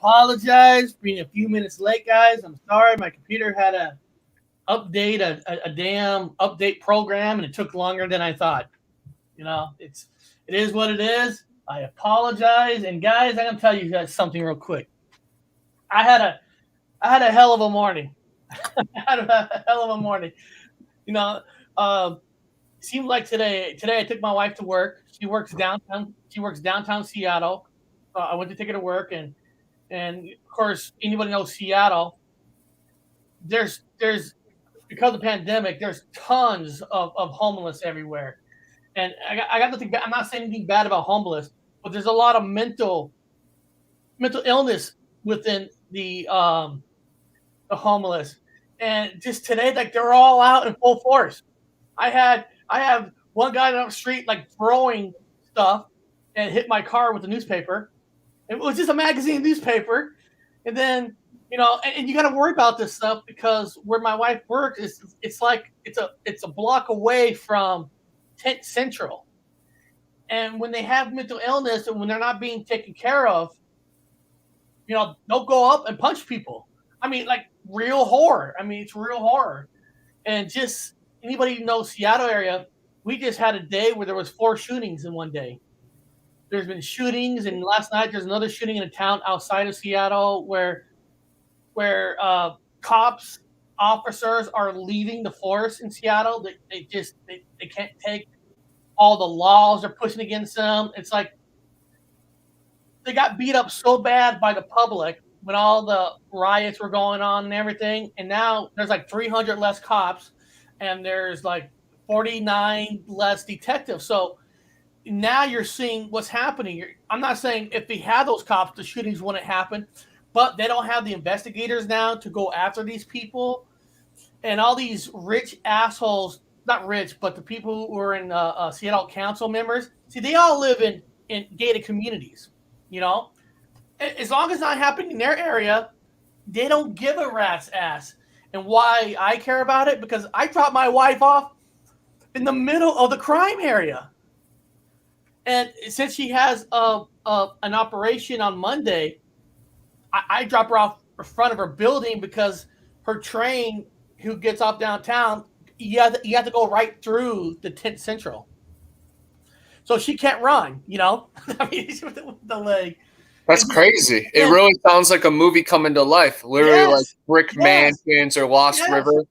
apologize for being a few minutes late, guys. I'm sorry. My computer had a update, a damn update program, and it took longer than I thought. It is what it is. I apologize. And guys, I'm gonna tell you guys something real quick. I had a hell of a morning. I had a hell of a morning. Seemed like today I took my wife to work. She works downtown Seattle. I went to take her to work, and of course, anybody knows Seattle. There's because of the pandemic, there's tons of homeless everywhere. And I got nothing bad. I'm not saying anything bad about homeless, but there's a lot of mental illness within the homeless. And just today, like, they're all out in full force. I have one guy down the street like throwing stuff and hit my car with a newspaper. It was just a magazine newspaper. And then, and you got to worry about this stuff because where my wife works it's a block away from Tent Central. And when they have mental illness and when they're not being taken care of, they'll go up and punch people. I mean, like, real horror. I mean, it's real horror. And just anybody who knows Seattle area, we just had a day where there was 4 shootings in one day. There's been shootings, and last night there's another shooting in a town outside of Seattle where cops, officers are leaving the force in Seattle. They can't take all the laws they're pushing against them. It's like they got beat up so bad by the public when all the riots were going on and everything. And now there's like 300 less cops and there's like 49 less detectives. So now you're seeing what's happening. I'm not saying if they had those cops, the shootings wouldn't happen, but they don't have the investigators now to go after these people. And all these rich assholes, not rich, but the people who are in Seattle council members, see, they all live in gated communities, As long as it's not happening in their area, they don't give a rat's ass. And why I care about it? Because I dropped my wife off in the middle of the crime area. And since she has an operation on Monday, I drop her off in front of her building because her train, who gets off downtown, you have to go right through the Tent Central. So she can't run, I mean, with the leg. That's crazy. It really sounds like a movie coming to life. Literally, like Brick Mansions or Lost River.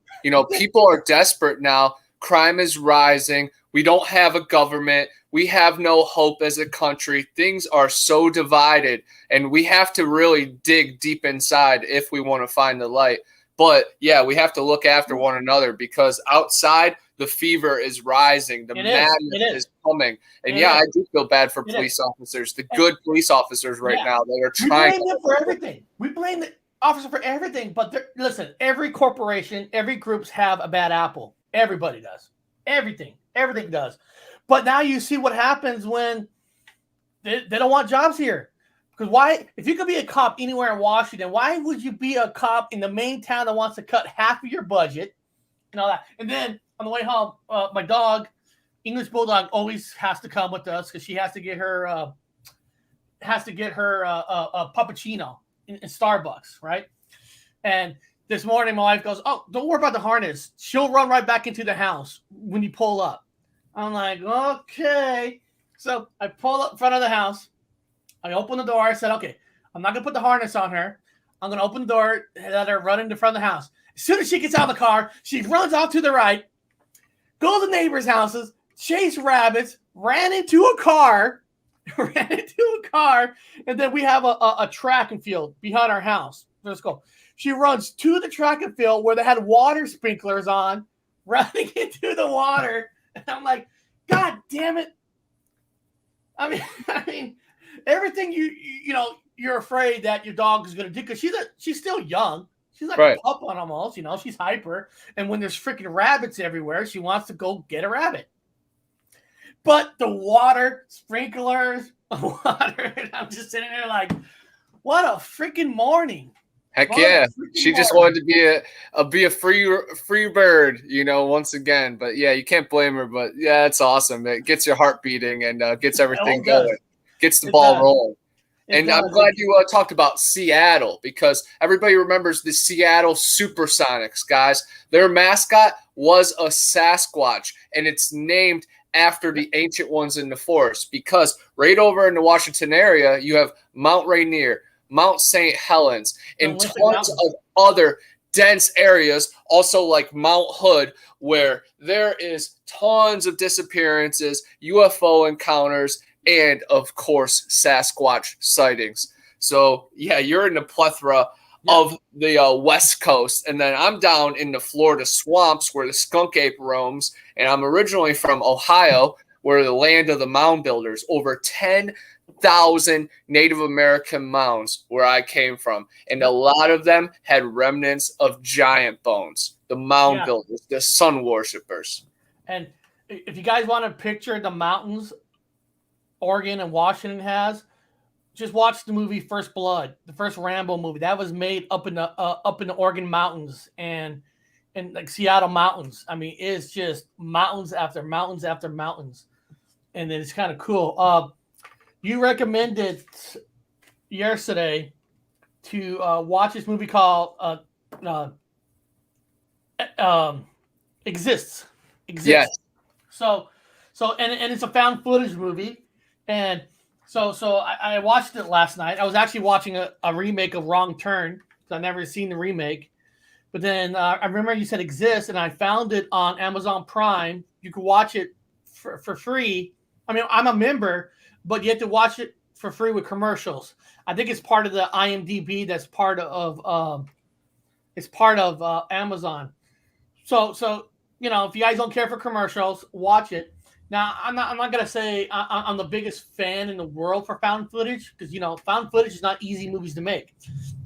People are desperate now. Crime is rising. We don't have a government. We have no hope as a country. Things are so divided, and we have to really dig deep inside if we want to find the light. But, yeah, we have to look after one another because outside, the fever is rising. The madness is coming. And, I do feel bad for police officers, the good police officers right now that are trying. We blame them for everything. We blame the officer for everything. But, listen, every corporation, every groups have a bad apple. Everybody does. Everything does. But now you see what happens when they don't want jobs here. Because why, if you could be a cop anywhere in Washington, why would you be a cop in the main town that wants to cut half of your budget and all that? And then on the way home, my dog, English Bulldog, always has to come with us because she has to get her a puppuccino in Starbucks, right? And this morning, my wife goes, "Oh, don't worry about the harness. She'll run right back into the house when you pull up." I'm like, okay. So I pull up in front of the house. I open the door. I said, okay, I'm not going to put the harness on her. I'm going to open the door and let her run into front of the house. As soon as she gets out of the car, she runs off to the right, goes to neighbors' houses, chase rabbits, ran into a car, and then we have a track and field behind our house. Let's go. She runs to the track and field where they had water sprinklers on, running into the water. And I'm like, God damn it. I mean, everything you're afraid that your dog is going to do, because she's still young. She's like a pup on almost, she's hyper. And when there's freaking rabbits everywhere, she wants to go get a rabbit. But the water sprinklers, and I'm just sitting there like, what a freaking morning. Heck yeah. She just wanted to be a free bird, once again. But yeah, you can't blame her. But yeah, it's awesome. It gets your heart beating and gets everything going. Gets the ball rolling. And I'm glad you talked about Seattle, because everybody remembers the Seattle Supersonics, guys. Their mascot was a Sasquatch, and it's named after the ancient ones in the forest, because right over in the Washington area, you have Mount Rainier, Mount St. Helens, and tons of other dense areas, also like Mount Hood, where there is tons of disappearances, UFO encounters, and of course Sasquatch sightings. So yeah, you're in the plethora of the West Coast, and then I'm down in the Florida swamps where the skunk ape roams, and I'm originally from Ohio, where the land of the mound builders. Over 10,000 Native American mounds where I came from, and a lot of them had remnants of giant bones. The mound builders, the sun worshippers. And if you guys want to picture the mountains Oregon and Washington has, just watch the movie First Blood, the first Rambo movie. That was made up in the Oregon mountains and like Seattle mountains. I mean, it's just mountains after mountains after mountains, and it's kind of cool. You recommended yesterday to watch this movie called Exists. Yes. So and it's a found footage movie, and so I watched it last night. I was actually watching a remake of Wrong Turn, because I've never seen the remake. But then I remember you said Exists, and I found it on Amazon Prime. You can watch it for free. I mean, I'm a member, but you have to watch it for free with commercials. I think it's part of the IMDb. That's part of Amazon. So you know, if you guys don't care for commercials, watch it. Now, I'm not gonna say I'm the biggest fan in the world for found footage, because you know, found footage is not easy movies to make.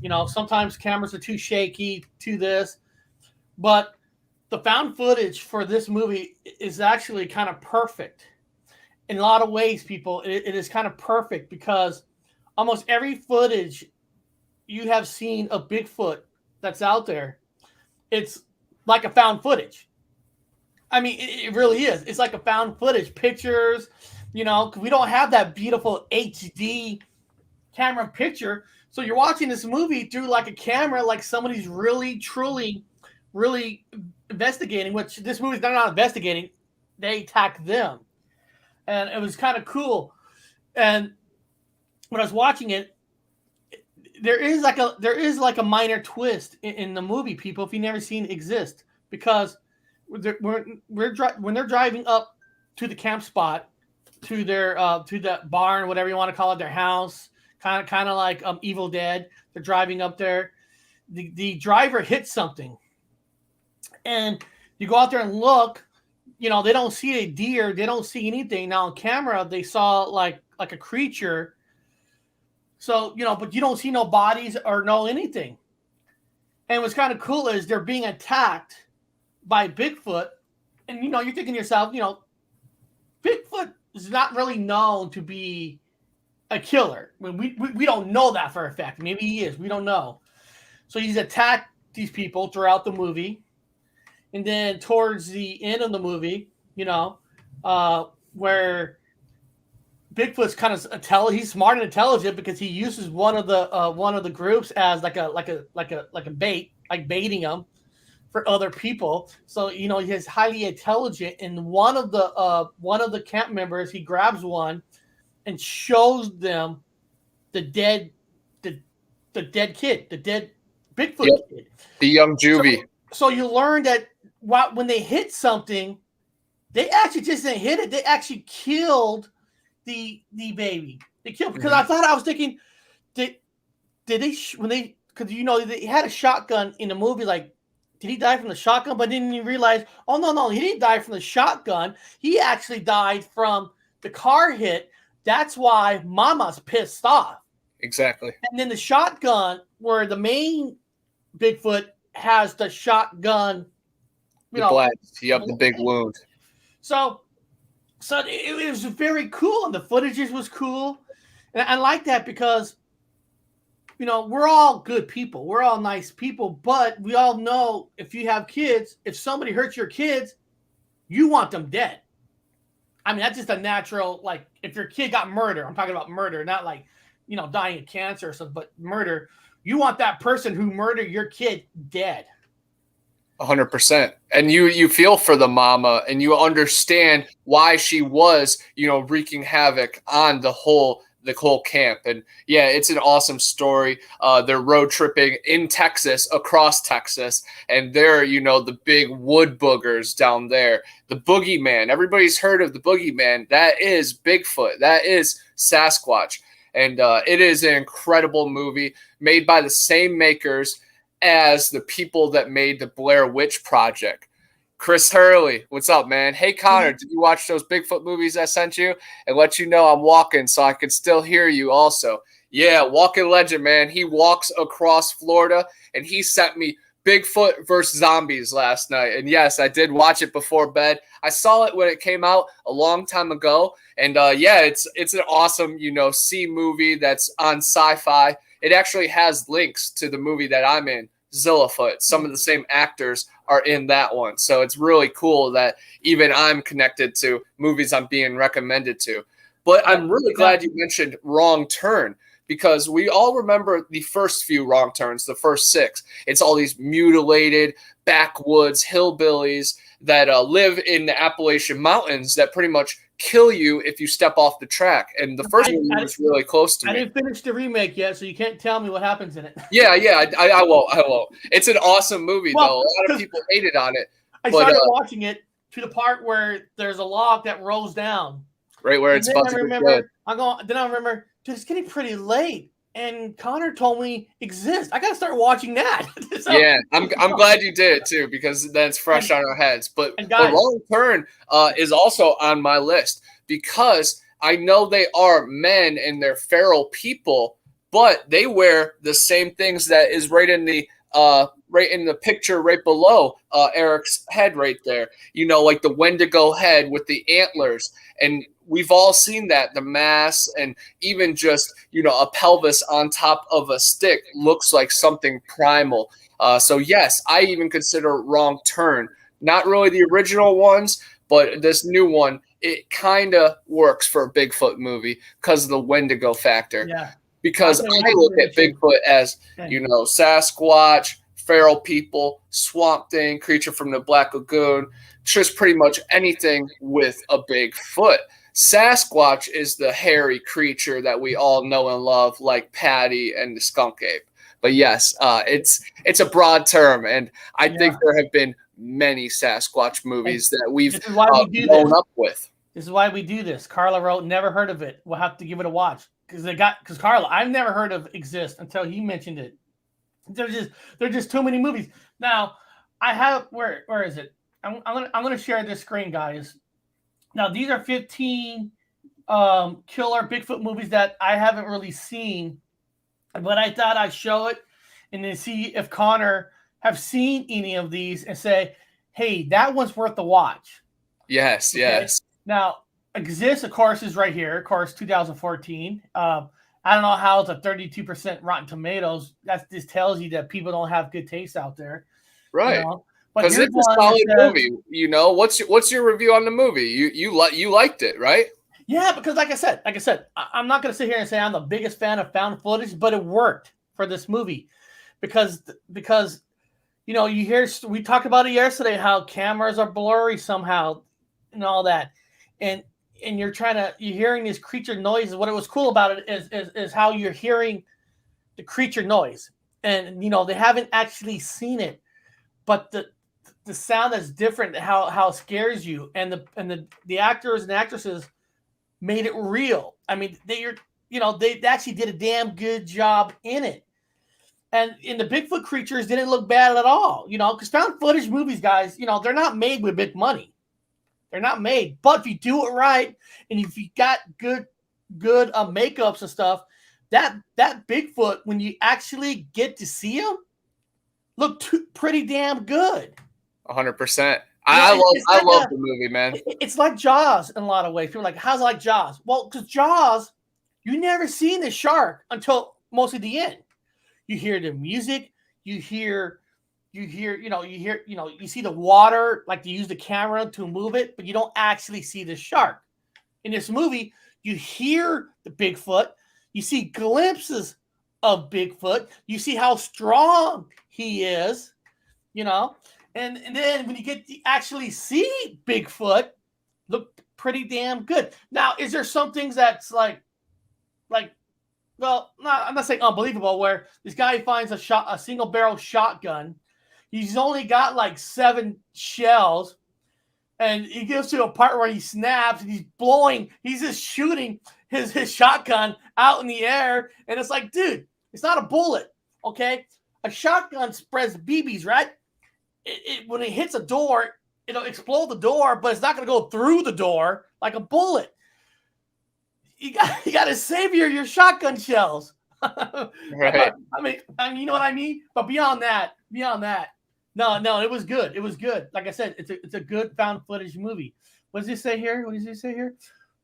You know, sometimes cameras are too shaky, to this, but the found footage for this movie is actually kind of perfect in a lot of ways. People, it is kind of perfect, because almost every footage you have seen of Bigfoot that's out there, it's like a found footage. I mean, it really is. It's like a found footage, pictures, you know, we don't have that beautiful HD camera picture. So you're watching this movie through like a camera, like somebody's really, truly, really investigating, which this movie's not investigating. They attack them. And it was kind of cool. And when I was watching it, there is like a minor twist in the movie, people, if you've never seen Exist, because when they're driving up to the camp spot, to their to the barn, whatever you want to call it, their house, kind of like Evil Dead. They're driving up there. The driver hits something, and you go out there and look. You know, they don't see a deer, they don't see anything. Now on camera, they saw like a creature. So, you know, but you don't see no bodies or no anything. And what's kind of cool is they're being attacked by Bigfoot. And, you know, you're thinking to yourself, you know, Bigfoot is not really known to be a killer. I mean, we don't know that for a fact. Maybe he is. We don't know. So he's attacked these people throughout the movie. And then towards the end of the movie, you know, where Bigfoot's kind of he's smart and intelligent, because he uses one of the groups as like a bait, like baiting them for other people. So, you know, he's highly intelligent. And one of the camp members, he grabs one and shows them the dead kid, the dead Bigfoot kid, the young juvie. So you learn that when they hit something, they actually just didn't hit it. They actually killed the baby. They killed, because I was thinking, did they because you know they had a shotgun in the movie, like, did he die from the shotgun? But then you realize, oh no, he didn't die from the shotgun. He actually died from the car hit. That's why Mama's pissed off. Exactly. And then the shotgun, where the main Bigfoot has the shotgun, the big wound. So it was very cool, and the footage was cool. And I like that, because, you know, we're all good people. We're all nice people, but we all know, if you have kids, if somebody hurts your kids, you want them dead. I mean, that's just a natural, like, if your kid got murdered, I'm talking about murder, not like dying of cancer or something, but murder. You want that person who murdered your kid dead. 100%. And you feel for the mama, and you understand why she was, wreaking havoc on the whole camp. And yeah, it's an awesome story. They're road tripping in Texas, across Texas, and they're, the big wood boogers down there. The boogeyman. Everybody's heard of the boogeyman. That is Bigfoot. That is Sasquatch. And it is an incredible movie made by the same makers as the people that made the Blair Witch Project. Chris Hurley, what's up, man? Hey, Connor, did you watch those Bigfoot movies I sent you? And let you know I'm walking so I can still hear you also. Yeah, walking legend, man. He walks across Florida, and he sent me Bigfoot versus Zombies last night. And yes, I did watch it before bed. I saw it when it came out a long time ago. And yeah, it's an awesome, C movie that's on Sci-Fi. It actually has links to the movie that I'm in, Zillafoot. Some of the same actors are in that one. So it's really cool that even I'm connected to movies I'm being recommended to. But I'm really glad you mentioned Wrong Turn, because we all remember the first few Wrong Turns, the first 6. It's all these mutilated backwoods hillbillies that live in the Appalachian Mountains that pretty much kill you if you step off the track. And the first movie was really close to me. I didn't finish the remake yet, so you can't tell me what happens in it. Yeah, I won't. It's an awesome movie, though. A lot of people hated on it. I started watching it to the part where there's a log that rolls down. Right where it's about to be good. Then I remember, dude, it's getting pretty late. And Connor told me exists. I got to start watching that. So, yeah, I'm glad you did it too, because that's fresh on our heads. But Wrong Turn is also on my list, because I know they are men and they're feral people, but they wear the same things that is right in the picture right below Eric's head right there. Like the Wendigo head with the antlers. And we've all seen that, the mask, and even just, a pelvis on top of a stick looks like something primal. So yes, I even consider Wrong Turn, not really the original ones, but this new one, it kind of works for a Bigfoot movie because of the Wendigo factor. Yeah. Because I look at Bigfoot as, Sasquatch, feral people, swamp thing, creature from the Black Lagoon, just pretty much anything with a big foot. Sasquatch is the hairy creature that we all know and love, like Patty and the skunk ape. But yes, it's a broad term, and I think there have been many Sasquatch movies that we've grown up with. This is why we do this. Carla wrote, never heard of it. We'll have to give it a watch. Because Carla, I've never heard of Exist until he mentioned it. There's just too many movies. Now, I have where is it? I'm gonna share this screen, guys. Now, these are 15 killer Bigfoot movies that I haven't really seen, but I thought I'd show it and then see if Connor have seen any of these and say, hey, that one's worth the watch. Yes, okay? Yes. Now, Exist, of course, is right here. Of course, 2014. I don't know how it's a 32% Rotten Tomatoes. That just tells you that people don't have good taste out there. Right. Because it's a solid movie. What's your review on the movie? You liked it, right? Yeah, because like I said, I'm not going to sit here and say I'm the biggest fan of found footage, but it worked for this movie because you hear, we talked about it yesterday, how cameras are blurry somehow and all that, and you're hearing these creature noises. What was cool about it is how you're hearing the creature noise, and they haven't actually seen it, but the sound is different, how it scares you, and the actors and actresses made it real. I mean, they actually did a damn good job in it. And in the Bigfoot creatures didn't look bad at all, because found footage movies, guys, they're not made with big money. They're not made. But if you do it right, and if you got good makeups and stuff, that Bigfoot, when you actually get to see him, look pretty damn good. 100%. I love the movie, man. It's like Jaws in a lot of ways. People are like, how's it like Jaws? Well, because Jaws, you never seen the shark until mostly the end. You hear the music, you see the water, like they use the camera to move it, but you don't actually see the shark. In this movie, you hear the Bigfoot, you see the You see glimpses of Bigfoot. You see how strong he is, you know. And then when you get to actually see Bigfoot, look pretty damn good. Now, is there some things that's like well, I'm not saying unbelievable, where this guy finds a single barrel shotgun. He's only got like 7 shells, and he gets to a part where he snaps and he's just shooting his shotgun out in the air, and it's like, dude, it's not a bullet, okay? A shotgun spreads BBs, right? When it hits a door, it'll explode the door, but it's not going to go through the door like a bullet. You got to save your shotgun shells. Right. I mean, you know what I mean? But beyond that, no, it was good. It was good. Like I said, it's a good found footage movie. What does it say here?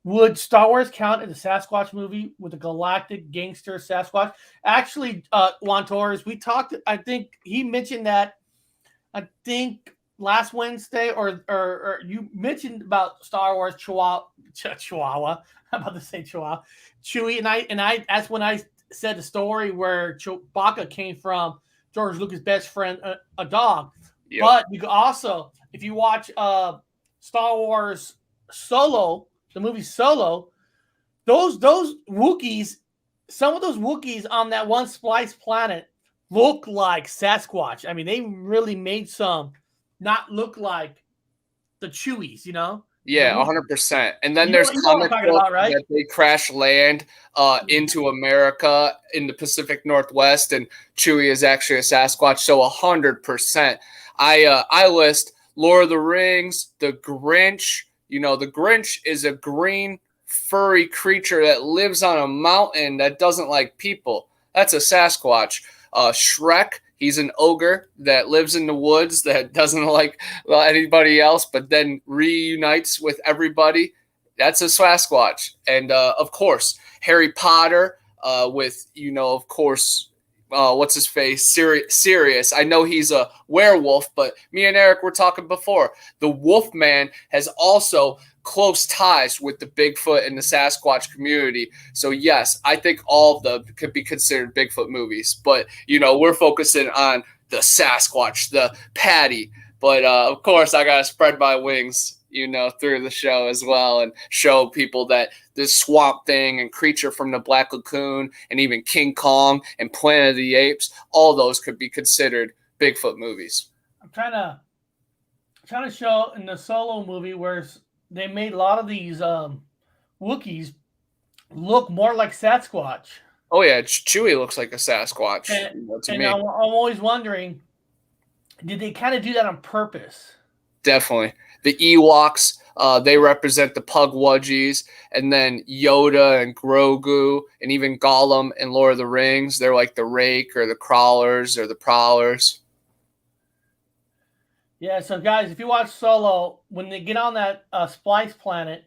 Would Star Wars count as a Sasquatch movie with a galactic gangster Sasquatch? Actually, Juan Torres, we talked. I think he mentioned that. I think last Wednesday, or you mentioned about Star Wars Chihuahua. I'm about to say Chihuahua, Chewie, and I. That's when I said the story where Chewbacca came from George Lucas' best friend, a dog. Yep. But you could also, if you watch Star Wars Solo, the movie Solo, those Wookiees, some of those Wookiees on that one splice planet look like Sasquatch. I mean, they really made some not look like the Chewies, you know? Yeah, 100%. And then there's comic books that they crash land into America in the Pacific Northwest, and Chewie is actually a Sasquatch. So 100%. I list Lord of the Rings, the Grinch. You know, the Grinch is a green furry creature that lives on a mountain that doesn't like people. That's a Sasquatch. Shrek, he's an ogre that lives in the woods that doesn't like anybody else, but then reunites with everybody. That's a Sasquatch. And of course, Harry Potter with, you know, of course, what's his face? Sirius. I know he's a werewolf, but me and Eric were talking before. The Wolfman has also close ties with the Bigfoot and the Sasquatch community. So yes, I think all of them could be considered Bigfoot movies. But, you know, we're focusing on the Sasquatch, the Patty. But of course, I got to spread my wings, you know, through the show as well and show people that this Swamp Thing and Creature from the Black Lagoon and even King Kong and Planet of the Apes, all those could be considered Bigfoot movies. I'm trying to show in the Solo movie where they made a lot of these Wookiees look more like Sasquatch. Oh yeah, Chewie looks like a Sasquatch. And I'm always wondering, did they kind of do that on purpose? Definitely. The Ewoks, they represent the Pugwudgies, and then Yoda and Grogu, and even Gollum in Lord of the Rings. They're like the Rake or the Crawlers or the Prowlers. Yeah, so guys, if you watch Solo, when they get on that splice planet,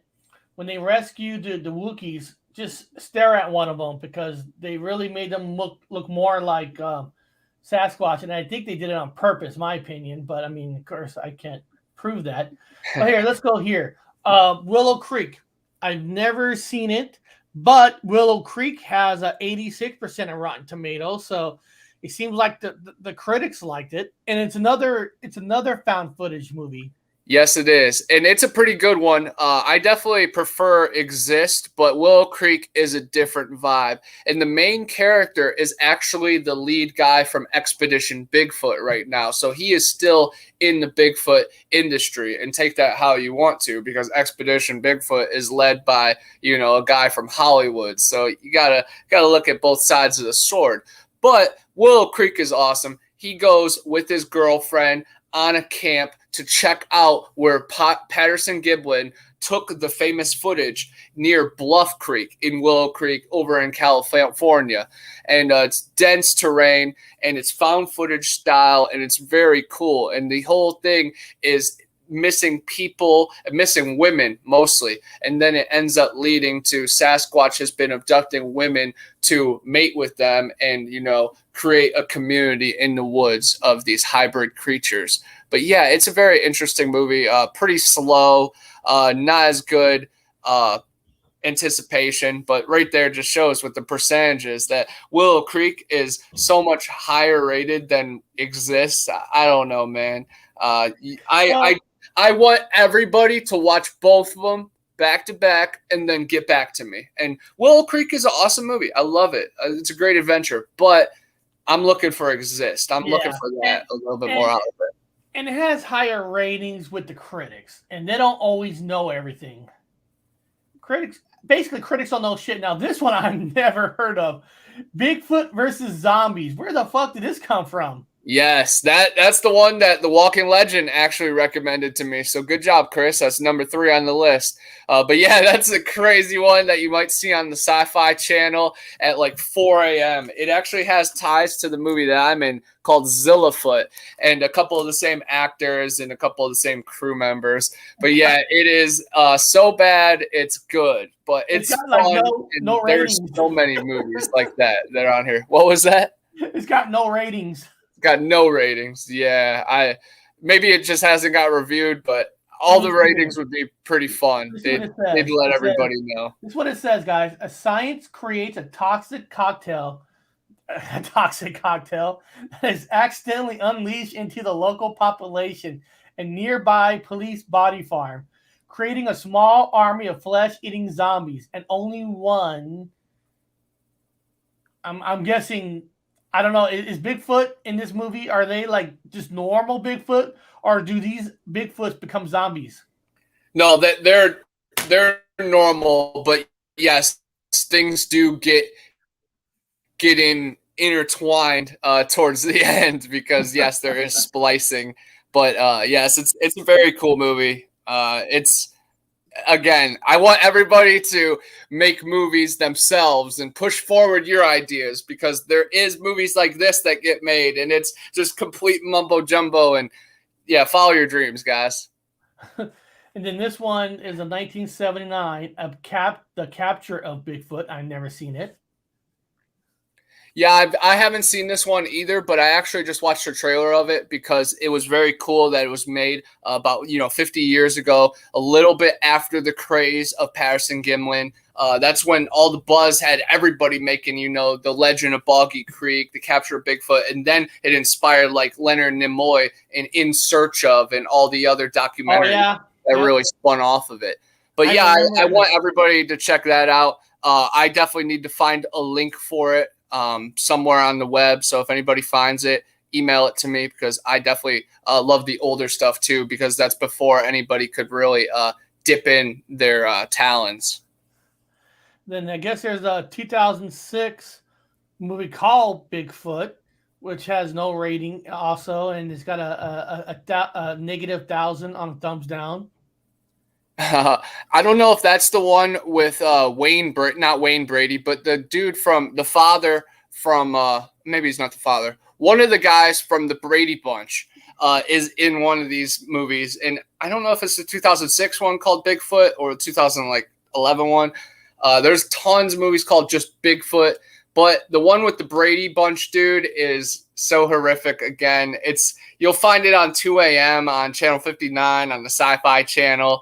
when they rescue the Wookiees, just stare at one of them because they really made them look more like Sasquatch, and I think they did it on purpose, my opinion. But I mean, of course, I can't prove that. But here, let's go here. Willow Creek. I've never seen it, but Willow Creek has a 86% of Rotten Tomatoes, so it seems like the critics liked it, and it's another found footage movie. Yes, it is, and it's a pretty good one. I definitely prefer Exist, but Willow Creek is a different vibe, and the main character is actually the lead guy from Expedition Bigfoot right now, so he is still in the Bigfoot industry, and take that how you want to, because Expedition Bigfoot is led by, you know, a guy from Hollywood, so you gotta look at both sides of the sword. But Willow Creek is awesome. He goes with his girlfriend on a camp to check out where Patterson Gimlin took the famous footage near Bluff Creek in Willow Creek over in California. And it's dense terrain, and it's found footage style, and it's very cool. And the whole thing is missing people, missing women mostly. And then it ends up leading to Sasquatch has been abducting women to mate with them and, you know, create a community in the woods of these hybrid creatures. But yeah, it's a very interesting movie. Pretty slow, not as good anticipation, but right there just shows with the percentages that Willow Creek is so much higher rated than exists. I don't know, man. I want everybody to watch both of them back to back and then get back to me. And Willow Creek is an awesome movie. I love it. It's a great adventure, but I'm looking for Exist. I'm looking for that a little bit more out of it. And it has higher ratings with the critics, and they don't always know everything. Critics don't know shit. Now, this one I've never heard of. Bigfoot versus zombies. Where the fuck did this come from? Yes, that's the one that The Walking Legend actually recommended to me. So good job, Chris. That's number 3 on the list. But yeah, that's a crazy one that you might see on the Sci-Fi Channel at like 4 a.m. It actually has ties to the movie that I'm in called Zillafoot, and a couple of the same actors and a couple of the same crew members. But yeah, it is so bad it's good. But it's got, fun. like, no there's ratings. so many movies like that are on here. What was that? It's got no ratings. Got no ratings. Yeah, maybe it just hasn't got reviewed, but all the ratings would be pretty fun. They'd let everybody know. This is what it says, guys. A science creates a toxic cocktail that is accidentally unleashed into the local population and nearby police body farm, creating a small army of flesh-eating zombies, and only one. I'm guessing. I don't know. Is Bigfoot in this movie? Are they like just normal Bigfoot, or do these Bigfoots become zombies? No, that they're normal, but yes, things do get intertwined towards the end because yes, there is splicing. But yes, it's a very cool movie. Again, I want everybody to make movies themselves and push forward your ideas, because there is movies like this that get made and it's just complete mumbo jumbo. And yeah, follow your dreams, guys. And then this one is a 1979, the capture of Bigfoot. I've never seen it. Yeah, I haven't seen this one either, but I actually just watched a trailer of it because it was very cool that it was made about 50 years ago, a little bit after the craze of Patterson Gimlin. That's when all the buzz had everybody making, the Legend of Boggy Creek, the capture of Bigfoot, and then it inspired like Leonard Nimoy and In Search Of and all the other documentaries that really spun off of it. But I want everybody to check that out. I definitely need to find a link for it somewhere on the web. So if anybody finds it, email it to me, because I definitely love the older stuff too, because that's before anybody could really dip in their talons. Then I guess there's a 2006 movie called Bigfoot, which has no rating also, and it's got a -1,000 on a thumbs down. I don't know if that's the one with not Wayne Brady, but the dude from the father from maybe he's not the father. One of the guys from the Brady Bunch is in one of these movies, and I don't know if it's the 2006 one called Bigfoot or the 2011 one. There's tons of movies called just Bigfoot, but the one with the Brady Bunch dude is so horrific. Again, you'll find it on 2 a.m. on Channel 59 on the Sci-Fi Channel.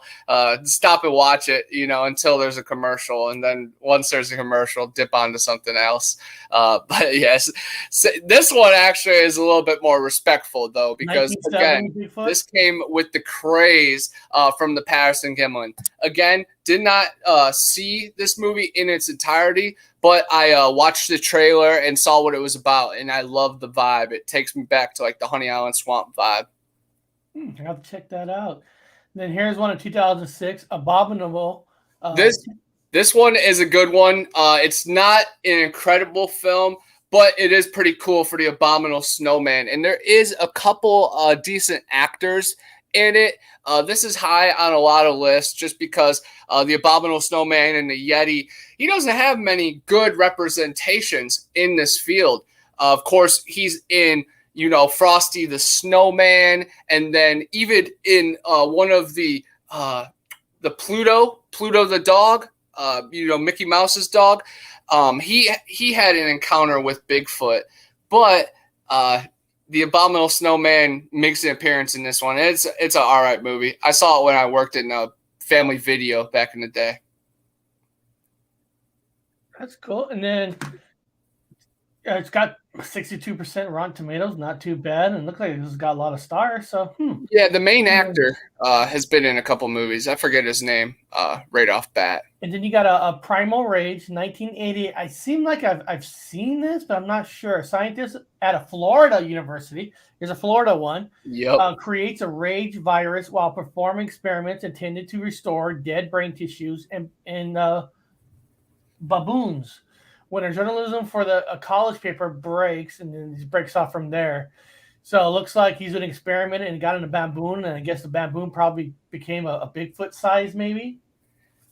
Stop and watch it, until there's a commercial, and then once there's a commercial, dip onto something else. But yes, this one actually is a little bit more respectful though, because again, this came with the craze from the Patterson Gimlin. Again, did not see this movie in its entirety, but I watched the trailer and saw what it was about, and I love the vibe. It takes me back to like the Honey Island Swamp vibe. I have to check that out. And then here's one in 2006, Abominable. This one is a good one. It's not an incredible film, but it is pretty cool for the Abominable Snowman, and there is a couple decent actors in it. This is high on a lot of lists just because the Abominable Snowman and the Yeti, he doesn't have many good representations in this field. Of course, he's in, Frosty the Snowman, and then even in one of the Pluto the dog, Mickey Mouse's dog. He had an encounter with Bigfoot, but the Abominable Snowman makes an appearance in this one. It's an all right movie. I saw it when I worked in Family Video back in the day. That's cool. And then it's got 62% Rotten Tomatoes, not too bad, and looks like it's got a lot of stars. So, Yeah, the main actor has been in a couple movies. I forget his name right off bat. And then you got a Primal Rage, 1980. I seem like I've seen this, but I'm not sure. Scientists at a Florida university, there's a Florida one, creates a rage virus while performing experiments intended to restore dead brain tissues in baboons. When a journalism for a college paper breaks, and then he breaks off from there. So it looks like he's an experiment and got in a baboon, and I guess the baboon probably became a Bigfoot size, maybe.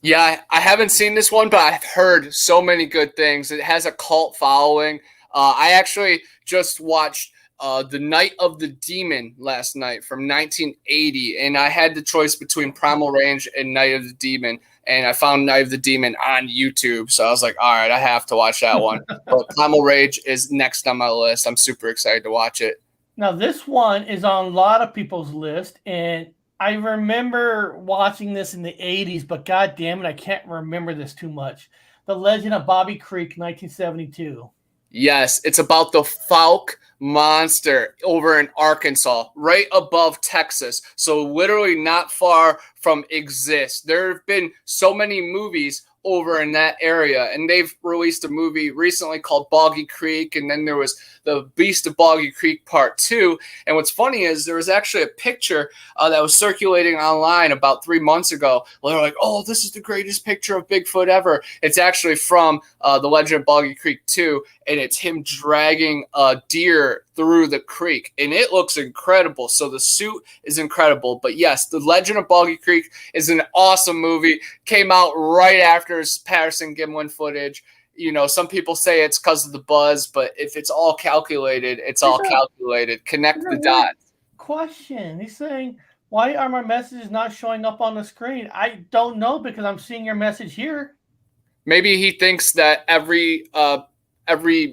Yeah, I haven't seen this one, but I've heard so many good things. It has a cult following. I actually just watched The Night of the Demon last night from 1980, and I had the choice between Primal Rage and Night of the Demon, and I found Night of the Demon on YouTube, so I was like, all right, I have to watch that one. But Primal Rage is next on my list. I'm super excited to watch it. Now, this one is on a lot of people's list, and I remember watching this in the 80s, but god damn it, I can't remember this too much. The Legend of Bobby Creek, 1972. Yes, it's about the Fouke monster over in Arkansas, right above Texas. So literally not far from Exist. There have been so many movies over in that area, and they've released a movie recently called Boggy Creek, and then there was the Beast of Boggy Creek Part 2. And what's funny is there was actually a picture that was circulating online about 3 months ago where they're like, oh, this is the greatest picture of Bigfoot ever. It's actually from The Legend of Boggy Creek 2, and it's him dragging a deer through the creek, and it looks incredible. So the suit is incredible. But yes, The Legend of Boggy Creek is an awesome movie. Came out right after Patterson Gimlin footage. You know, some people say it's because of the buzz, but if it's all calculated, it's all calculated. Connect the dots. Question. He's saying, why are my messages not showing up on the screen? I don't know, because I'm seeing your message here. Maybe he thinks that every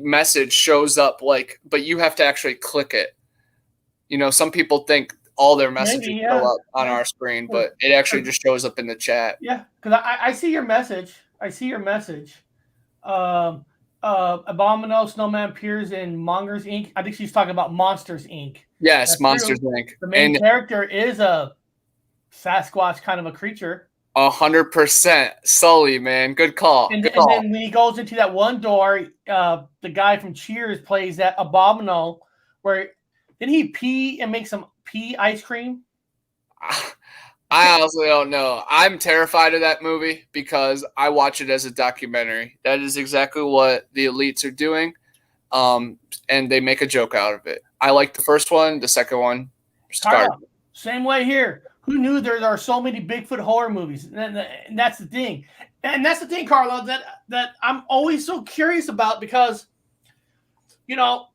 message shows up, but you have to actually click it. You know, some people think all their messages show up on our screen, but it actually just shows up in the chat. Yeah, because I see your message. I see your message. Abominable Snowman appears in Mongers Inc. I think she's talking about Monsters Inc. Yes, that's Monsters true. Inc. The main character is a Sasquatch kind of a creature. 100%. Sully, man. Good call. And then when he goes into that one door, the guy from Cheers plays that Abominable, where didn't he pee and make some pea ice cream? I honestly don't know. I'm terrified of that movie because I watch it as a documentary. That is exactly what the elites are doing, and they make a joke out of it. I like the first one. The second one, same way here. Who knew there are so many Bigfoot horror movies? And that's the thing. And that's the thing, Carlo, that I'm always so curious about, because, you know,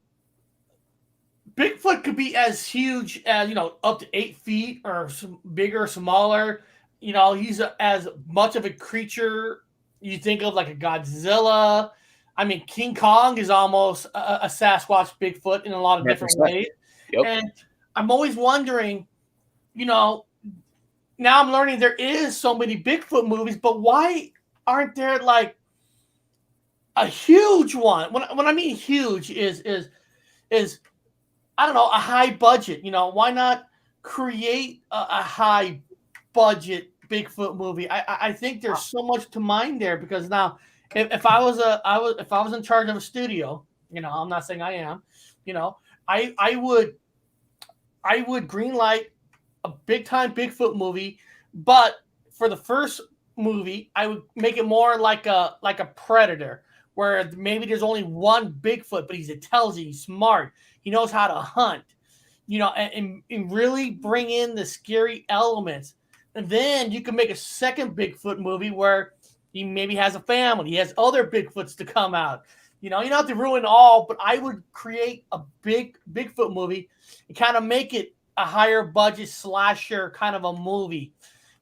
Bigfoot could be as huge as, up to 8 feet or bigger or smaller. You know, he's as much of a creature you think of like a Godzilla. I mean, King Kong is almost a Sasquatch Bigfoot in a lot of different ways. Yep. And I'm always wondering, now I'm learning there is so many Bigfoot movies, but why aren't there like a huge one? When I mean huge is I don't know, a high budget. Why not create a high budget Bigfoot movie? I think there's so much to mine there, because now if I was in charge of a studio, I'm not saying I am, I would greenlight a big time Bigfoot movie, but for the first movie, I would make it more like a Predator, where maybe there's only one Bigfoot, but he's intelligent, he's smart, he knows how to hunt, and really bring in the scary elements. And then you can make a second Bigfoot movie where he maybe has a family, he has other Bigfoots to come out. You don't have to ruin all, but I would create a big Bigfoot movie and kind of make it a higher budget slasher kind of a movie,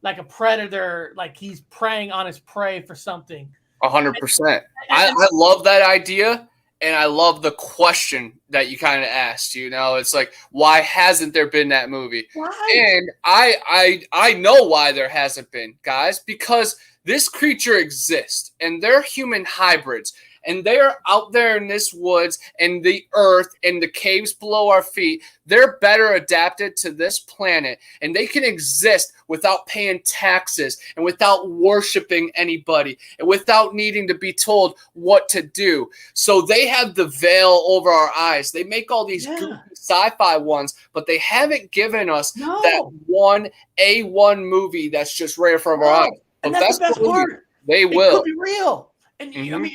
like a Predator, like he's preying on his prey for something. 100%. I love that idea, And I love the question that you kind of asked. It's like, why hasn't there been that movie? Right. And I know why there hasn't been, guys, because this creature exists, and they're human hybrids, and they're out there in this woods and the earth and the caves below our feet. They're better adapted to this planet, and they can exist without paying taxes and without worshiping anybody and without needing to be told what to do. So they have the veil over our eyes. They make all these goofy sci-fi ones, but they haven't given us that one A1 movie that's just right in front of our eyes. And that's the best part. They will. It could be real. And I mean,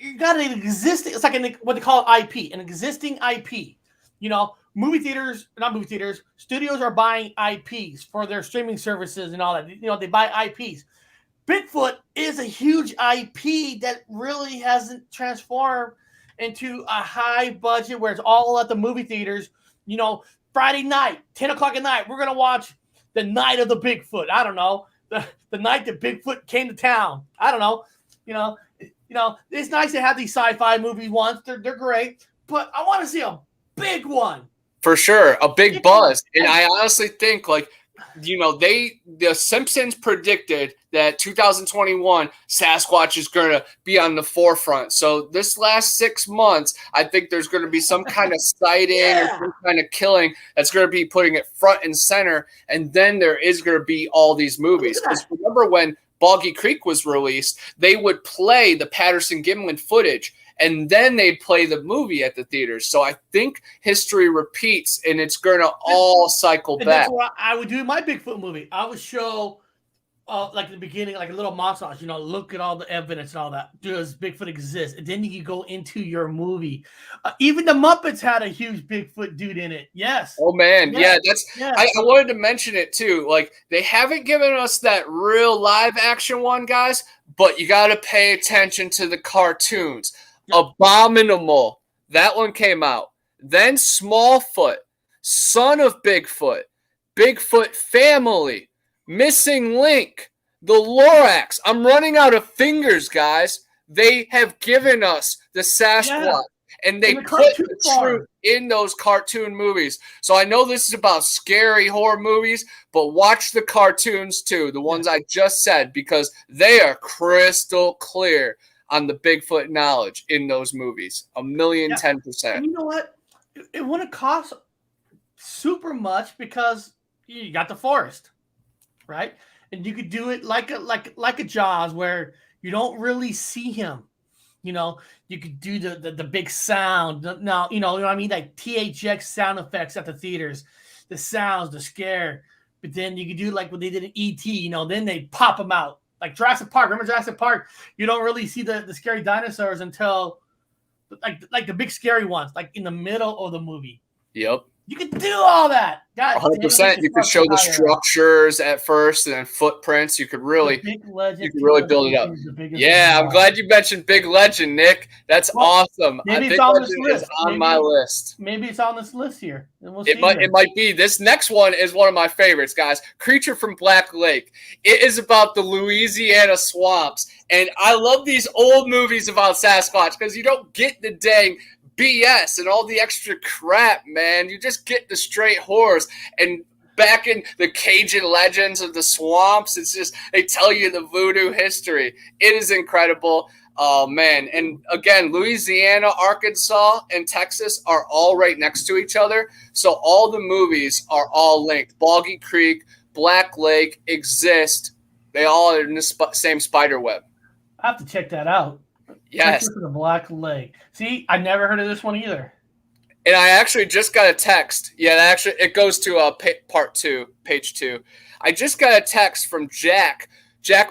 you got an existing. It's like what they call IP, an existing IP. Movie theaters, not movie theaters. Studios are buying IPs for their streaming services and all that. They buy IPs. Bigfoot is a huge IP that really hasn't transformed into a high budget where it's all at the movie theaters. Friday night, 10 o'clock at night, we're gonna watch the Night of the Bigfoot. I don't know, the night that Bigfoot came to town. I don't know. It's nice to have these sci-fi movie ones. They're great, but I want to see a big one. For sure, a big buzz. And I honestly think, the Simpsons predicted that 2021 Sasquatch is going to be on the forefront. So this last 6 months, I think there's going to be some kind of sighting or some kind of killing that's going to be putting it front and center. And then there is going to be all these movies. Because remember when Boggy Creek was released, they would play the Patterson-Gimlin footage, and then they'd play the movie at the theaters. So I think history repeats, and it's going to all cycle back. That's what I would do in my Bigfoot movie. I would show, like in the beginning, like a little montage, look at all the evidence and all that. Does Bigfoot exist? And then you can go into your movie. Even the Muppets had a huge Bigfoot dude in it. Yes. Oh, man. Yes. I wanted to mention it, too. Like, they haven't given us that real live action one, guys, but you got to pay attention to the cartoons. Abominable. That one came out. Then Smallfoot, Son of Bigfoot, Bigfoot Family, Missing Link, The Lorax. I'm running out of fingers, guys. They have given us the Sasquatch, and they put the truth in those cartoon movies. So I know this is about scary horror movies, but watch the cartoons too, the ones I just said, because they are crystal clear on the Bigfoot knowledge in those movies. 1,010,000%. And you know what? It wouldn't cost super much because you got the forest, right? And you could do it like a Jaws where you don't really see him. You could do the big sound. Now, you know what I mean? Like THX sound effects at the theaters, the sounds, the scare. But then you could do like what they did in E.T., then they pop them out. Like Jurassic Park. Remember Jurassic Park? You don't really see the scary dinosaurs until like the big scary ones, like in the middle of the movie. Yep. You could do all that. 100%. You could show the structures at first and then footprints. You could really build it up. Yeah, I'm glad you mentioned Big Legend, Nick. That's awesome. Maybe Big it's on Legend this list. Is on my list. Maybe it's on this list here. It might be. This next one is one of my favorites, guys. Creature from Black Lake. It is about the Louisiana swamps. And I love these old movies about Sasquatch because you don't get the dang BS and all the extra crap, man. You just get the straight horrors. And back in the Cajun legends of the swamps, it's just, they tell you the voodoo history. It is incredible. Oh, man. And again, Louisiana, Arkansas, and Texas are all right next to each other. So all the movies are all linked. Boggy Creek, Black Lake exist. They all are in the same spider web. I have to check that out. Yes. For the Black Lake. See, I never heard of this one either. And I actually just got a text. Yeah, it goes to part 2, page 2. I just got a text from Jack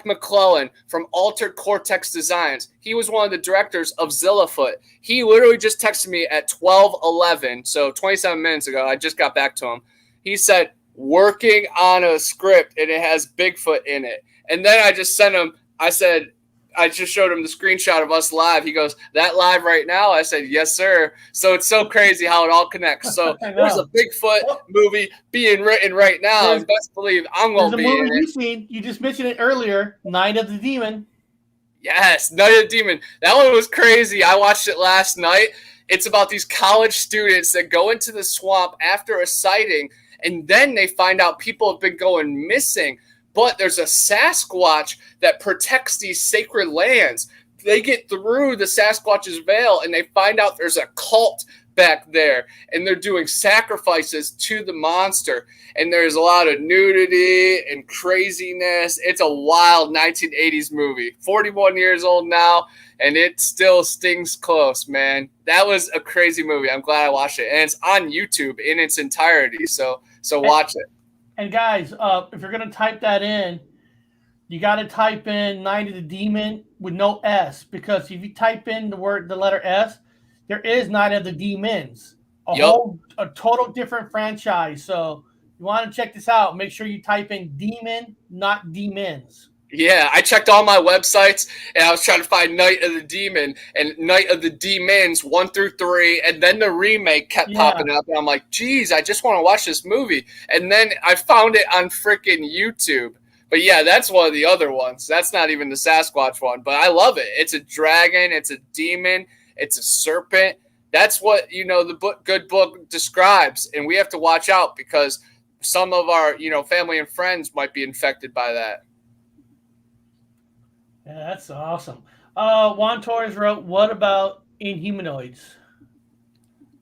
McClellan from Altered Cortex Designs. He was one of the directors of Zillafoot. He literally just texted me at 12:11, so 27 minutes ago. I just got back to him. He said, working on a script, and it has Bigfoot in it. And then I just sent him, I just showed him the screenshot of us live. He goes, that live right now? I said, yes, sir. So it's so crazy how it all connects. So there's a Bigfoot movie being written right now. And best believe I'm going to be in it. You just mentioned it earlier, Night of the Demon. Yes, Night of the Demon. That one was crazy. I watched it last night. It's about these college students that go into the swamp after a sighting, and then they find out people have been going missing. But there's a Sasquatch that protects these sacred lands. They get through the Sasquatch's veil, and they find out there's a cult back there, and they're doing sacrifices to the monster. And there's a lot of nudity and craziness. It's a wild 1980s movie. 41 years old now, and it still stings close, man. That was a crazy movie. I'm glad I watched it, and it's on YouTube in its entirety. So watch it. And guys, if you're gonna type that in, you got to type in Night of the Demon with no S, because if you type in the letter S, there is Night of the Demons, a total different franchise. So you want to check this out, make sure you type in Demon, not Demons. Yeah, I checked all my websites, and I was trying to find Night of the Demon and Night of the Demons 1 through 3, and then the remake kept popping up, and I'm like, geez, I just want to watch this movie. And then I found it on freaking YouTube. But yeah, that's one of the other ones. That's not even the Sasquatch one, but I love it. It's a dragon, it's a demon, it's a serpent. That's what, the good book describes, and we have to watch out because some of our, family and friends might be infected by that. Yeah, that's awesome. Juan Torres wrote, what about Inhumanoids?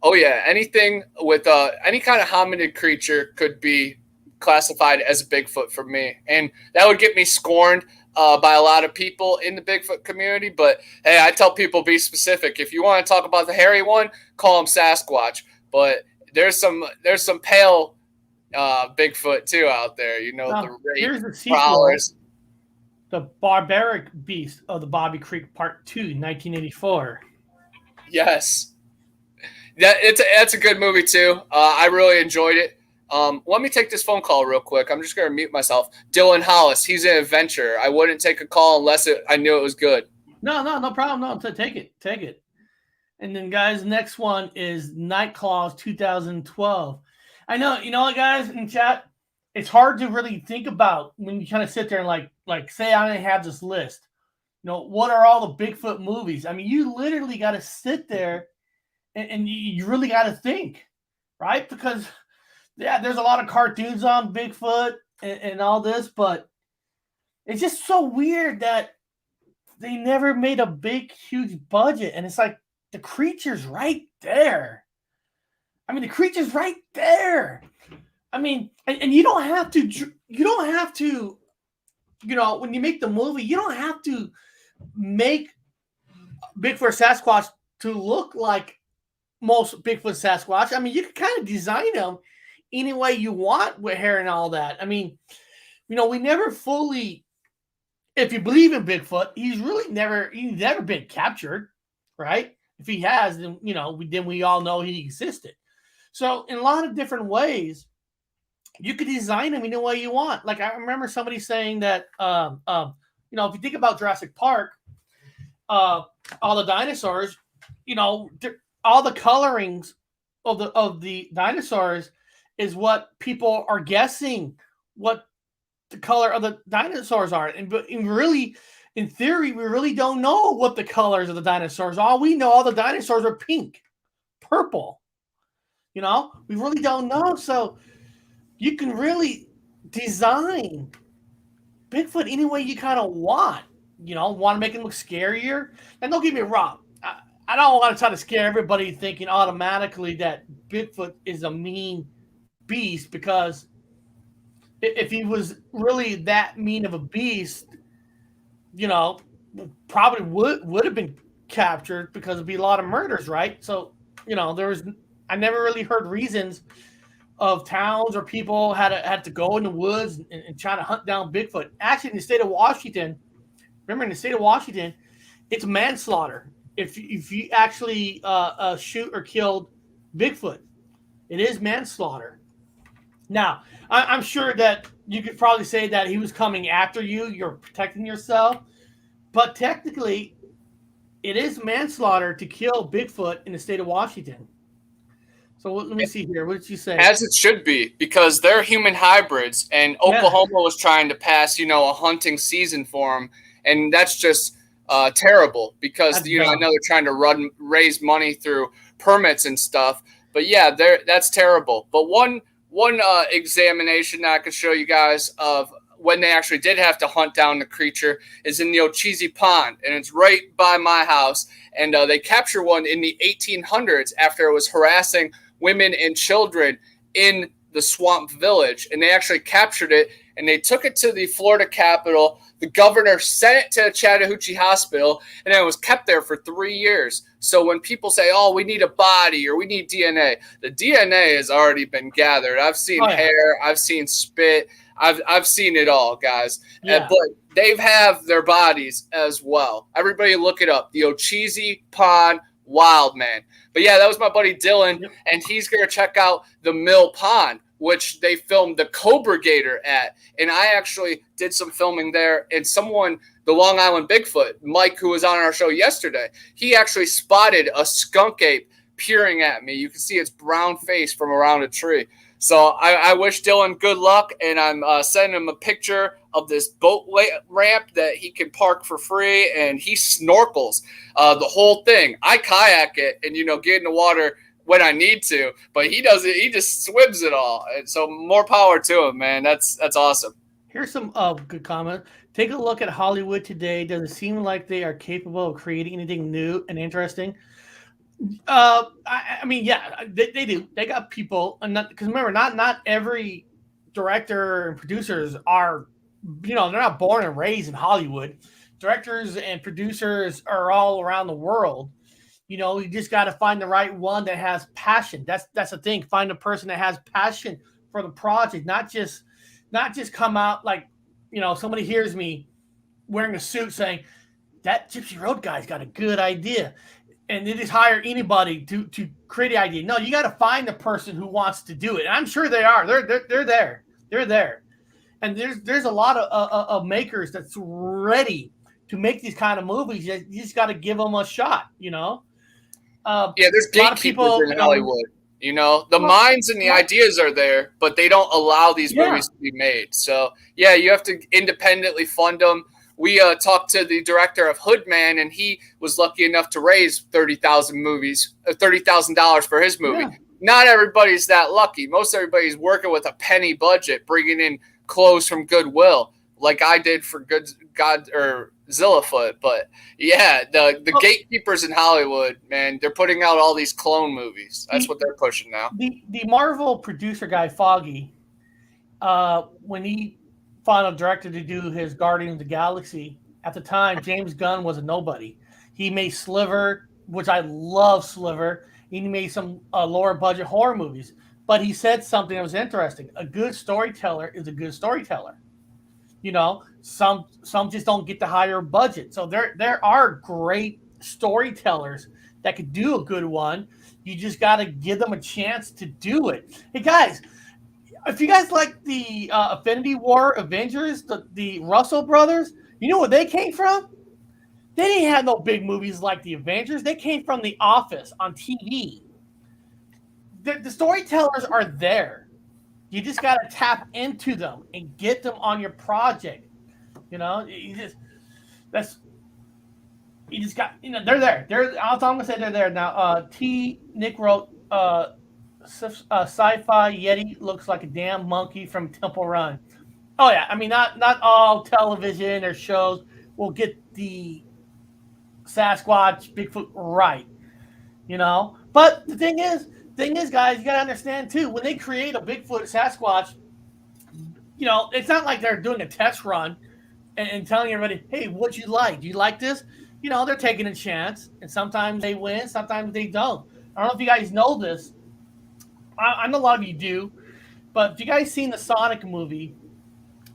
Oh, yeah. Anything with any kind of hominid creature could be classified as a Bigfoot for me. And that would get me scorned by a lot of people in the Bigfoot community. But, hey, I tell people be specific. If you want to talk about the hairy one, call him Sasquatch. But there's some pale Bigfoot, too, out there. The here's the sequel. Prowlers. The Barbaric Beast of the Bobby Creek Part 2, 1984. Yes. That's a good movie, too. I really enjoyed it. Let me take this phone call real quick. I'm just going to mute myself. Dylan Hollis, he's an adventurer. I wouldn't take a call unless I knew it was good. No problem. No, take it. And then, guys, next one is Nightclaws 2012. I know, you know what, guys, in chat, it's hard to really think about when you kind of sit there and like say I didn't have this list. What are all the Bigfoot movies? I mean, you literally got to sit there and you really got to think, right? Because there's a lot of cartoons on Bigfoot and all this, but it's just so weird that they never made a big, huge budget. And it's like the creature's right there. I mean, the creature's right there. I mean, and you don't have to, when you make the movie, you don't have to make Bigfoot Sasquatch to look like most Bigfoot Sasquatch. I mean, you can kind of design them any way you want with hair and all that. I mean, we never fully, if you believe in Bigfoot, he's never been captured, right? If he has, then, then we all know he existed. So in a lot of different ways, you could design them any way you want. Like I remember somebody saying that, if you think about Jurassic Park, all the dinosaurs, all the colorings of the dinosaurs is what people are guessing what the color of the dinosaurs are. But really, in theory, we really don't know what the colors of the dinosaurs are. All we know, all the dinosaurs are pink, purple. We really don't know. So you can really design Bigfoot any way you kind of want. Want to make him look scarier. And don't get me wrong. I don't want to try to scare everybody thinking automatically that Bigfoot is a mean beast, because if he was really that mean of a beast, probably would have been captured, because it'd be a lot of murders, right? So, I never really heard reasons of towns or people had to go in the woods and try to hunt down Bigfoot. Actually, in the state of Washington, it's manslaughter if you actually shoot or killed Bigfoot. It is manslaughter. Now, I'm sure that you could probably say that he was coming after you. You're protecting yourself. But technically, it is manslaughter to kill Bigfoot in the state of Washington. So let me see here. What did you say? As it should be, because they're human hybrids, and Oklahoma was trying to pass, a hunting season for them, and that's just terrible because That's I dumb. know they're trying to raise money through permits and stuff. But yeah, that's terrible. But one examination that I could show you guys of when they actually did have to hunt down the creature is in the Ochese Pond, and it's right by my house. And they captured one in the 1800s after it was harassing women and children in the swamp village, and they actually captured it and they took it to the Florida Capitol. The governor sent it to the Chattahoochee Hospital, and it was kept there for 3 years. So when people say, "Oh, we need a body or we need DNA," the DNA has already been gathered. I've seen hair, I've seen spit, I've seen it all, guys. Yeah. But they have their bodies as well. Everybody look it up. The Ochese Pond Wild Man. But yeah, that was my buddy Dylan, and he's going to check out the Mill Pond, which they filmed the Cobra Gator at. And I actually did some filming there, and the Long Island Bigfoot, Mike, who was on our show yesterday, he actually spotted a skunk ape peering at me. You can see its brown face from around a tree. So I wish Dylan good luck, and I'm sending him a picture of this boat ramp that he can park for free, and he snorkels the whole thing. I kayak it and, get in the water when I need to, but he doesn't. He just swims it all. And so more power to him, man. That's awesome. Here's some good comment. Take a look at Hollywood today. Does it seem like they are capable of creating anything new and interesting? I mean, yeah, they do. They got people, and because remember, not every director and producers are, they're not born and raised in Hollywood. Directors and producers are all around the world. You just got to find the right one that has passion. That's the thing. Find a person that has passion for the project, not just come out like, somebody hears me wearing a suit saying that Gypsy Road guy's got a good idea, and they just hire anybody to create the idea. No, you got to find the person who wants to do it. And I'm sure they are. They're there. They're there. And there's a lot of makers that's ready to make these kind of movies. You just got to give them a shot. There's gatekeepers in Hollywood. The minds and the ideas are there, but they don't allow these movies to be made. So yeah, you have to independently fund them. We talked to the director of Hoodman, and he was lucky enough to raise $30,000 for his movie. Yeah. Not everybody's that lucky. Most everybody's working with a penny budget, bringing in clothes from Goodwill, like I did for Zillafoot. But yeah, the gatekeepers in Hollywood, man, they're putting out all these clone movies. That's what they're pushing now. The Marvel producer guy, Foggy, when he final director to do his Guardians of the Galaxy, at the time, James Gunn was a nobody. He made Sliver, which I love Sliver. He made some lower budget horror movies. But he said something that was interesting. A good storyteller is a good storyteller. Some just don't get the higher budget. So there are great storytellers that could do a good one. You just got to give them a chance to do it. Hey, guys, if you guys like the Infinity War Avengers, the Russell brothers, you know where they came from? They didn't have no big movies like the Avengers. They came from The Office on TV. The storytellers are there. You just got to tap into them and get them on your project. They're there. I'm gonna say they're there now. Nick wrote, sci-fi Yeti looks like a damn monkey from Temple Run. Oh yeah, I mean not all television or shows will get the Sasquatch, Bigfoot right, But the thing is, guys, you gotta understand too. When they create a Bigfoot, Sasquatch, it's not like they're doing a test run and telling everybody, "Hey, what you like? Do you like this?" They're taking a chance, and sometimes they win, sometimes they don't. I don't know if you guys know this. I know a lot of you do, but have you guys seen the Sonic movie,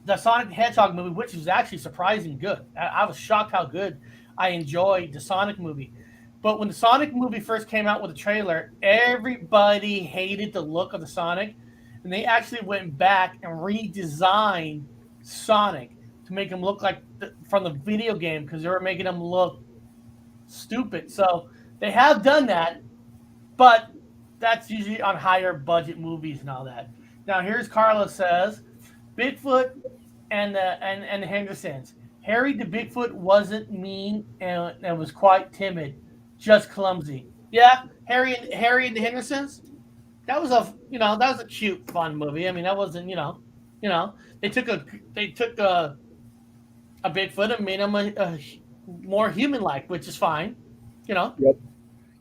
the Sonic the Hedgehog movie, which is actually surprisingly good? I was shocked how good I enjoyed the Sonic movie. But when the Sonic movie first came out with the trailer, everybody hated the look of the Sonic, and they actually went back and redesigned Sonic to make him look like from the video game because they were making him look stupid. So they have done that, but that's usually on higher budget movies and all that. Now here's Carla says, Bigfoot and the Hendersons. Harry the Bigfoot wasn't mean and was quite timid, just clumsy. Yeah, Harry and the Hendersons. That was that was a cute, fun movie. I mean, that wasn't you know they took a Bigfoot and made him a more human like, which is fine. You know. Yep.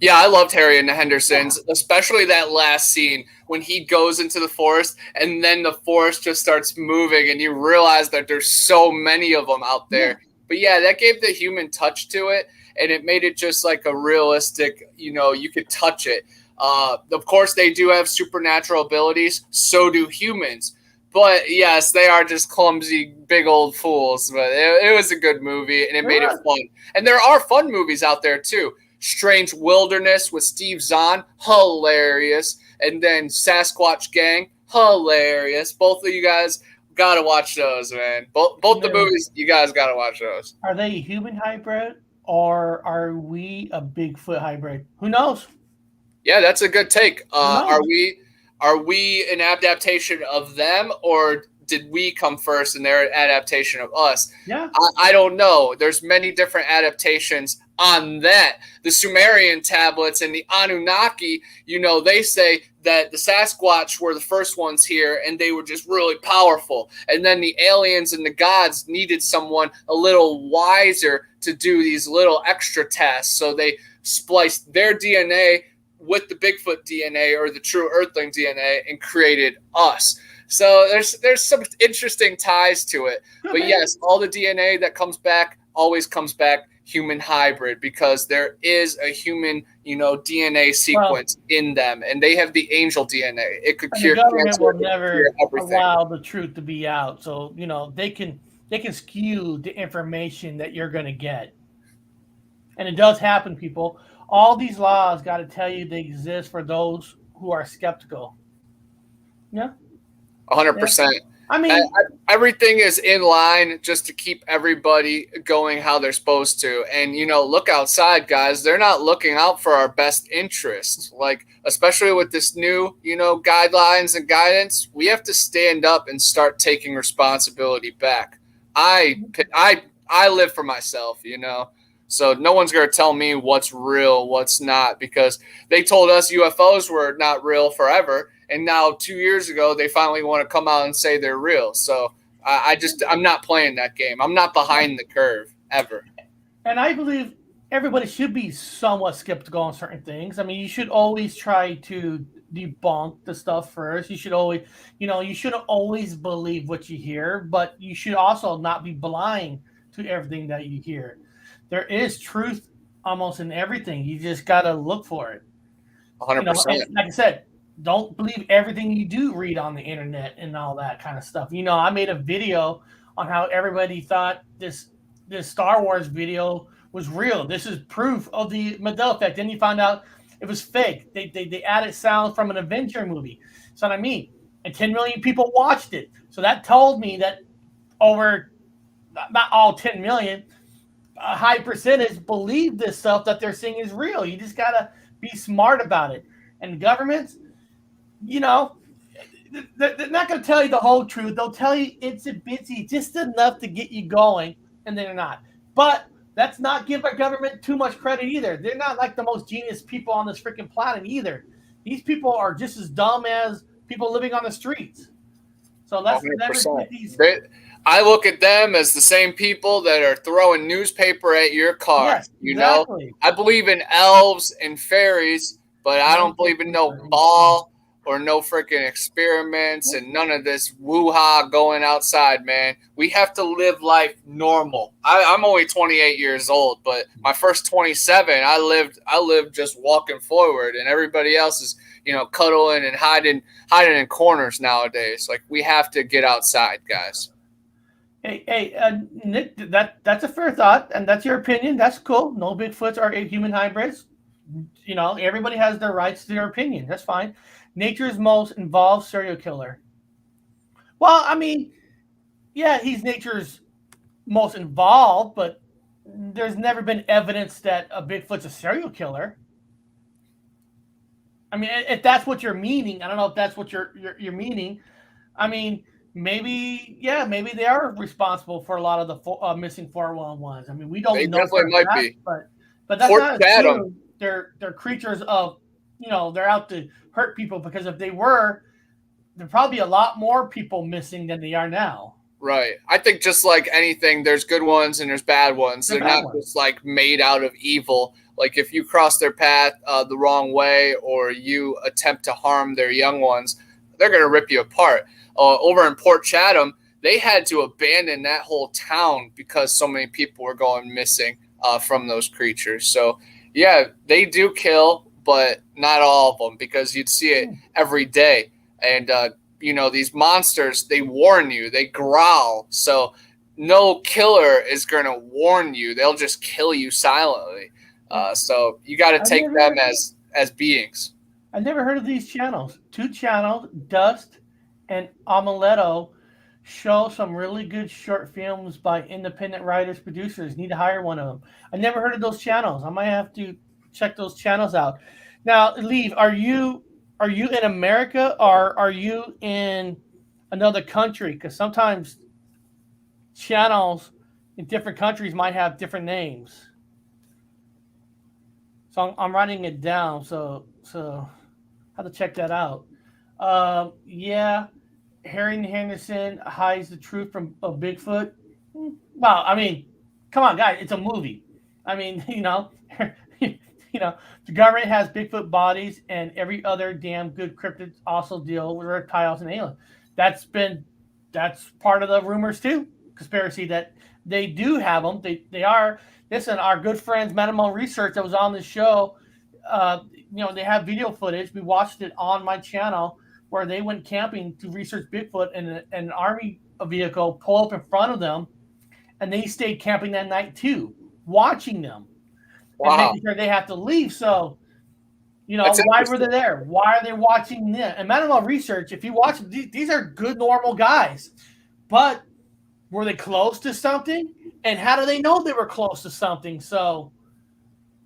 Yeah, I loved Harry and the Hendersons, especially that last scene when he goes into the forest and then the forest just starts moving and you realize that there's so many of them out there. Yeah. But yeah, that gave the human touch to it and it made it just like a realistic, you could touch it. Of course, they do have supernatural abilities. So do humans. But yes, they are just clumsy, big old fools. But it was a good movie and it made it fun. And there are fun movies out there too. Strange Wilderness with Steve Zahn, hilarious. And then Sasquatch Gang, hilarious. Both of you guys gotta watch those, man. Both the movies, you guys gotta watch those. Are they a human hybrid or are we a Bigfoot hybrid? Who knows? Yeah, that's a good take. Are we an adaptation of them, or did we come first and they're an adaptation of us? Yeah. I don't know. There's many different adaptations on that. The Sumerian tablets and the Anunnaki, they say that the Sasquatch were the first ones here and they were just really powerful. And then the aliens and the gods needed someone a little wiser to do these little extra tasks. So they spliced their DNA with the Bigfoot DNA or the true Earthling DNA and created us. So there's some interesting ties to it. But yes, all the DNA that comes back always comes back human hybrid because there is a human, DNA sequence in them, and they have the angel DNA. It could cure cancer. The government will never allow the truth to be out, so they can skew the information that you're going to get, and it does happen, people. All these laws got to tell you they exist for those who are skeptical. Yeah. 100%. I mean, everything is in line just to keep everybody going how they're supposed to. And, look outside, guys. They're not looking out for our best interests. Like, especially with this new, guidelines and guidance, we have to stand up and start taking responsibility back. I live for myself, So no one's going to tell me what's real, what's not, because they told us UFOs were not real forever. And now 2 years ago, they finally want to come out and say they're real. So I'm not playing that game. I'm not behind the curve ever. And I believe everybody should be somewhat skeptical on certain things. I mean, you should always try to debunk the stuff first. You should always, you shouldn't always believe what you hear, but you should also not be blind to everything that you hear. There is truth almost in everything. You just got to look for it. 100%. Like I said, don't believe everything you do read on the internet and all that kind of stuff. I made a video on how everybody thought this Star Wars video was real. This is proof of the Mandela effect. Then you found out it was fake. They added sound from an Avenger movie. So what I mean, and 10 million people watched it. So that told me that over, not all 10 million, a high percentage believe this stuff that they're seeing is real. You just gotta be smart about it. And governments, they're not going to tell you the whole truth. They'll tell you itsy bitsy, just enough to get you going, and then they're not. But let's not give our government too much credit either. They're not like the most genius people on this freaking planet either. These people are just as dumb as people living on the streets. So let's never get these. I look at them as the same people that are throwing newspaper at your car. Yes, exactly. I believe in elves and fairies, but I don't believe in no ball or no freaking experiments and none of this woo-ha going outside, man. We have to live life normal. I'm only 28 years old, but my first 27, I lived just walking forward, and everybody else is, cuddling and hiding in corners nowadays. Like, we have to get outside, guys. Hey, Nick, that's a fair thought, and that's your opinion. That's cool. No Bigfoots are human hybrids. Everybody has their rights to their opinion. That's fine. Nature's most involved serial killer. Well, I mean, yeah, he's nature's most involved, but there's never been evidence that a Bigfoot's a serial killer. I mean, if that's what you're meaning, I don't know if that's what you're meaning. I mean, maybe they are responsible for a lot of the missing 411s. I mean, we They don't know for definitely a might fact, be. but that's Port not Chatham. assumed. They're creatures of, they're out to hurt people, because if they were, there'd probably be a lot more people missing than they are now. Right. I think just like anything, there's good ones and there's bad ones. They're They're bad not ones. just like made out of evil. Like if you cross their path the wrong way or you attempt to harm their young ones, they're going to rip you apart. Over in Port Chatham, they had to abandon that whole town because so many people were going missing from those creatures. So, yeah, they do kill, but not all of them, because you'd see it every day. And these monsters, they warn you, they growl. So no killer is going to warn you. They'll just kill you silently. So you got to take them as beings. I never heard of these channels. Two channels, Dust and Amaletto, show some really good short films by independent writers, producers. Need to hire one of them. I never heard of those channels. I might have to check those channels out. Now, Leave, are you in America, or are you in another country? Because sometimes channels in different countries might have different names. So I'm writing it down. So I have to check that out. Yeah, Harry Henderson hides the truth from Bigfoot. Well, I mean, come on, guys, it's a movie. I mean, the government has Bigfoot bodies, and every other damn good cryptid also deal with reptiles and aliens. That's part of the rumors too. Conspiracy that they do have them. They are. Listen, our good friends Manimal Research that was on the show. They have video footage. We watched it on my channel where they went camping to research Bigfoot, and an army vehicle pulled up in front of them, and they stayed camping that night too, watching them and making sure they have to leave. So, why were they there? Why are they watching them? And Manimal Research, if you watch, these are good, normal guys, but were they close to something? And how do they know they were close to something? So,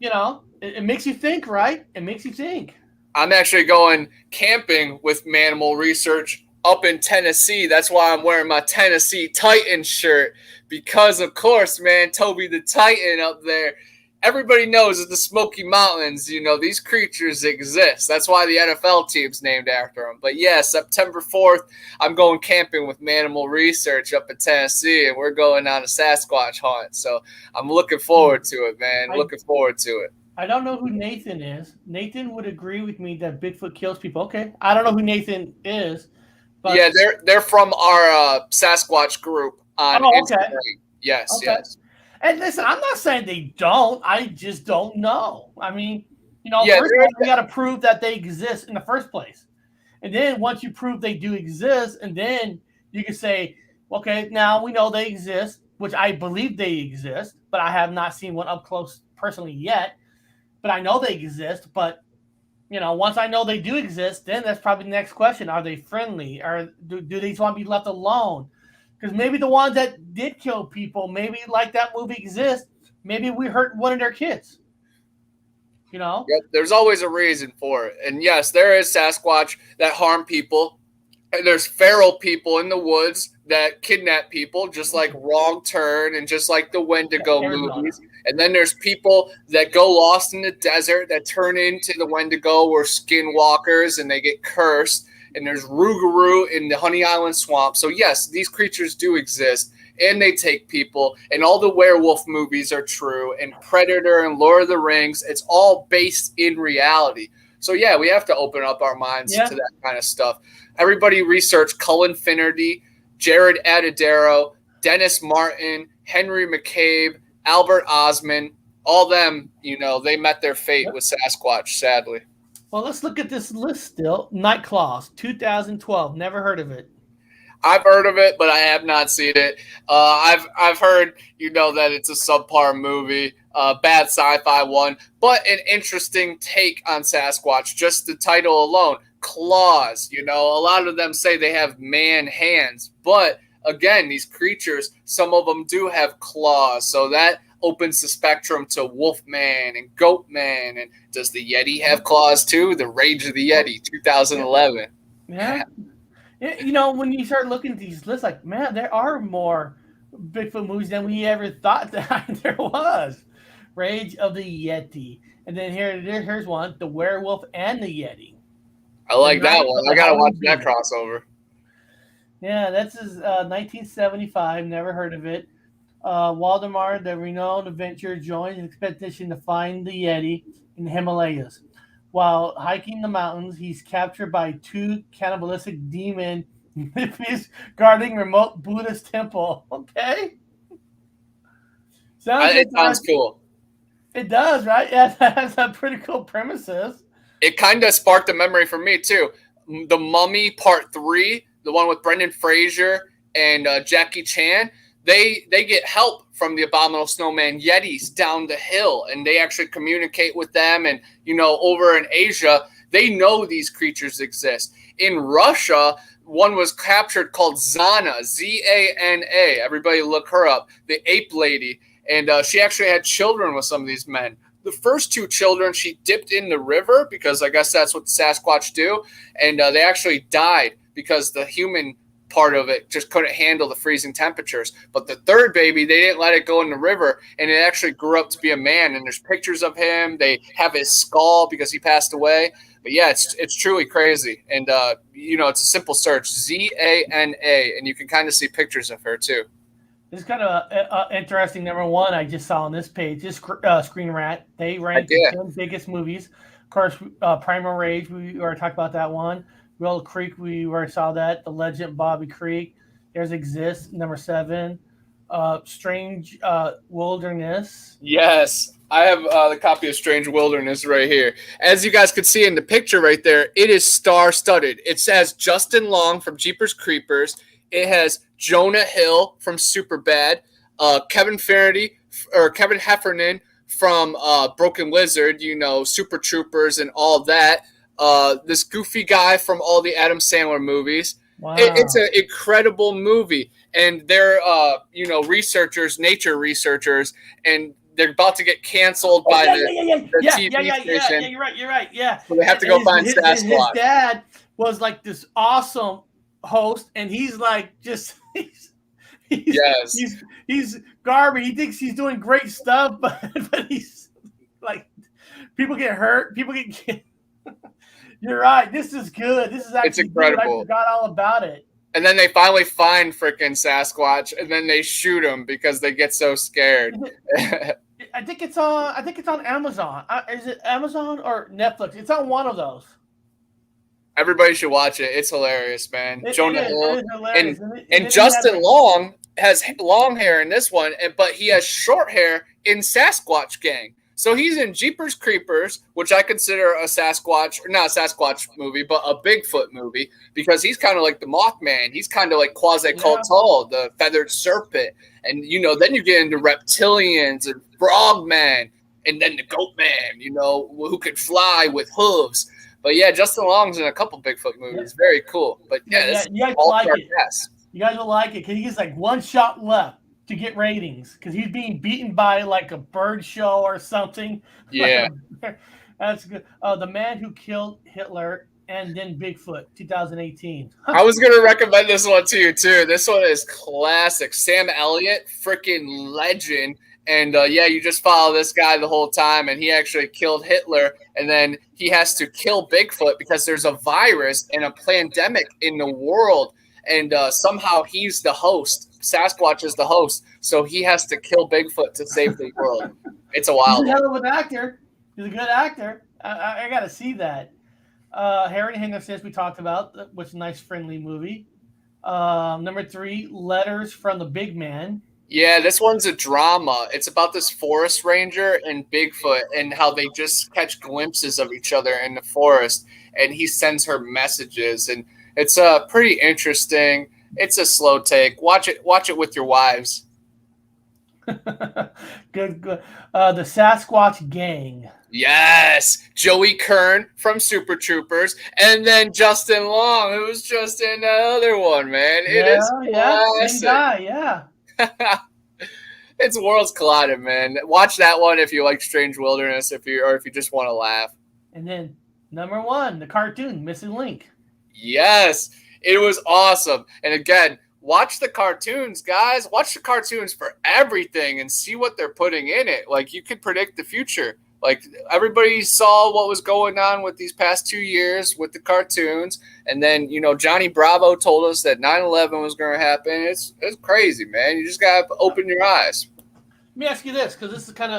it makes you think, right? It makes you think. I'm actually going camping with Manimal Research up in Tennessee. That's why I'm wearing my Tennessee Titans shirt, because, of course, man, Toby the Titan up there. Everybody knows that the Smoky Mountains, these creatures exist. That's why the NFL team's named after them. But yeah, September 4th, I'm going camping with Manimal Research up in Tennessee, and we're going on a Sasquatch hunt. So I'm looking forward to it, man. Looking forward to it. I don't know who Nathan is. Nathan would agree with me that Bigfoot kills people. Okay, I don't know who Nathan is. But yeah, they're from our Sasquatch group on Instagram. Yes, okay. Yes. And listen, I'm not saying they don't. I just don't know. I mean, first of all, we got to prove that they exist in the first place. And then once you prove they do exist, and then you can say, okay, now we know they exist, which I believe they exist, but I have not seen one up close personally yet. But I know they exist. But, once I know they do exist, then that's probably the next question. Are they friendly? Or do they just want to be left alone? Because maybe the ones that did kill people, maybe like that movie exists, maybe we hurt one of their kids. Yeah, there's always a reason for it. And yes, there is Sasquatch that harm people. And there's feral people in the woods that kidnap people, just like Wrong Turn and just like the Wendigo movies. And then there's people that go lost in the desert that turn into the Wendigo or skinwalkers, and they get cursed. And there's Rougarou in the Honey Island Swamp. So yes, these creatures do exist, and they take people. And all the werewolf movies are true, and Predator and Lord of the Rings. It's all based in reality. So yeah, we have to open up our minds to that kind of stuff. Everybody research Cullen Finnerty, Jared Adidero, Dennis Martin, Henry McCabe, Albert Osmond. All them, they met their fate with Sasquatch, sadly. Well, let's look at this list still. Night Claws, 2012. Never heard of it. I've heard of it, but I have not seen it. I've heard, that it's a subpar movie, bad sci-fi one, but an interesting take on Sasquatch. Just the title alone, claws. A lot of them say they have man hands, but again, these creatures, some of them do have claws, so that opens the spectrum to Wolfman and Goatman. And does the Yeti have claws too? The Rage of the Yeti, 2011. Yeah. You know, when you start looking at these lists, like, man, there are more Bigfoot movies than we ever thought that there was. Rage of the Yeti. And then here's one, The Werewolf and the Yeti. I The like that Night one. of the I gotta watch Howling that Beast. crossover. Yeah, that's his 1975. Never heard of it. Waldemar, the renowned adventurer, joins an expedition to find the Yeti in the Himalayas. While hiking the mountains, he's captured by two cannibalistic demon hippies guarding remote Buddhist temple. Okay, sounds It sounds interesting. cool. It does, right? Yeah, that's a pretty cool premises. It kind of sparked a memory for me too. The Mummy Part 3, the one with Brendan Fraser and Jackie Chan. They get help from the Abominable Snowman Yetis down the hill, and they actually communicate with them. And over in Asia, they know these creatures exist. In Russia, one was captured called Zana, Zana. Everybody look her up. The ape lady, and she actually had children with some of these men. The first two children she dipped in the river because I guess that's what the Sasquatch do, and they actually died because the human part of it just couldn't handle the freezing temperatures. But the third baby, they didn't let it go in the river, and it actually grew up to be a man. And there's pictures of him. They have his skull because he passed away. But yeah, it's truly crazy. And it's a simple search, Zana, and you can kind of see pictures of her too. This is kind of interesting. Number one, I just saw on this page, this Screen Rat. They ranked the 10 biggest movies. Of course, Primal Rage, we already talked about that one. Willow Creek, we already saw that. The Legend Bobby Creek. There's Exist, number 7. Strange Wilderness. Yes, I have the copy of Strange Wilderness right here. As you guys can see in the picture right there, it is star-studded. It says Justin Long from Jeepers Creepers. It has Jonah Hill from Superbad, Kevin Heffernan from Broken Lizard, Super Troopers and all that. This goofy guy from all the Adam Sandler movies. Wow. It's an incredible movie, and they're researchers, nature researchers, and they're about to get canceled by the TV station. Yeah, you're right. Yeah. So they have to go find Sasquatch. His dad was like this awesome host, and he's like just he's garbage. He thinks he's doing great stuff, but he's like people get hurt, people get You're right. This is good. This is actually it's incredible. Good. I forgot all about it. And then they finally find freaking Sasquatch, and then they shoot him because they get so scared. I think it's on Amazon. Is it Amazon or Netflix? It's on one of those. Everybody should watch it. It's hilarious, man. Jonah Hill and It Justin Long has long hair in this one, but he has short hair in Sasquatch Gang. So he's in Jeepers Creepers, which I consider a Sasquatch, or not a Sasquatch movie, but a Bigfoot movie, because he's kind of like the Mothman. He's kind of like Quetzalcoatl, the feathered serpent. And, then you get into reptilians and frogmen, and then the goat man, who could fly with hooves. But yeah, Justin Long's in a couple Bigfoot movies. Yeah. Very cool. But yeah, you guys will like it. You guys will like it because he has like one shot left to get ratings because he's being beaten by like a bird show or something. Yeah. That's good. The Man Who Killed Hitler and then Bigfoot, 2018. I was going to recommend this one to you too. This one is classic. Sam Elliott, freaking legend. And you just follow this guy the whole time, and he actually killed Hitler, and then he has to kill Bigfoot because there's a virus and a pandemic in the world, and somehow he's the host. Sasquatch is the host, so he has to kill Bigfoot to save the world. It's a wild one. He's a hell of an actor. He's a good actor. I got to see that. Harry Henderson, we talked about, which is a nice, friendly movie. Number 3, Letters from the Big Man. Yeah, this one's a drama. It's about this forest ranger and Bigfoot and how they just catch glimpses of each other in the forest, and he sends her messages, and it's pretty interesting. It's a slow take. Watch it with your wives. Good. The Sasquatch Gang. Yes, Joey Kern from Super Troopers, and then Justin Long, who's just in the other one, man. It is classic. Same guy, yeah. It's worlds collided, man. Watch that one if you like Strange Wilderness, if you just want to laugh. And then number 1, the cartoon Missing Link. Yes, It was awesome. And again, watch the cartoons, guys. Watch the cartoons for everything and see what they're putting in it. Like, you could predict the future. Like, everybody saw what was going on with these past 2 years with the cartoons. And then, Johnny Bravo told us that 9/11 was going to happen. It's crazy, man. You just got to open your eyes. Let me ask you this, because this is kind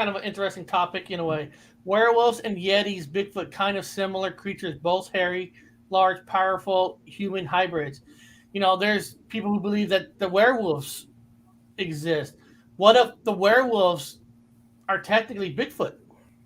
of an interesting topic in a way. Werewolves and Yetis, Bigfoot, kind of similar creatures, both hairy, large, powerful human hybrids. There's people who believe that the werewolves exist. What if the werewolves are technically Bigfoot?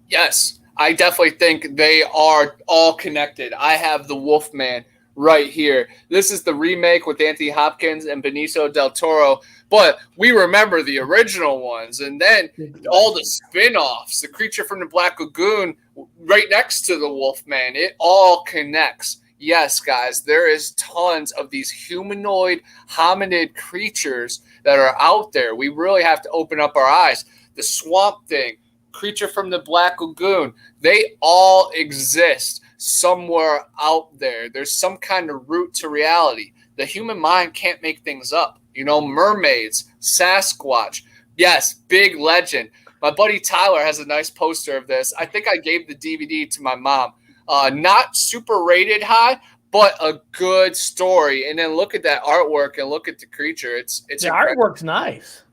Yes, I definitely think they are all connected. I have the Wolfman right here. This is the remake with Anthony Hopkins and Benicio del Toro, but we remember the original ones, and then all the spin-offs, the Creature from the Black Lagoon right next to the Wolfman. It all connects. Yes, guys, there is tons of these humanoid hominid creatures that are out there. We really have to open up our eyes. The Swamp Thing, Creature from the Black Lagoon, they all exist somewhere out there. There's some kind of root to reality. The human mind can't make things up. Mermaids, Sasquatch. Yes, big legend. My buddy Tyler has a nice poster of this. I think I gave the DVD to my mom. Not super rated high, but a good story. And then look at that artwork and look at the creature. It's the artwork's nice.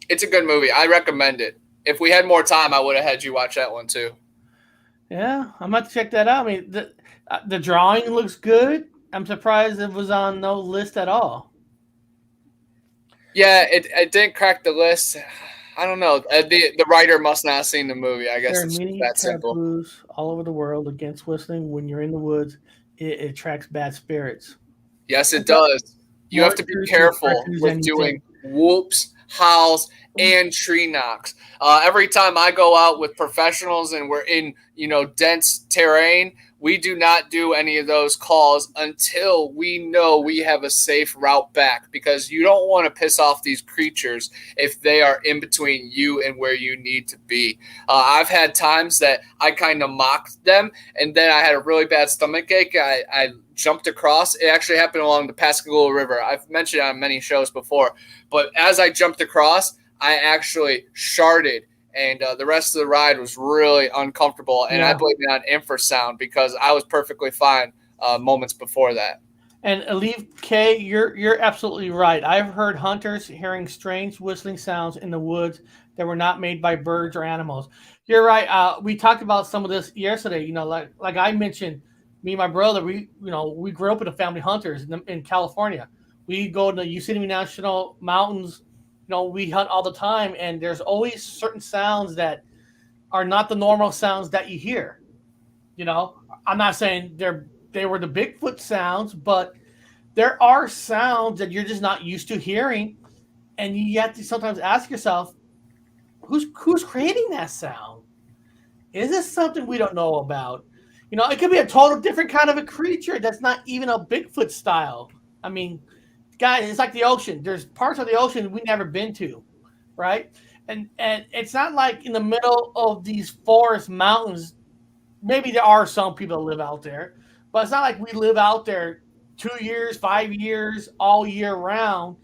It's a good movie. I recommend it. If we had more time, I would have had you watch that one too. Yeah, I'm about to check that out. I mean, the drawing looks good. I'm surprised it was on no list at all. Yeah, it didn't crack the list. I don't know. The writer must not have seen the movie. I guess there are it's many that simple. taboos all over the world against whistling. When you're in the woods, it attracts bad spirits. Yes, it does. You have to be careful with doing whoops, howls, and tree knocks. Every time I go out with professionals and we're in, dense terrain, we do not do any of those calls until we know we have a safe route back, because you don't want to piss off these creatures if they are in between you and where you need to be. I've had times that I kind of mocked them, and then I had a really bad stomach ache. I jumped across. It actually happened along the Pascagoula River. I've mentioned it on many shows before, but as I jumped across, I actually sharded, and the rest of the ride was really uncomfortable, and I blame it on infrasound because I was perfectly fine moments before that. And Aleve K, you're absolutely right. I've heard hunters hearing strange whistling sounds in the woods that were not made by birds or animals. You're right. We talked about some of this yesterday. Like I mentioned, me and my brother, we grew up with a family hunters in California. We go to the Yosemite National Mountains. We hunt all the time, and there's always certain sounds that are not the normal sounds that you hear. I'm not saying they were the Bigfoot sounds, but there are sounds that you're just not used to hearing, and you have to sometimes ask yourself, who's creating that sound? Is this something we don't know about? It could be a total different kind of a creature that's not even a Bigfoot style. I mean, guys, it's like the ocean. There's parts of the ocean we've never been to, right? And it's not like in the middle of these forest mountains. Maybe there are some people that live out there, but it's not like we live out there 2 years, 5 years, all year round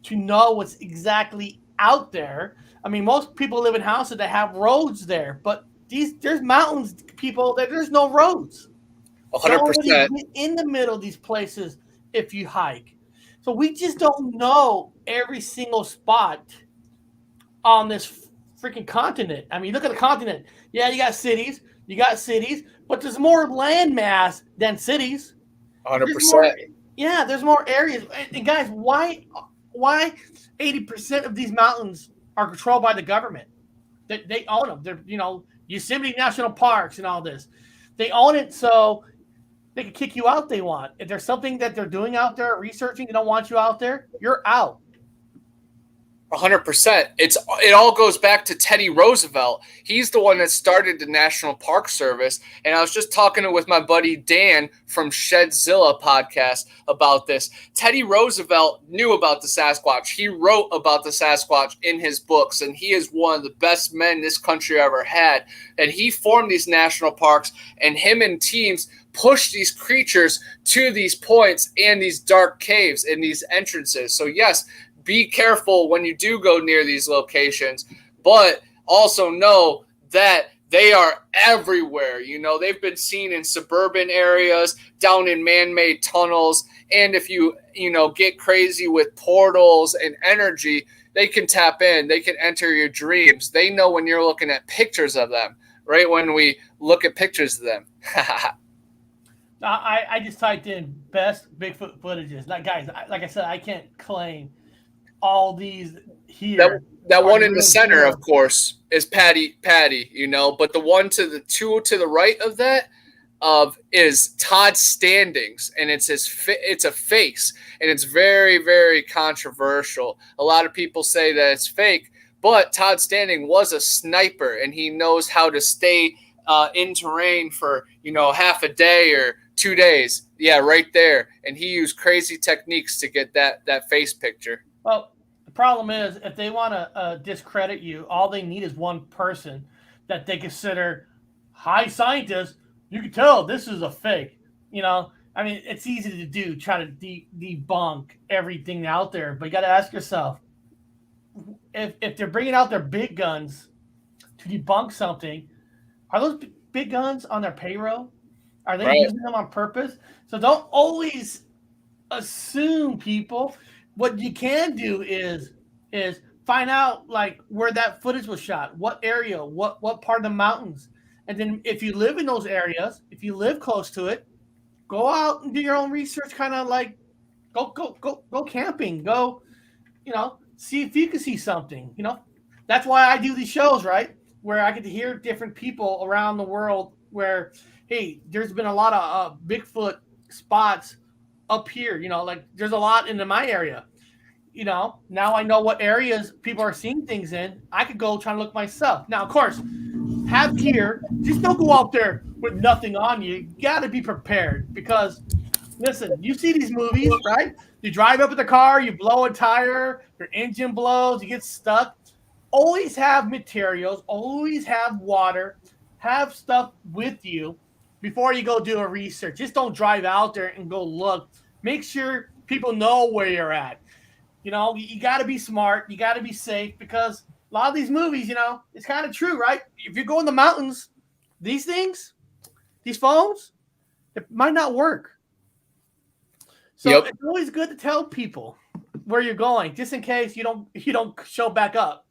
to know what's exactly out there. I mean, most people live in houses that have roads there, but there's mountains, people, that there's no roads. 100%. In the middle of these places if you hike. So we just don't know every single spot on this freaking continent. I mean, look at the continent. Yeah, you got cities, but there's more land mass than cities. 100%. There's more areas. And guys, why 80% of these mountains are controlled by the government? They own them. They're, Yosemite National Parks and all this. They own it, so they can kick you out if they want. If there's something that they're doing out there, researching, they don't want you out there, you're out. 100%. It all goes back to Teddy Roosevelt. He's the one that started the National Park Service. And I was just talking with my buddy Dan from Shedzilla podcast about this. Teddy Roosevelt knew about the Sasquatch. He wrote about the Sasquatch in his books, and he is one of the best men this country ever had. And he formed these national parks, and him and teams push these creatures to these points and these dark caves and these entrances. So yes, be careful when you do go near these locations, but also know that they are everywhere. You know, they've been seen in suburban areas, down in man-made tunnels, and if you get crazy with portals and energy, they can tap in. They can enter your dreams. They know when you're looking at pictures of them, right? When we look at pictures of them. I just typed in best Bigfoot footages. Like, guys, like I said, I can't claim all these here. That one in the center, of course, is Patty, but the one to the right of that is Todd Standings, and it's a face, and it's very, very controversial. A lot of people say that it's fake, but Todd Standing was a sniper, and he knows how to stay in terrain for half a day or 2 days. Yeah, right there, and he used crazy techniques to get that face picture. Well, the problem is, if they want to discredit you, all they need is one person that they consider high scientist. You can tell this is a fake. I mean, it's easy to do, try to debunk everything out there. But you got to ask yourself, if they're bringing out their big guns to debunk something, are those big guns on their payroll? Are they using them on purpose? So don't always assume, people. What you can do is find out like where that footage was shot, what area, what part of the mountains, and then if you live in those areas, if you live close to it, go out and do your own research. Kind of like go camping, go, see if you can see something. That's why I do these shows, right? Where I get to hear different people around the world. Where, hey, there's been a lot of Bigfoot spots up here, like there's a lot in my area. Now I know what areas people are seeing things in. I could go try to look myself. Now, of course, have gear. Just don't go out there with nothing on you. You got to be prepared because, listen, you see these movies, right? You drive up in the car, you blow a tire, your engine blows, you get stuck. Always have materials, always have water, have stuff with you before you go do a research. Just don't drive out there and go look. Make sure people know where you're at. You got to be smart. You got to be safe because a lot of these movies, it's kind of true, right? If you go in the mountains, these things, these phones, it might not work. So It's always good to tell people where you're going, just in case you don't show back up.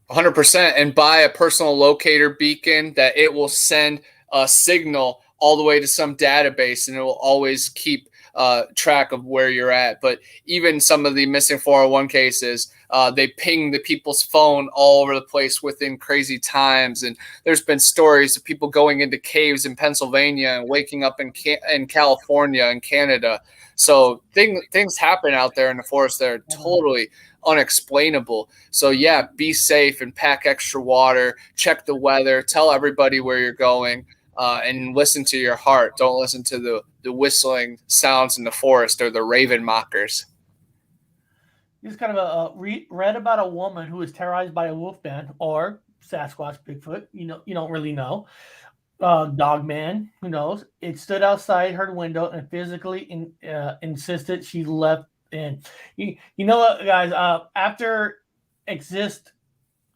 100%, and buy a personal locator beacon that it will send a signal all the way to some database, and it will always keep track of where you're at. But even some of the missing 401 cases, they ping the people's phone all over the place within crazy times. And there's been stories of people going into caves in Pennsylvania and waking up in California and Canada. So things happen out there in the forest that are totally unexplainable. So yeah, be safe and pack extra water, check the weather, tell everybody where you're going. And listen to your heart. Don't listen to the whistling sounds in the forest or the raven mockers. Just kind of read about a woman who was terrorized by a wolf man or Sasquatch, Bigfoot. You don't really know. Dog man, who knows? It stood outside her window and physically insisted she left in. You know what, guys? After Exist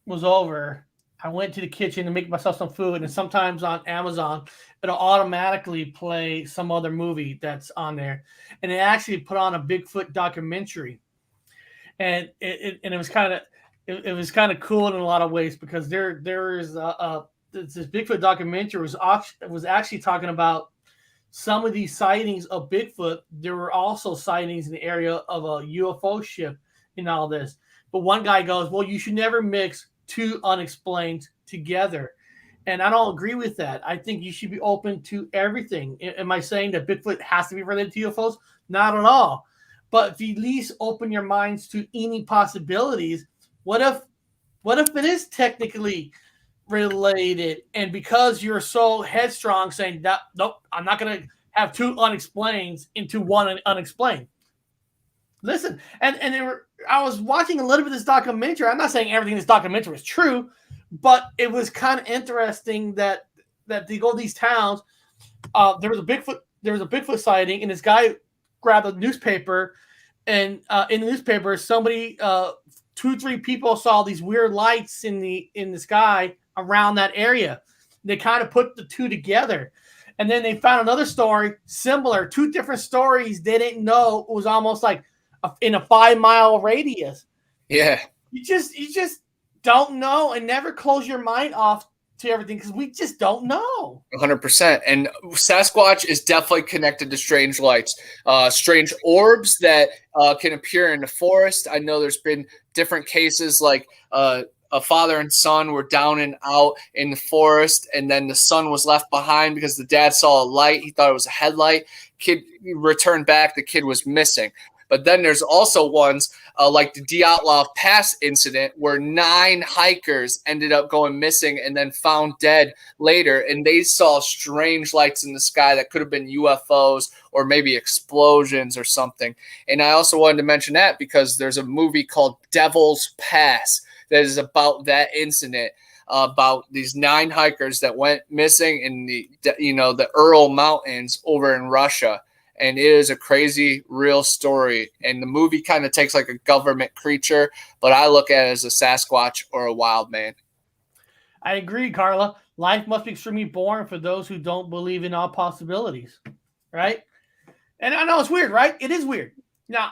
was over, I went to the kitchen to make myself some food, and sometimes on Amazon, it'll automatically play some other movie that's on there. And it actually put on a Bigfoot documentary. And it was kind of cool in a lot of ways because there is this Bigfoot documentary was actually talking about some of these sightings of Bigfoot. There were also sightings in the area of a UFO ship in all this. But one guy goes, well, you should never mix two unexplained together. And I don't agree with that. I think you should be open to everything. Am I saying that Bigfoot has to be related to UFOs? Not at all. But if you at least open your minds to any possibilities, what if it is technically related? And because you're so headstrong saying that, nope, I'm not going to have two unexplained into one unexplained. Listen, I was watching a little bit of this documentary. I'm not saying everything in this documentary was true, but it was kind of interesting that they go to these towns. There was a Bigfoot there was a Bigfoot sighting, and this guy grabbed a newspaper, and in the newspaper, somebody, 2-3 people saw these weird lights in the sky around that area. They kind of put the two together, and then they found another story similar. 2 different stories they didn't know it was almost like in a 5-mile radius. Yeah. You just don't know, and never close your mind off to everything because we just don't know. 100%. And Sasquatch is definitely connected to strange lights, strange orbs that can appear in the forest. I know there's been different cases like a father and son were down and out in the forest, and then the son was left behind because the dad saw a light. He thought it was a headlight. Kid returned back. The kid was missing. But then there's also ones like the Dyatlov Pass incident where 9 hikers ended up going missing and then found dead later. And they saw strange lights in the sky that could have been UFOs or maybe explosions or something. And I also wanted to mention that because there's a movie called Devil's Pass that is about that incident, about these 9 hikers that went missing in the Ural Mountains over in Russia. And it is a crazy, real story. And the movie kind of takes like a government creature, but I look at it as a Sasquatch or a wild man. I agree, Carla. Life must be extremely boring for those who don't believe in all possibilities, right? And I know it's weird, right? It is weird. Now,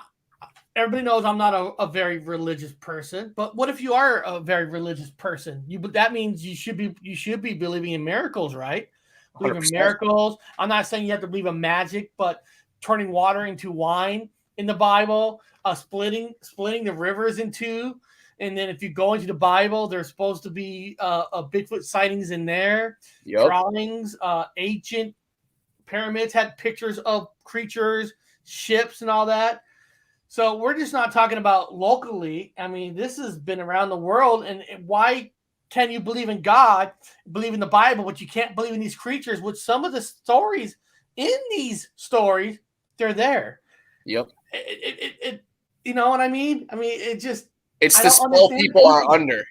everybody knows I'm not a very religious person, but what if you are a very religious person? That means you should be believing in miracles, right? Believe in miracles. I'm not saying you have to believe in magic, but turning water into wine in the Bible, splitting the rivers in 2. And then if you go into the Bible, there's supposed to be a Bigfoot sightings in there. Yep. Drawings, ancient pyramids had pictures of creatures, ships, and all that. So we're just not talking about locally. I mean, this has been around the world. And why can you believe in God, believe in the Bible, but you can't believe in these creatures? Which some of the stories in these stories, they're there. Yep. You know what I mean? I mean, it's the spell people are under.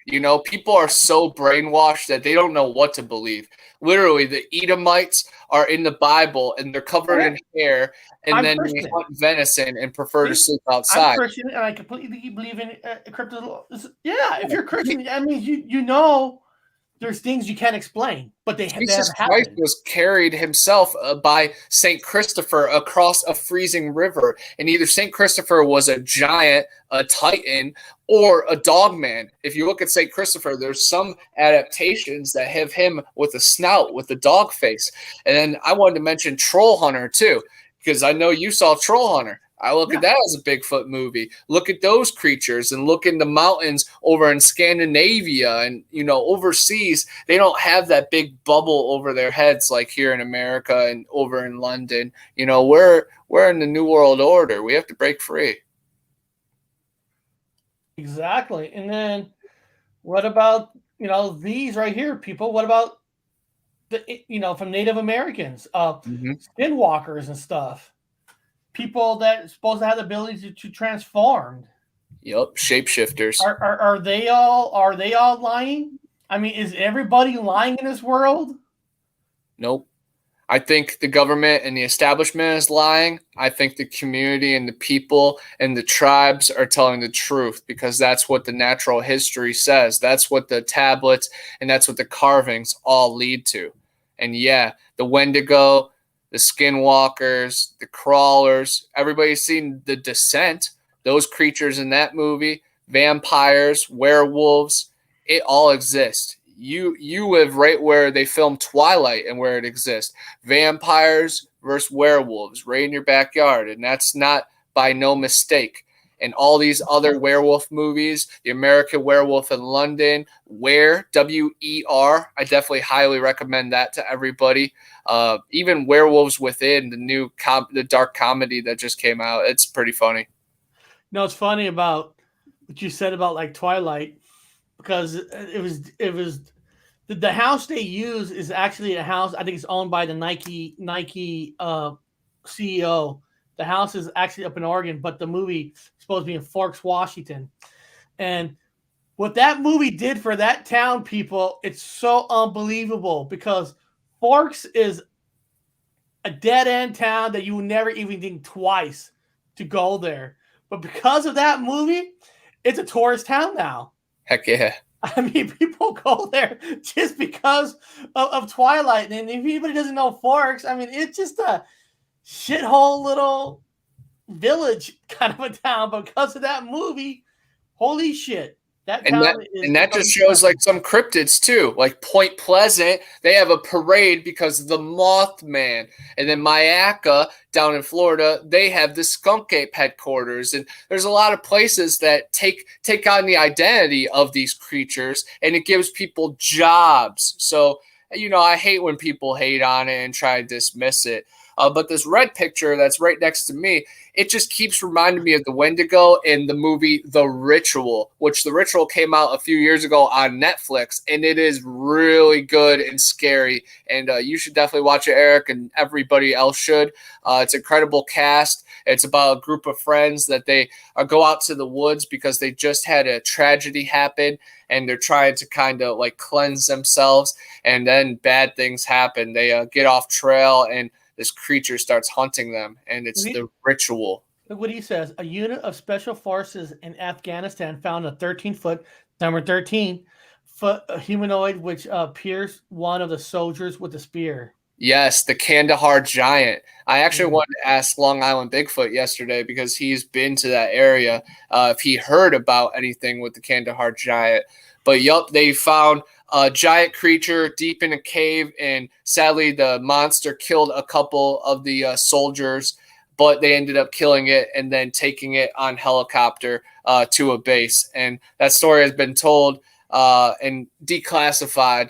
People are so brainwashed that they don't know what to believe. Literally, the Edomites are in the Bible and they're covered in hair, and then they hunt venison and prefer to sleep outside. I'm Christian, and I completely believe in crypto. Yeah, if you're Christian, that means you know there's things you can't explain, but Jesus Christ was carried himself by St. Christopher across a freezing river. And either St. Christopher was a giant, a titan, or a dog man. If you look at St. Christopher, there's some adaptations that have him with a snout, with a dog face. And then I wanted to mention Troll Hunter too, because I know you saw Troll Hunter. I look at that as a Bigfoot movie. Look at those creatures and look in the mountains over in Scandinavia and, overseas. They don't have that big bubble over their heads like here in America and over in London. We're in the New World Order. We have to break free. Exactly. And then what about, these right here, people? What about from Native Americans, skinwalkers and stuff? People that are supposed to have the ability to transform. Yep, shapeshifters. Are they all lying? I mean, is everybody lying in this world? Nope. I think the government and the establishment is lying. I think the community and the people and the tribes are telling the truth because that's what the natural history says. That's what the tablets and that's what the carvings all lead to. And yeah, the Wendigo, the skinwalkers, the crawlers, everybody's seen The Descent, those creatures in that movie, vampires, werewolves, it all exists. You live right where they filmed Twilight and where it exists. Vampires versus werewolves right in your backyard, and that's not by no mistake. And all these other werewolf movies, the American Werewolf in London, W-E-R, I definitely highly recommend that to everybody. Even Werewolves Within, the dark comedy that just came out, it's pretty funny. No, it's funny about what you said about like Twilight, because it was the house they use is actually a house. I think it's owned by the Nike CEO. The house is actually up in Oregon, but the movie is supposed to be in Forks, Washington. And what that movie did for that town, people, it's so unbelievable because Forks is a dead end town that you would never even think twice to go there. But because of that movie, it's a tourist town now. Heck yeah. I mean, people go there just because of Twilight. And if anybody doesn't know Forks, I mean, it's just a shithole little village kind of a town. But because of that movie, holy shit. And that just shows like some cryptids too, like Point Pleasant. They have a parade because of the Mothman, and then Mayaca down in Florida, they have the skunk ape headquarters. And there's a lot of places that take on the identity of these creatures, and it gives people jobs. So I hate when people hate on it and try to dismiss it. But this red picture that's right next to me, it just keeps reminding me of the Wendigo in the movie The Ritual, which The Ritual came out a few years ago on Netflix, and it is really good and scary. And you should definitely watch it, Eric, and everybody else should. It's an incredible cast. It's about a group of friends that they go out to the woods because they just had a tragedy happen, and they're trying to kind of like cleanse themselves, and then bad things happen. They get off trail, and this creature starts hunting them, and it's The Ritual. Look what he says. A unit of special forces in Afghanistan found a 13-foot, number 13-foot humanoid which pierced one of the soldiers with a spear. Yes, the Kandahar giant. I actually wanted to ask Long Island Bigfoot yesterday because he's been to that area, if he heard about anything with the Kandahar giant. But yup, they found a giant creature deep in a cave, and sadly the monster killed a couple of the soldiers, but they ended up killing it and then taking it on helicopter to a base. And that story has been told and declassified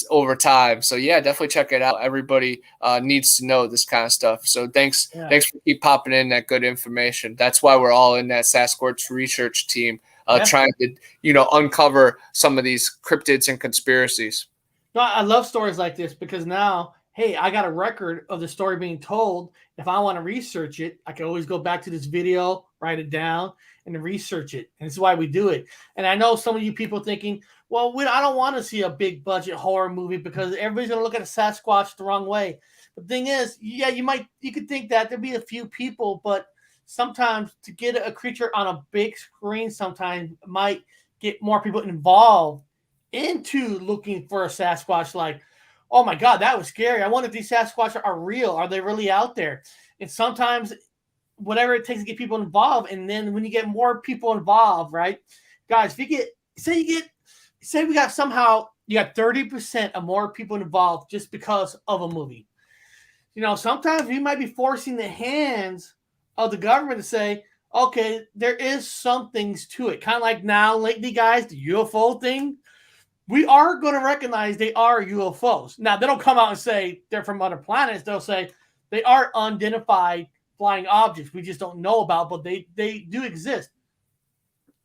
over time. So yeah, definitely check it out. Everybody needs to know this kind of stuff. So thanks for keep popping in that good information. That's why we're all in that Sasquatch research team, trying to uncover some of these cryptids and conspiracies. No, I love stories like this because now, hey, I got a record of the story being told. If I want to research it, I can always go back to this video, write it down, and research it. And this is why we do it. And I know some of you people thinking, well, I don't want to see a big budget horror movie because everybody's going to look at a Sasquatch the wrong way. The thing is, yeah, you could think that there'd be a few people, but sometimes to get a creature on a big screen sometimes might get more people involved into looking for a Sasquatch. Like, oh my God, that was scary. I wonder if these Sasquatch are real. Are they really out there? And sometimes whatever it takes to get people involved. And then when you get more people involved, right, guys, if you say we got somehow you got 30% of more people involved just because of a movie. Sometimes we might be forcing the hands of the government to say, okay, there is some things to it. Kind of like now lately, guys, the UFO thing. We are going to recognize they are UFOs. Now, they don't come out and say they're from other planets. They'll say they are unidentified flying objects we just don't know about, but they do exist.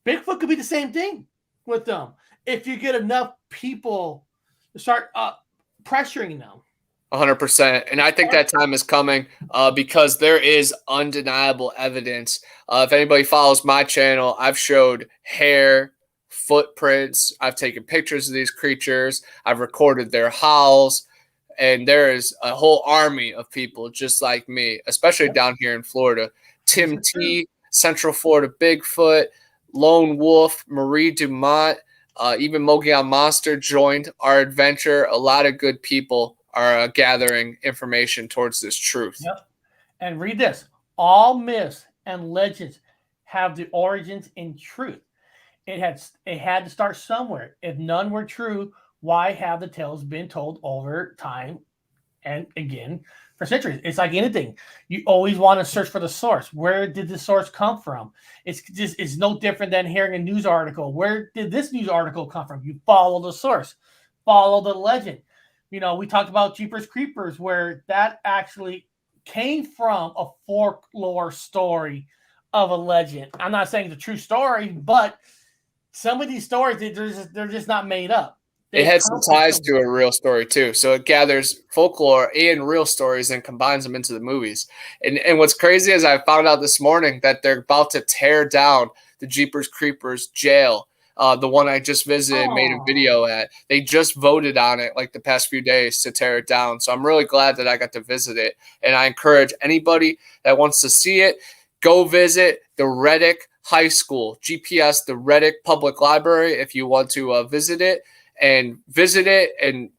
Bigfoot could be the same thing with them if you get enough people to start pressuring them. 100%. And I think that time is coming because there is undeniable evidence. If anybody follows my channel, I've showed hair, footprints. I've taken pictures of these creatures. I've recorded their howls. And there is a whole army of people just like me, especially down here in Florida. Tim T, Central Florida Bigfoot, Lone Wolf, Marie Dumont, even Mogollon Monster joined our adventure. A lot of good people are gathering information towards this truth. Yep. And read this. All myths and legends have the origins in truth. It had to start somewhere. If none were true, why have the tales been told over time and again for centuries? It's like anything. You always want to search for the source. Where did the source come from? It's no different than hearing a news article. Where did this news article come from? You follow the source, follow the legend. We talked about Jeepers Creepers, where that actually came from a folklore story of a legend. I'm not saying it's a true story, but some of these stories, they're just not made up. It had some ties to a real story too. So it gathers folklore and real stories and combines them into the movies. And what's crazy is I found out this morning that they're about to tear down the Jeepers Creepers jail. the one I just visited, made a video at. They just voted on it like the past few days to tear it down. So I'm really glad that I got to visit it. And I encourage anybody that wants to see it, go visit the Reddick High School, GPS, the Reddick Public Library, if you want to visit it and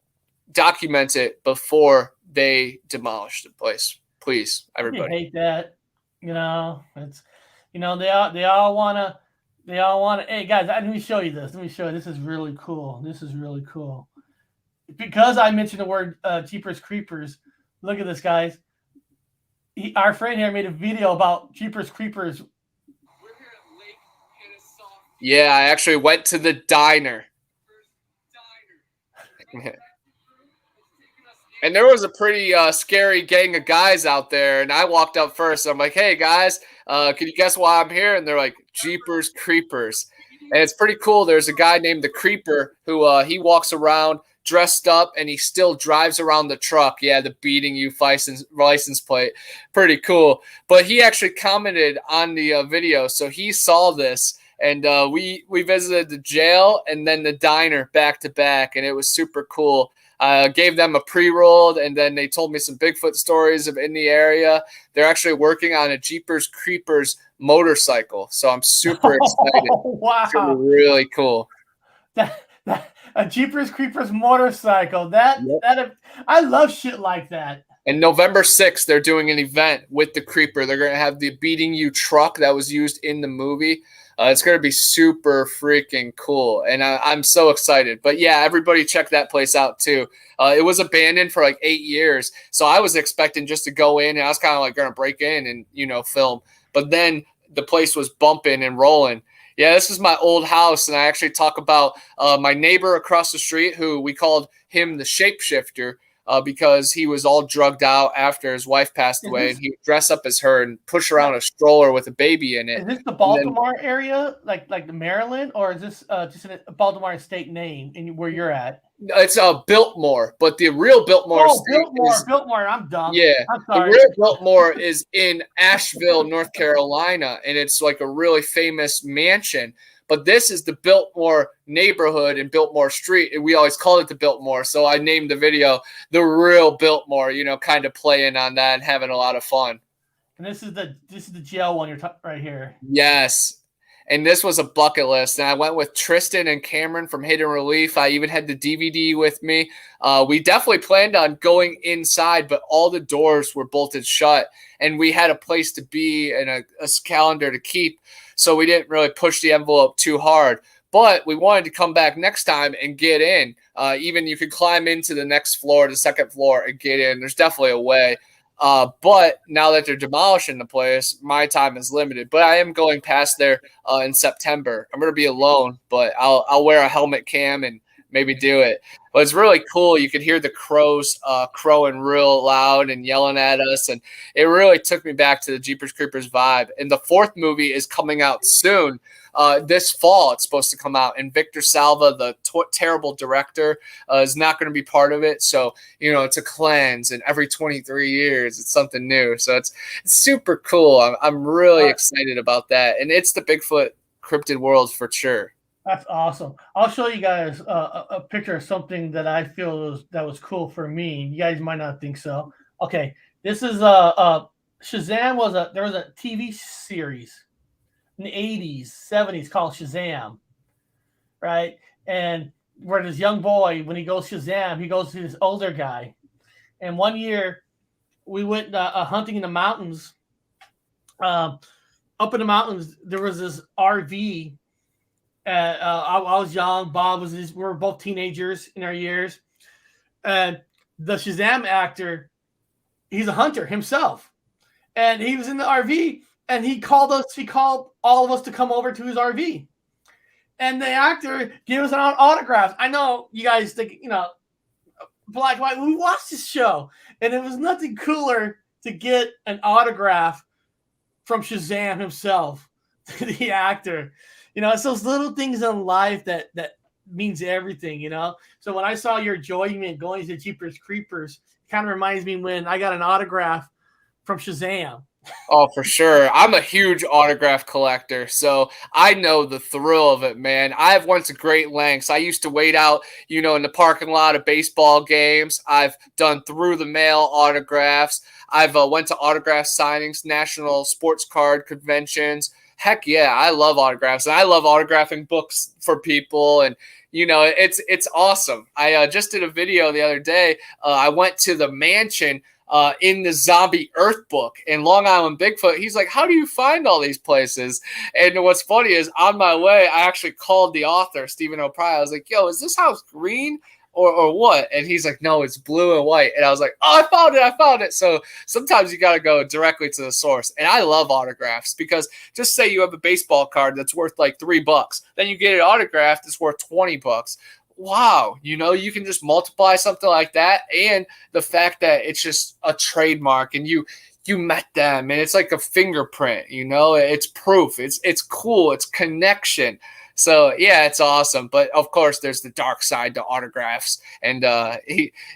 document it before they demolish the place. Please, everybody. I hate that. It's, they all want to, hey guys, let me show you this. This is really cool. Because I mentioned the word Jeepers Creepers. Look at this, guys. Our friend here made a video about Jeepers Creepers. Yeah, I actually went to the diner. And there was a pretty scary gang of guys out there, and I walked up first. I'm like, hey, guys, can you guess why I'm here? And they're like, Jeepers Creepers. And it's pretty cool. There's a guy named the Creeper who he walks around dressed up, and he still drives around the truck. Yeah, the beating you license plate. Pretty cool. But he actually commented on the video, so he saw this. And we visited the jail and then the diner back to back, and it was super cool. Gave them a pre-rolled, and then they told me some Bigfoot stories in the area. They're actually working on a Jeepers Creepers motorcycle, so I'm super excited. Oh, wow. It's gonna be really cool. A Jeepers Creepers motorcycle. I love shit like that. And November 6th, they're doing an event with the Creeper. They're going to have the beating you truck that was used in the movie. It's going to be super freaking cool, and I'm so excited. But, yeah, everybody check that place out, too. It was abandoned for, like, 8 years, so I was expecting just to go in, and I was kind of, like, going to break in and, film. But then the place was bumping and rolling. Yeah, this is my old house, and I actually talk about my neighbor across the street who we called him the shapeshifter. Because he was all drugged out after his wife passed away, and he would dress up as her and push around a stroller with a baby in it. Is this the Baltimore area, like the Maryland, or is this just a Baltimore state name where you're at? It's Biltmore, but the real Biltmore. Oh, Biltmore. I'm dumb. Yeah, I'm sorry. The real Biltmore is in Asheville, North Carolina, and it's like a really famous mansion. But this is the Biltmore neighborhood in Biltmore Street, and we always called it the Biltmore. So I named the video "The Real Biltmore," kind of playing on that and having a lot of fun. And this is the jail one you're right here. Yes. And this was a bucket list. And I went with Tristan and Cameron from Hidden Relief. I even had the DVD with me. We definitely planned on going inside, but all the doors were bolted shut. And we had a place to be and a calendar to keep. So we didn't really push the envelope too hard. But we wanted to come back next time and get in. Even you could climb into the next floor, the second floor, and get in. There's definitely a way. But now that they're demolishing the place, my time is limited. But I am going past there in September. I'm going to be alone, but I'll wear a helmet cam and maybe do it. But it's really cool. You could hear the crows crowing real loud and yelling at us. And it really took me back to the Jeepers Creepers vibe. And the fourth movie is coming out soon. This fall, it's supposed to come out. And Victor Salva, the terrible director, is not going to be part of it. So, it's a cleanse. And every 23 years, it's something new. So it's super cool. I'm really excited about that. And it's the Bigfoot cryptid world for sure. That's awesome. I'll show you guys a picture of something that I feel was cool for me. You guys might not think so. Okay, this is Shazam there was a TV series in the 80s, 70s called Shazam, right? And where this young boy, when he goes Shazam, he goes to this older guy. And one year we went hunting in the mountains. Up in the mountains, there was this RV. I was young. Bob was. We were both teenagers in our years, and the Shazam actor, he's a hunter himself, and he was in the RV, and he called us. He called all of us to come over to his RV, and the actor gave us an autograph. I know you guys think Black and White. We watched this show, and it was nothing cooler to get an autograph from Shazam himself, the actor. It's those little things in life that means everything, So when I saw your enjoyment going to Jeepers Creepers, it kind of reminds me when I got an autograph from Shazam. Oh, for sure. I'm a huge autograph collector, so I know the thrill of it, man. I've went to great lengths. I used to wait out, in the parking lot of baseball games. I've done through the mail autographs. I've went to autograph signings, national sports card conventions. Heck yeah, I love autographs, and I love autographing books for people. And it's awesome. I just did a video the other day. I went to the mansion in the Zombie Earth book in Long Island Bigfoot. He's like, how do you find all these places? And what's funny is on my way, I actually called the author, Stephen O'Pryor. I was like, yo, is this house green or what? And he's like, no, it's blue and white. And I was like, oh, I found it. So sometimes you got to go directly to the source. And I love autographs because just say you have a baseball card that's worth like $3. Then you get it autographed, it's worth $20. Wow, you can just multiply something like that, and the fact that it's just a trademark and you met them and it's like a fingerprint, it's proof. It's cool, it's connection. So yeah, it's awesome. But of course there's the dark side to autographs, and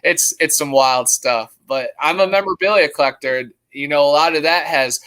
it's some wild stuff. But I'm a memorabilia collector. A lot of that has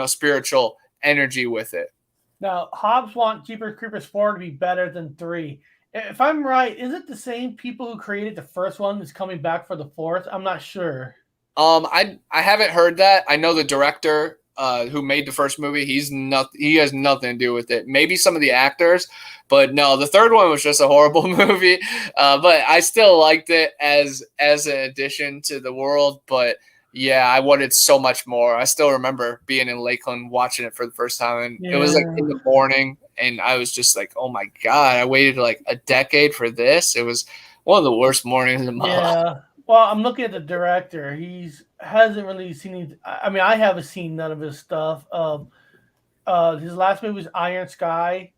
spiritual energy with it. Now Hobbs want Jeepers Creepers 4 to be better than 3. If I'm right, is it the same people who created the first one that's coming back for the 4th? I'm not sure. I haven't heard that. I know the director who made the first movie. He has nothing to do with it. Maybe some of the actors, but no, the third one was just a horrible movie. But I still liked it as an addition to the world. But yeah, I wanted so much more. I still remember being in Lakeland watching it for the first time, and it was like in the morning, and I was just like, oh my God, I waited like a decade for this. It was one of the worst mornings in my life. Well, I'm looking at the director. He hasn't really seen. I mean, I haven't seen none of his stuff. His last movie was Iron Sky.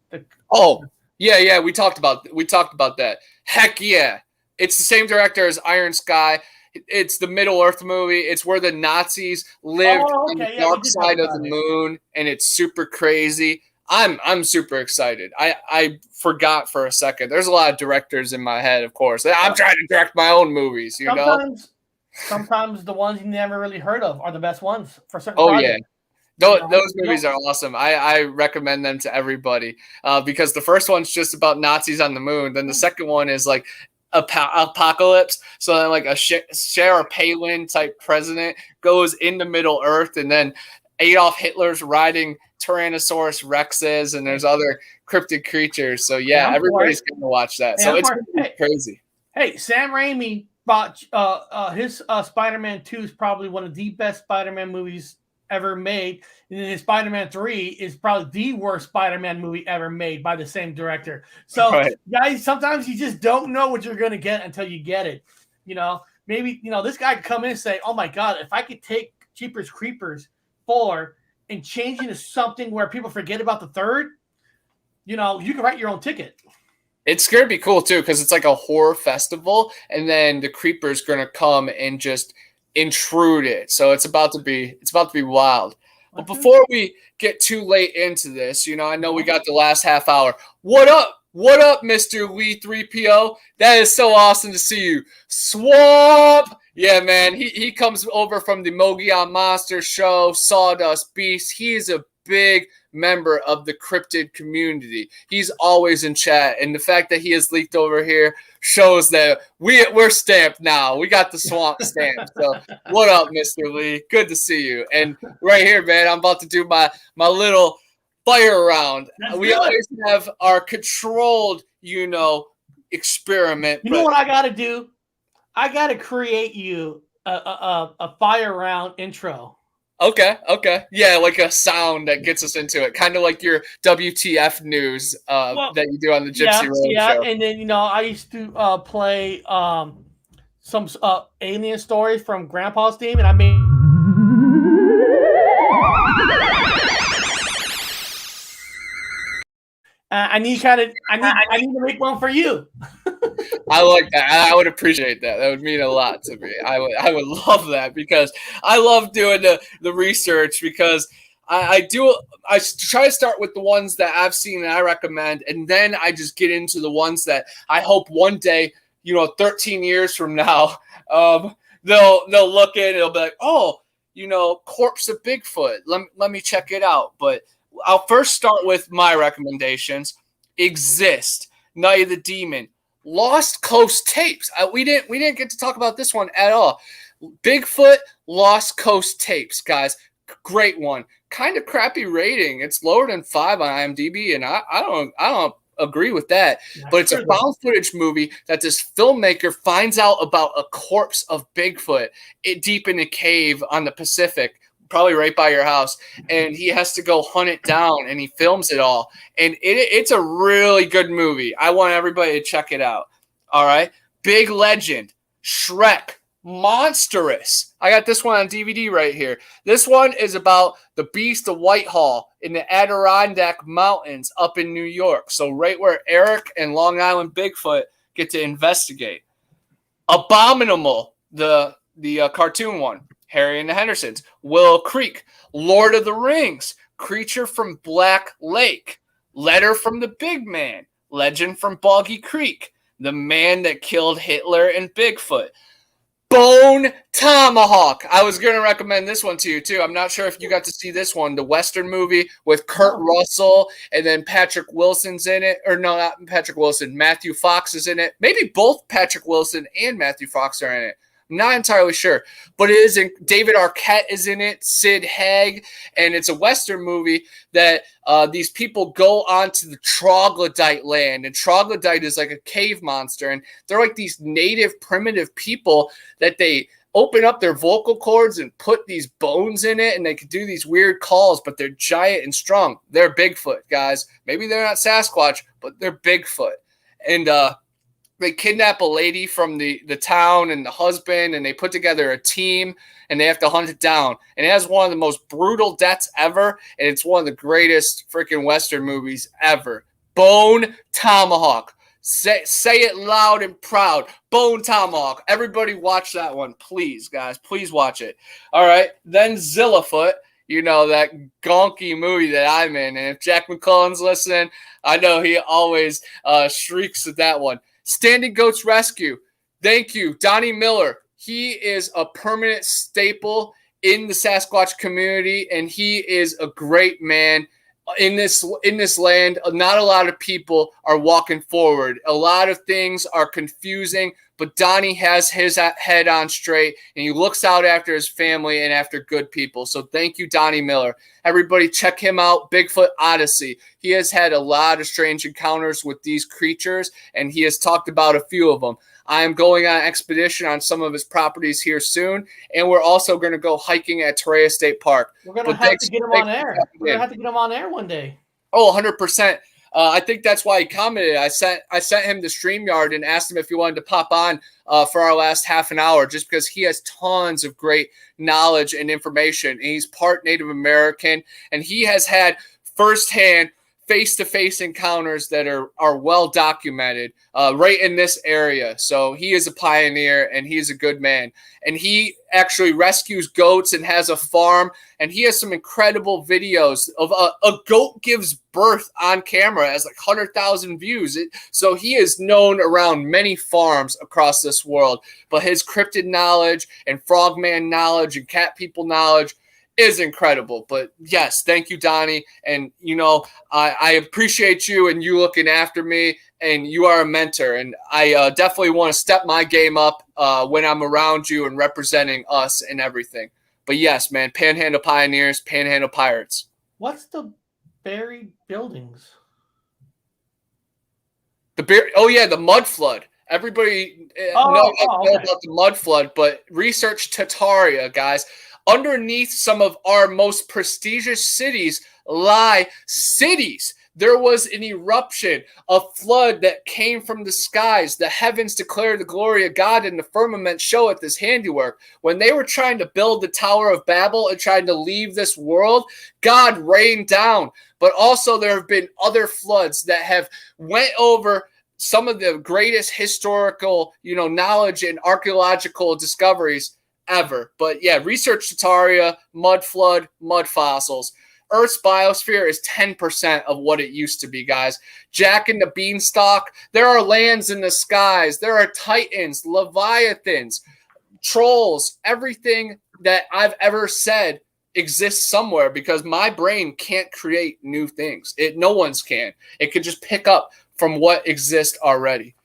Yeah, we talked about that. Heck yeah, it's the same director as Iron Sky. It's the Middle Earth movie. It's where the Nazis lived on the dark side of the moon, and it's super crazy. I'm super excited. I forgot for a second. There's a lot of directors in my head, of course. I'm trying to direct my own movies, Sometimes the ones you never really heard of are the best ones for certain projects. Yeah. Those movies are awesome. I recommend them to everybody because the first one's just about Nazis on the moon. Then the second one is like apocalypse. So then like a Sarah Palin type president goes into Middle Earth, and then Adolf Hitler's riding Tyrannosaurus Rexes, and there's other cryptid creatures. So yeah, everybody's going to watch that. So it's crazy. Hey, Sam Raimi bought his Spider-Man 2 is probably one of the best Spider-Man movies ever made. And then his Spider-Man 3 is probably the worst Spider-Man movie ever made by the same director. So guys, sometimes you just don't know what you're going to get until you get it. Maybe, this guy could come in and say, oh my God, if I could take Jeepers Creepers 4 and change it to something where people forget about the third, you can write your own ticket. It's going to be cool too, because it's like a horror festival, and then the creepers going to come and just intrude it. So it's about to be wild. But before we get too late into this, I know we got the last half hour. What up, Mr. Lee 3PO? That is so awesome to see you. Swamp! Yeah, man, he comes over from the Mogollon Monster Show, Sawdust Beast. He is a big member of the cryptid community. He's always in chat, and the fact that he has leaked over here shows that we're stamped now. We got the swamp stamp. So what up, Mr. Lee? Good to see you. And right here, man, I'm about to do my little fire round. We always have our controlled, experiment. You know what I got to do? I got to create you a fire round intro. Okay. Yeah, like a sound that gets us into it. Kind of like your WTF news that you do on the Gypsy Road show. Yeah, and then, I used to play some alien stories from Grandpa's team, and I made... I need to make one for you. I like that. I would appreciate that. That would mean a lot to me. I would love that, because I love doing the research, because I try to start with the ones that I've seen and I recommend, and then I just get into the ones that I hope one day, 13 years from now, they'll look at it and they'll be like, oh, corpse of Bigfoot. Let me check it out. But I'll first start with my recommendations. Exist, Night of the Demon, Lost Coast Tapes. We didn't get to talk about this one at all. Bigfoot, Lost Coast Tapes, guys. Great one. Kind of crappy rating. It's lower than 5 on IMDb, and I don't agree with that. But it's a found footage movie that this filmmaker finds out about a corpse of Bigfoot deep in a cave on the Pacific, probably right by your house, and he has to go hunt it down, and he films it all. And it's a really good movie. I want everybody to check it out. All right. Big Legend, Shrek, Monstrous. I got this one on DVD right here. This one is about the Beast of Whitehall in the Adirondack Mountains up in New York. So right where Eric and Long Island Bigfoot get to investigate. Abominable, the cartoon one. Harry and the Hendersons. Willow Creek. Lord of the Rings. Creature from Black Lake. Letter from the Big Man. Legend from Boggy Creek. The Man That Killed Hitler and Bigfoot. Bone Tomahawk. I was going to recommend this one to you, too. I'm not sure if you got to see this one. The Western movie with Kurt Russell, and then Patrick Wilson's in it. Or no, not Patrick Wilson. Matthew Fox is in it. Maybe both Patrick Wilson and Matthew Fox are in it. I'm not entirely sure. But it is in, David Arquette is in it, Sid Haig, and it's a Western movie that these people go onto the troglodyte land. And troglodyte is like a cave monster. And they're like these native primitive people that they open up their vocal cords and put these bones in it, and they can do these weird calls, but they're giant and strong. They're Bigfoot, guys. Maybe they're not Sasquatch, but they're Bigfoot. And they kidnap a lady from the town and the husband, and they put together a team, and they have to hunt it down. And it has one of the most brutal deaths ever, and it's one of the greatest freaking Western movies ever. Bone Tomahawk. Say it loud and proud. Bone Tomahawk. Everybody watch that one, please, guys. Please watch it. All right. Then Zillafoot. That gonky movie that I'm in. And if Jack McCullen's listening, I know he always shrieks at that one. Standing Goats Rescue. Thank you, Donnie Miller. He is a permanent staple in the Sasquatch community, and he is a great man in this land. Not a lot of people are walking forward. A lot of things are confusing, but Donnie has his head on straight, and he looks out after his family and after good people. So thank you, Donnie Miller. Everybody check him out, Bigfoot Odyssey. He has had a lot of strange encounters with these creatures, and he has talked about a few of them. I am going on an expedition on some of his properties here soon, and we're also going to go hiking at Torreya State Park. We're going to have to get him on air. We're going to have to get him on air one day. Oh, 100%. I think that's why he commented. I sent him the StreamYard and asked him if he wanted to pop on for our last half an hour, just because he has tons of great knowledge and information. And he's part Native American, and he has had firsthand face-to-face encounters that are well documented right in this area. So he is a pioneer, and he is a good man. And he actually rescues goats and has a farm, and he has some incredible videos of a goat gives birth on camera, has like 100,000 views. So he is known around many farms across this world, but his cryptid knowledge and frogman knowledge and cat people knowledge is incredible. But yes, thank you, Donnie. And, I appreciate you and you looking after me, and you are a mentor. And I definitely want to step my game up when I'm around you and representing us and everything. But yes, man, Panhandle Pioneers, Panhandle Pirates. What's the buried buildings? The mud flood. Everybody knows about the mud flood, but research Tartaria, guys. Underneath some of our most prestigious cities lie cities. There was an eruption, a flood that came from the skies. The heavens declare the glory of God, and the firmament showeth his handiwork. When they were trying to build the Tower of Babel and trying to leave this world, God rained down. But also there have been other floods that have went over some of the greatest historical, knowledge and archaeological discoveries ever. But yeah, research Tartaria, mud flood, mud fossils. Earth's biosphere is 10% of what it used to be, guys. Jack and the Beanstalk, there are lands in the skies. There are titans, leviathans, trolls, everything that I've ever said exists somewhere, because my brain can't create new things. No one's can. It can just pick up from what exists already.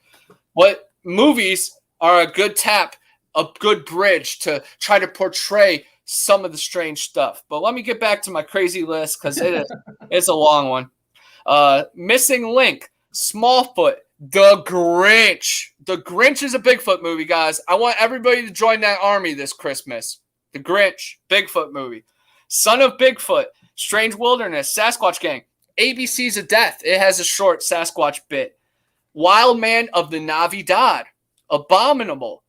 What movies are a good tap, a good bridge to try to portray some of the strange stuff. But let me get back to my crazy list, because it's a long one. Missing link, Smallfoot, The Grinch. The Grinch is a Bigfoot movie, guys. I want everybody to join that army this Christmas. The Grinch, Bigfoot movie. Son of Bigfoot, Strange Wilderness, Sasquatch Gang. ABC's of Death. It has a short Sasquatch bit. Wild Man of the Navidad, Abominable,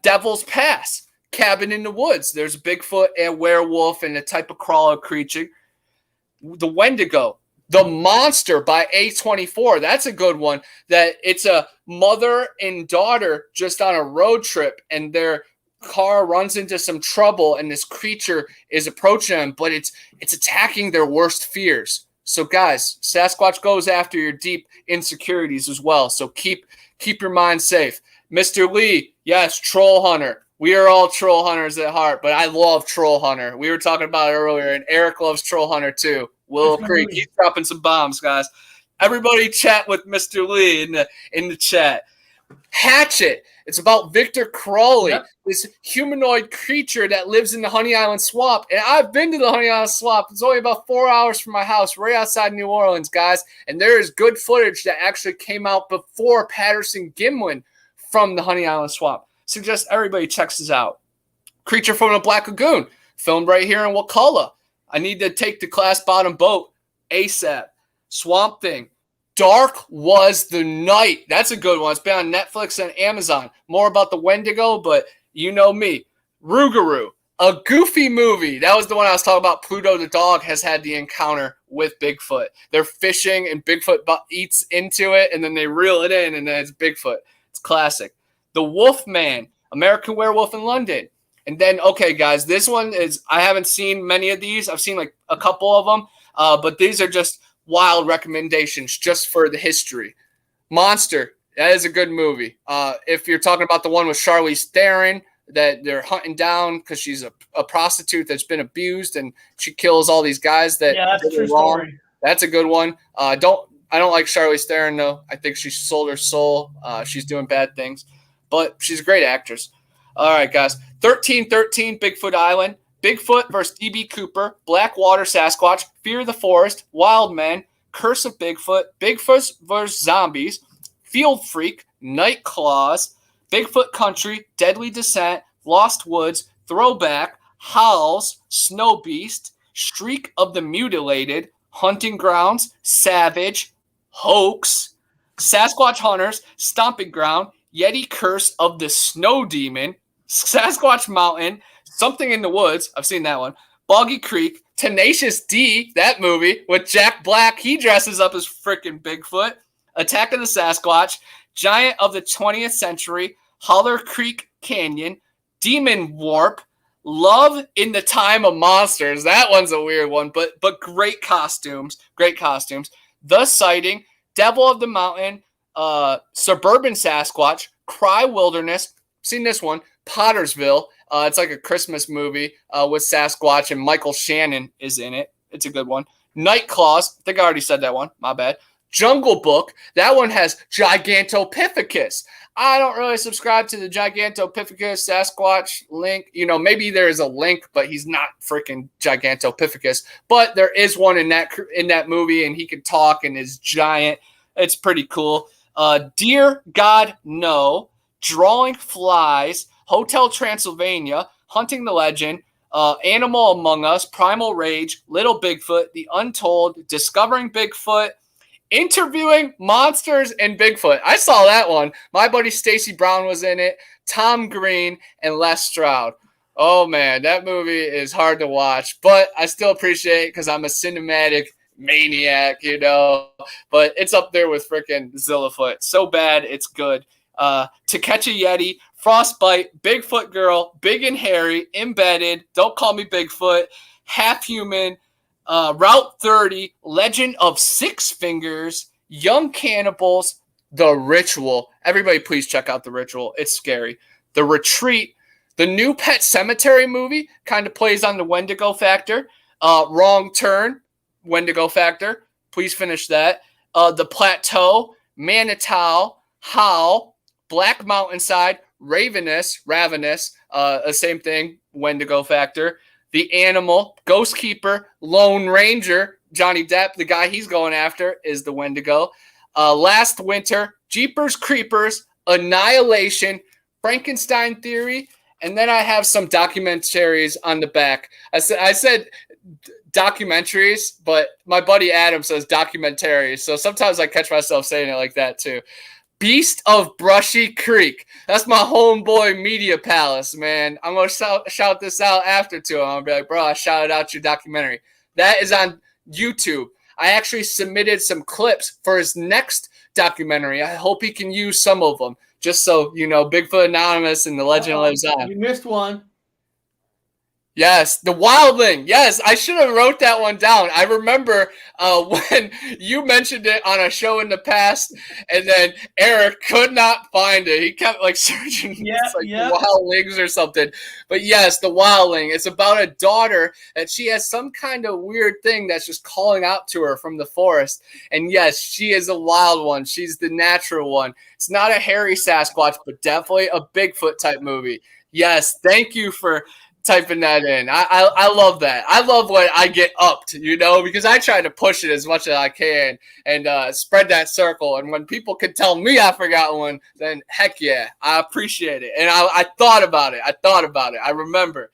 Devil's Pass, Cabin in the Woods. There's Bigfoot and werewolf and a type of crawler creature. The Wendigo, The Monster by A24. That's a good one. That it's a mother and daughter just on a road trip, and their car runs into some trouble, and this creature is approaching them, but it's attacking their worst fears. So guys, Sasquatch goes after your deep insecurities as well. So keep your mind safe. Mr. Lee, yes, Troll Hunter. We are all troll hunters at heart, but I love Troll Hunter. We were talking about it earlier, and Eric loves Troll Hunter too. Willow Creek, he's dropping some bombs, guys. Everybody chat with Mr. Lee in the chat. Hatchet. It's about Victor Crowley, this humanoid creature that lives in the Honey Island Swamp. And I've been to the Honey Island Swamp. It's only about 4 hours from my house, right outside New Orleans, guys. And there is good footage that actually came out before Patterson Gimlin from the Honey Island Swamp. Suggest everybody checks this out. Creature from the Black Lagoon, filmed right here in Wakulla. I need to take the class bottom boat ASAP. Swamp Thing. Dark Was the Night. That's a good one. It's been on Netflix and Amazon. More about the Wendigo, but you know me. Rougarou, a Goofy movie. That was the one I was talking about. Pluto the dog has had the encounter with Bigfoot. They're fishing, and Bigfoot eats into it, and then they reel it in, and then it's Bigfoot. It's classic. The Wolfman, American Werewolf in London. And then, okay, guys, this one is, I haven't seen many of these. I've seen like a couple of them, but these are just wild recommendations just for the history. Monster, that is a good movie. If you're talking about the one with Charlize Theron that they're hunting down because she's a prostitute that's been abused and she kills all these guys that that's a true story. That's a good one. I don't like Charlize Theron though. I think she sold her soul. She's doing bad things, but she's a great actress. All right, guys. 1313 Bigfoot Island. Bigfoot versus D.B. Cooper, Blackwater Sasquatch, Fear of the Forest, Wild Men, Curse of Bigfoot, Bigfoot versus Zombies, Field Freak, Night Claws, Bigfoot Country, Deadly Descent, Lost Woods, Throwback, Howls, Snow Beast, Streak of the Mutilated, Hunting Grounds, Savage, Hoax, Sasquatch Hunters, Stomping Ground, Yeti Curse of the Snow Demon, Sasquatch Mountain, Something in the Woods, I've seen that one. Boggy Creek, Tenacious D, that movie with Jack Black. He dresses up as freaking Bigfoot. Attack of the Sasquatch, Giant of the 20th Century, Holler Creek Canyon, Demon Warp, Love in the Time of Monsters. That one's a weird one, but great costumes. Great costumes. The Sighting, Devil of the Mountain, Suburban Sasquatch, Cry Wilderness. Seen this one. Pottersville. It's like a Christmas movie with Sasquatch, and Michael Shannon is in it. It's a good one. Night Claws. I think I already said that one. My bad. Jungle Book. That one has Gigantopithecus. I don't really subscribe to the Gigantopithecus Sasquatch link. You know, maybe there is a link, but he's not freaking Gigantopithecus. But there is one in that movie, and he can talk and is giant. It's pretty cool. Dear God, No. Drawing Flies. Hotel Transylvania, Hunting the Legend, Animal Among Us, Primal Rage, Little Bigfoot, The Untold, Discovering Bigfoot, Interviewing Monsters and Bigfoot. I saw that one. My buddy Stacey Brown was in it, Tom Green, and Les Stroud. Oh, man, that movie is hard to watch, but I still appreciate it because I'm a cinematic maniac, you know. But it's up there with freaking Zillafoot. So bad, it's good. To Catch a Yeti, Frostbite, Bigfoot Girl, Big and Hairy, Embedded, Don't Call Me Bigfoot, Half Human, Route 30, Legend of Six Fingers, Young Cannibals, The Ritual. Everybody please check out The Ritual. It's scary. The Retreat, The new Pet Sematary movie kind of plays on the Wendigo factor. Wrong Turn, Wendigo factor. Please finish that. The Plateau, Manitou, Howl, Black Mountainside, Ravenous, same thing, Wendigo factor. The Animal, Ghost Keeper, Lone Ranger, Johnny Depp, the guy he's going after is the Wendigo. Last Winter, Jeepers Creepers, Annihilation, Frankenstein Theory, and then I have some documentaries on the back. I said documentaries, but my buddy Adam says documentaries, so sometimes I catch myself saying it like that too. Beast of Brushy Creek. That's my homeboy Media Palace, man. I'm going to shout this out after to him. I'll be like, bro, I shouted out your documentary. That is on YouTube. I actually submitted some clips for his next documentary. I hope he can use some of them, just so, you know, Bigfoot Anonymous and the legend lives on. You missed one. Yes, the wildling. Yes, I should have wrote that one down. I remember when you mentioned it on a show in the past, and then Eric could not find it. He kept like searching wildlings or something. But yes, the wildling. It's about a daughter that she has some kind of weird thing that's just calling out to her from the forest. And yes, she is a wild one. She's the natural one. It's not a hairy Sasquatch, but definitely a Bigfoot type movie. Yes, thank you for typing that in. I love that. I love when I get upped, you know, because I try to push it as much as I can and spread that circle. And when people can tell me I forgot one, then heck yeah, I appreciate it. And I thought about it. I remember.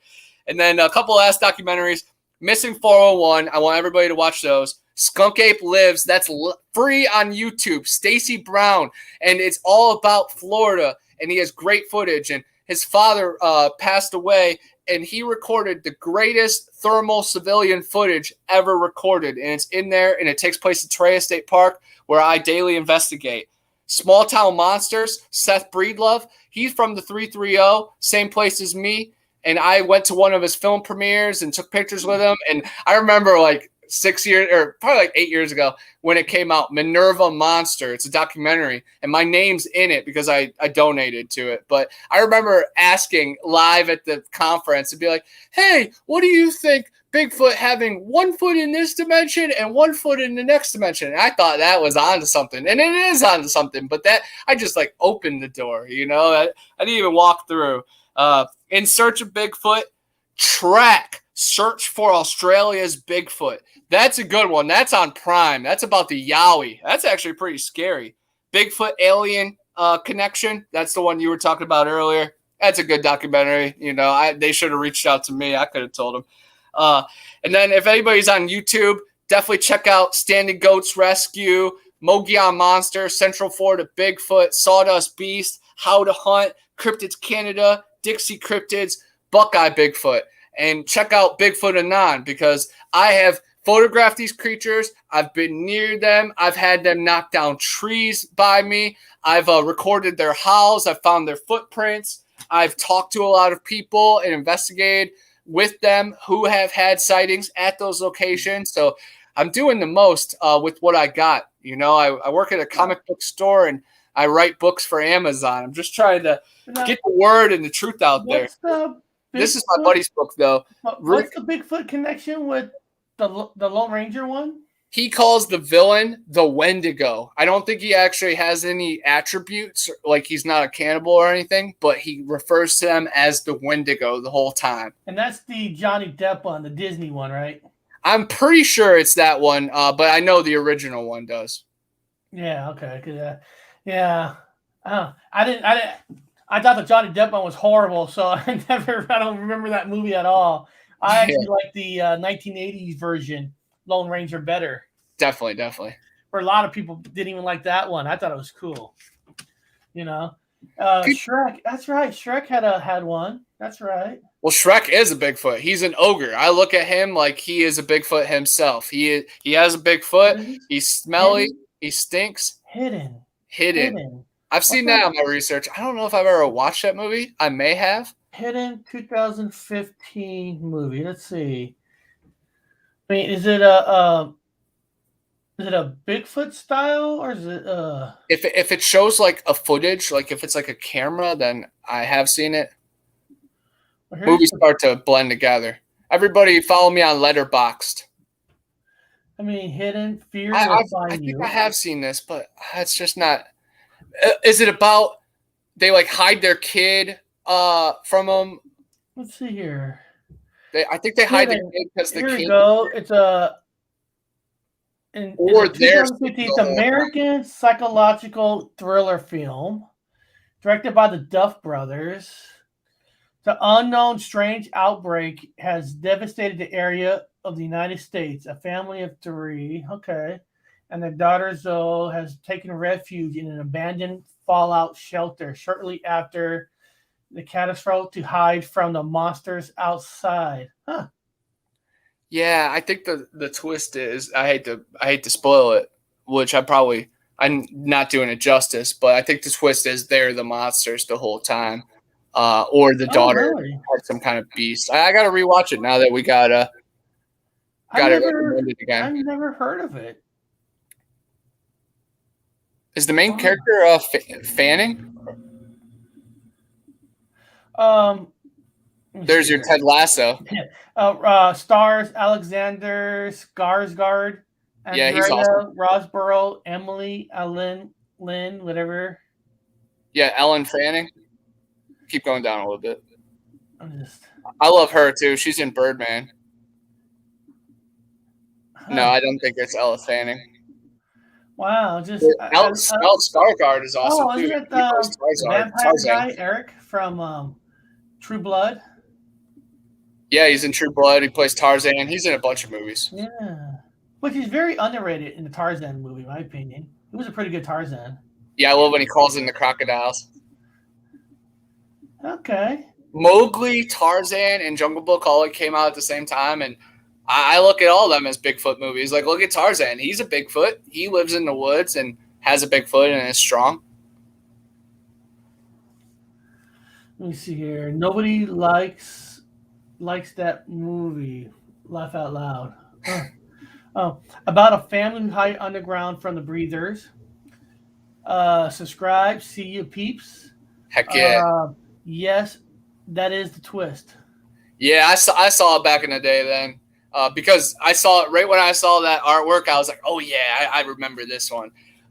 And then a couple last documentaries. Missing 401. I want everybody to watch those. Skunk Ape Lives. That's free on YouTube. Stacy Brown. And it's all about Florida. And he has great footage. And his father passed away, and he recorded the greatest thermal civilian footage ever recorded. And it's in there, and it takes place at Torreya State Park, where I daily investigate. Small Town Monsters, Seth Breedlove. He's from the 330, same place as me. And I went to one of his film premieres and took pictures with him. And I remember like 6 years, or probably like 8 years ago, when it came out, Minerva Monster. It's a documentary, and my name's in it because I donated to it. But I remember asking live at the conference and be like, hey, what do you think Bigfoot having 1 foot in this dimension and 1 foot in the next dimension? And I thought that was onto something, and it is onto something. But that I just like opened the door, you know. I didn't even walk through. In Search of Bigfoot, Track. Search for Australia's Bigfoot. That's a good one. That's on Prime. That's about the Yowie. That's actually pretty scary. Bigfoot Alien Connection. That's the one you were talking about earlier. That's a good documentary. You know, they should have reached out to me. I could have told them. And then if anybody's on YouTube, definitely check out Standing Goats Rescue, Mogollon Monster, Central Florida Bigfoot, Sawdust Beast, How to Hunt, Cryptids Canada, Dixie Cryptids, Buckeye Bigfoot. And check out Bigfoot Anon, because I have photographed these creatures. I've been near them. I've had them knock down trees by me. I've recorded their howls. I've found their footprints. I've talked to a lot of people and investigated with them who have had sightings at those locations. So I'm doing the most with what I got. You know, I work at a comic book store, and I write books for Amazon. I'm just trying to get the word and the truth out there. This is my buddy's book, though. What's the Bigfoot connection with the Lone Ranger one? He calls the villain the Wendigo. I don't think he actually has any attributes, like he's not a cannibal or anything, but he refers to them as the Wendigo the whole time. And that's the Johnny Depp one, the Disney one, right? I'm pretty sure it's that one, but I know the original one does. Yeah, okay. Yeah. I thought the Johnny Depp one was horrible, so I don't remember that movie at all. I actually like the 1980s version, Lone Ranger, better. Definitely. Where a lot of people didn't even like that one. I thought it was cool. You know, Shrek. That's right. Shrek had one. That's right. Well, Shrek is a Bigfoot. He's an ogre. I look at him like he is a Bigfoot himself. He has a Bigfoot. He's smelly. Hidden. He stinks. Hidden. I've seen that on my research. I don't know if I've ever watched that movie. I may have. Hidden 2015 movie. Let's see. I mean, is it a Bigfoot style, or is it If it shows like a footage, like if it's like a camera, then I have seen it. Movies start to blend together. Everybody follow me on Letterboxd. I mean, Hidden Fear I Will Find think You. I have seen this, but it's just not. Is it about they like hide their kid from them? Let's see here. I think they hide the kid because the Here kid. we go. It's a. Or it's a 2015 American psychological thriller film directed by the Duff brothers. The unknown strange outbreak has devastated the area of the United States. A family of three, and their daughter Zoe has taken refuge in an abandoned fallout shelter shortly after the catastrophe to hide from the monsters outside. Huh. Yeah, I think the twist is I hate to spoil it, which I'm not doing it justice, but I think the twist is they're the monsters the whole time, or the daughter had some kind of beast. I got to rewatch it now that we got it recommended again. I've never heard of it. Is the main character Fanning? There's your Ted Lasso. Stars Alexander Skarsgård, Andrea he's awesome. Rosborough, Emily Lynn, whatever. Yeah, Ellen Fanning. Keep going down a little bit. I love her too. She's in Birdman. No, I don't think it's Ella Fanning. Wow, Skarsgård is awesome too. Isn't it the vampire guy Eric from True Blood? Yeah, he's in True Blood. He plays Tarzan. He's in a bunch of movies. Yeah, but he's very underrated in the Tarzan movie, in my opinion. He was a pretty good Tarzan. Yeah, I love when he calls in the crocodiles. Okay. Mowgli, Tarzan, and Jungle Book all came out at the same time, and I look at all of them as Bigfoot movies. Like, look at Tarzan. He's a Bigfoot. He lives in the woods and has a Bigfoot and is strong. Let me see here. Nobody likes that movie. Laugh out loud. About a family who hide underground from the breathers. Subscribe. See you, peeps. Heck yeah. Yes, that is the twist. Yeah, I saw it back in the day then. Because I saw it right when I saw that artwork, I was like, oh yeah, I remember this one.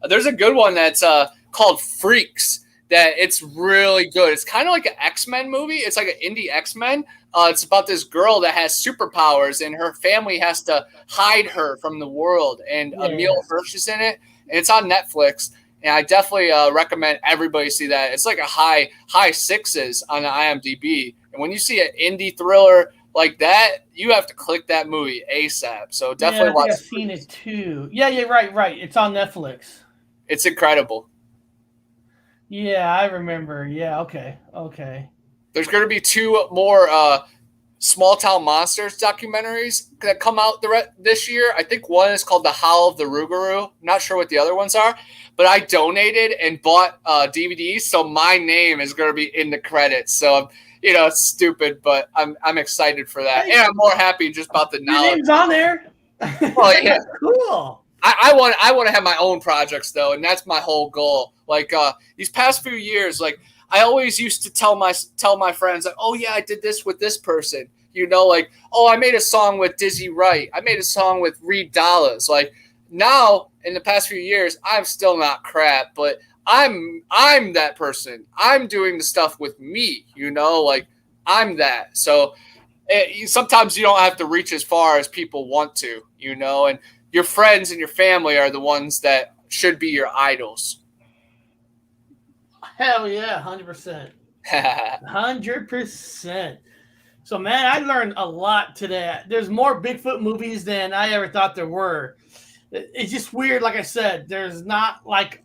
There's a good one that's called Freaks. That it's really good. It's kind of like an X-Men movie. It's like an indie X-Men. It's about this girl that has superpowers, and her family has to hide her from the world. And Emil Hirsch is in it, and it's on Netflix. And I definitely recommend everybody see that. It's like a high 6s on the IMDb. And when you see an indie thriller like that, you have to click that movie ASAP. So definitely watch it. I've seen it too. Yeah, right. It's on Netflix. It's incredible. Yeah, I remember. Yeah, okay. There's going to be 2 more Small Town Monsters documentaries that come out this year. I think one is called The Howl of the Rougarou. Not sure what the other ones are, but I donated and bought DVDs, so my name is going to be in the credits. So, it's stupid, but I'm excited for that. And I'm more happy just about the knowledge. Your name's on there. Oh, yeah. Cool. I want to have my own projects, though, and that's my whole goal. Like, these past few years, like, I always used to tell my friends, like, oh, yeah, I did this with this person. Like, oh, I made a song with Dizzy Wright. I made a song with Reed Dallas. Like, now, in the past few years, I'm still not crap, but I'm that person. I'm doing the stuff with me, like, I'm that. So sometimes you don't have to reach as far as people want to, and your friends and your family are the ones that should be your idols. Hell yeah, 100%. 100%. So, man, I learned a lot today. There's more Bigfoot movies than I ever thought there were. It's just weird, like I said. There's not, like,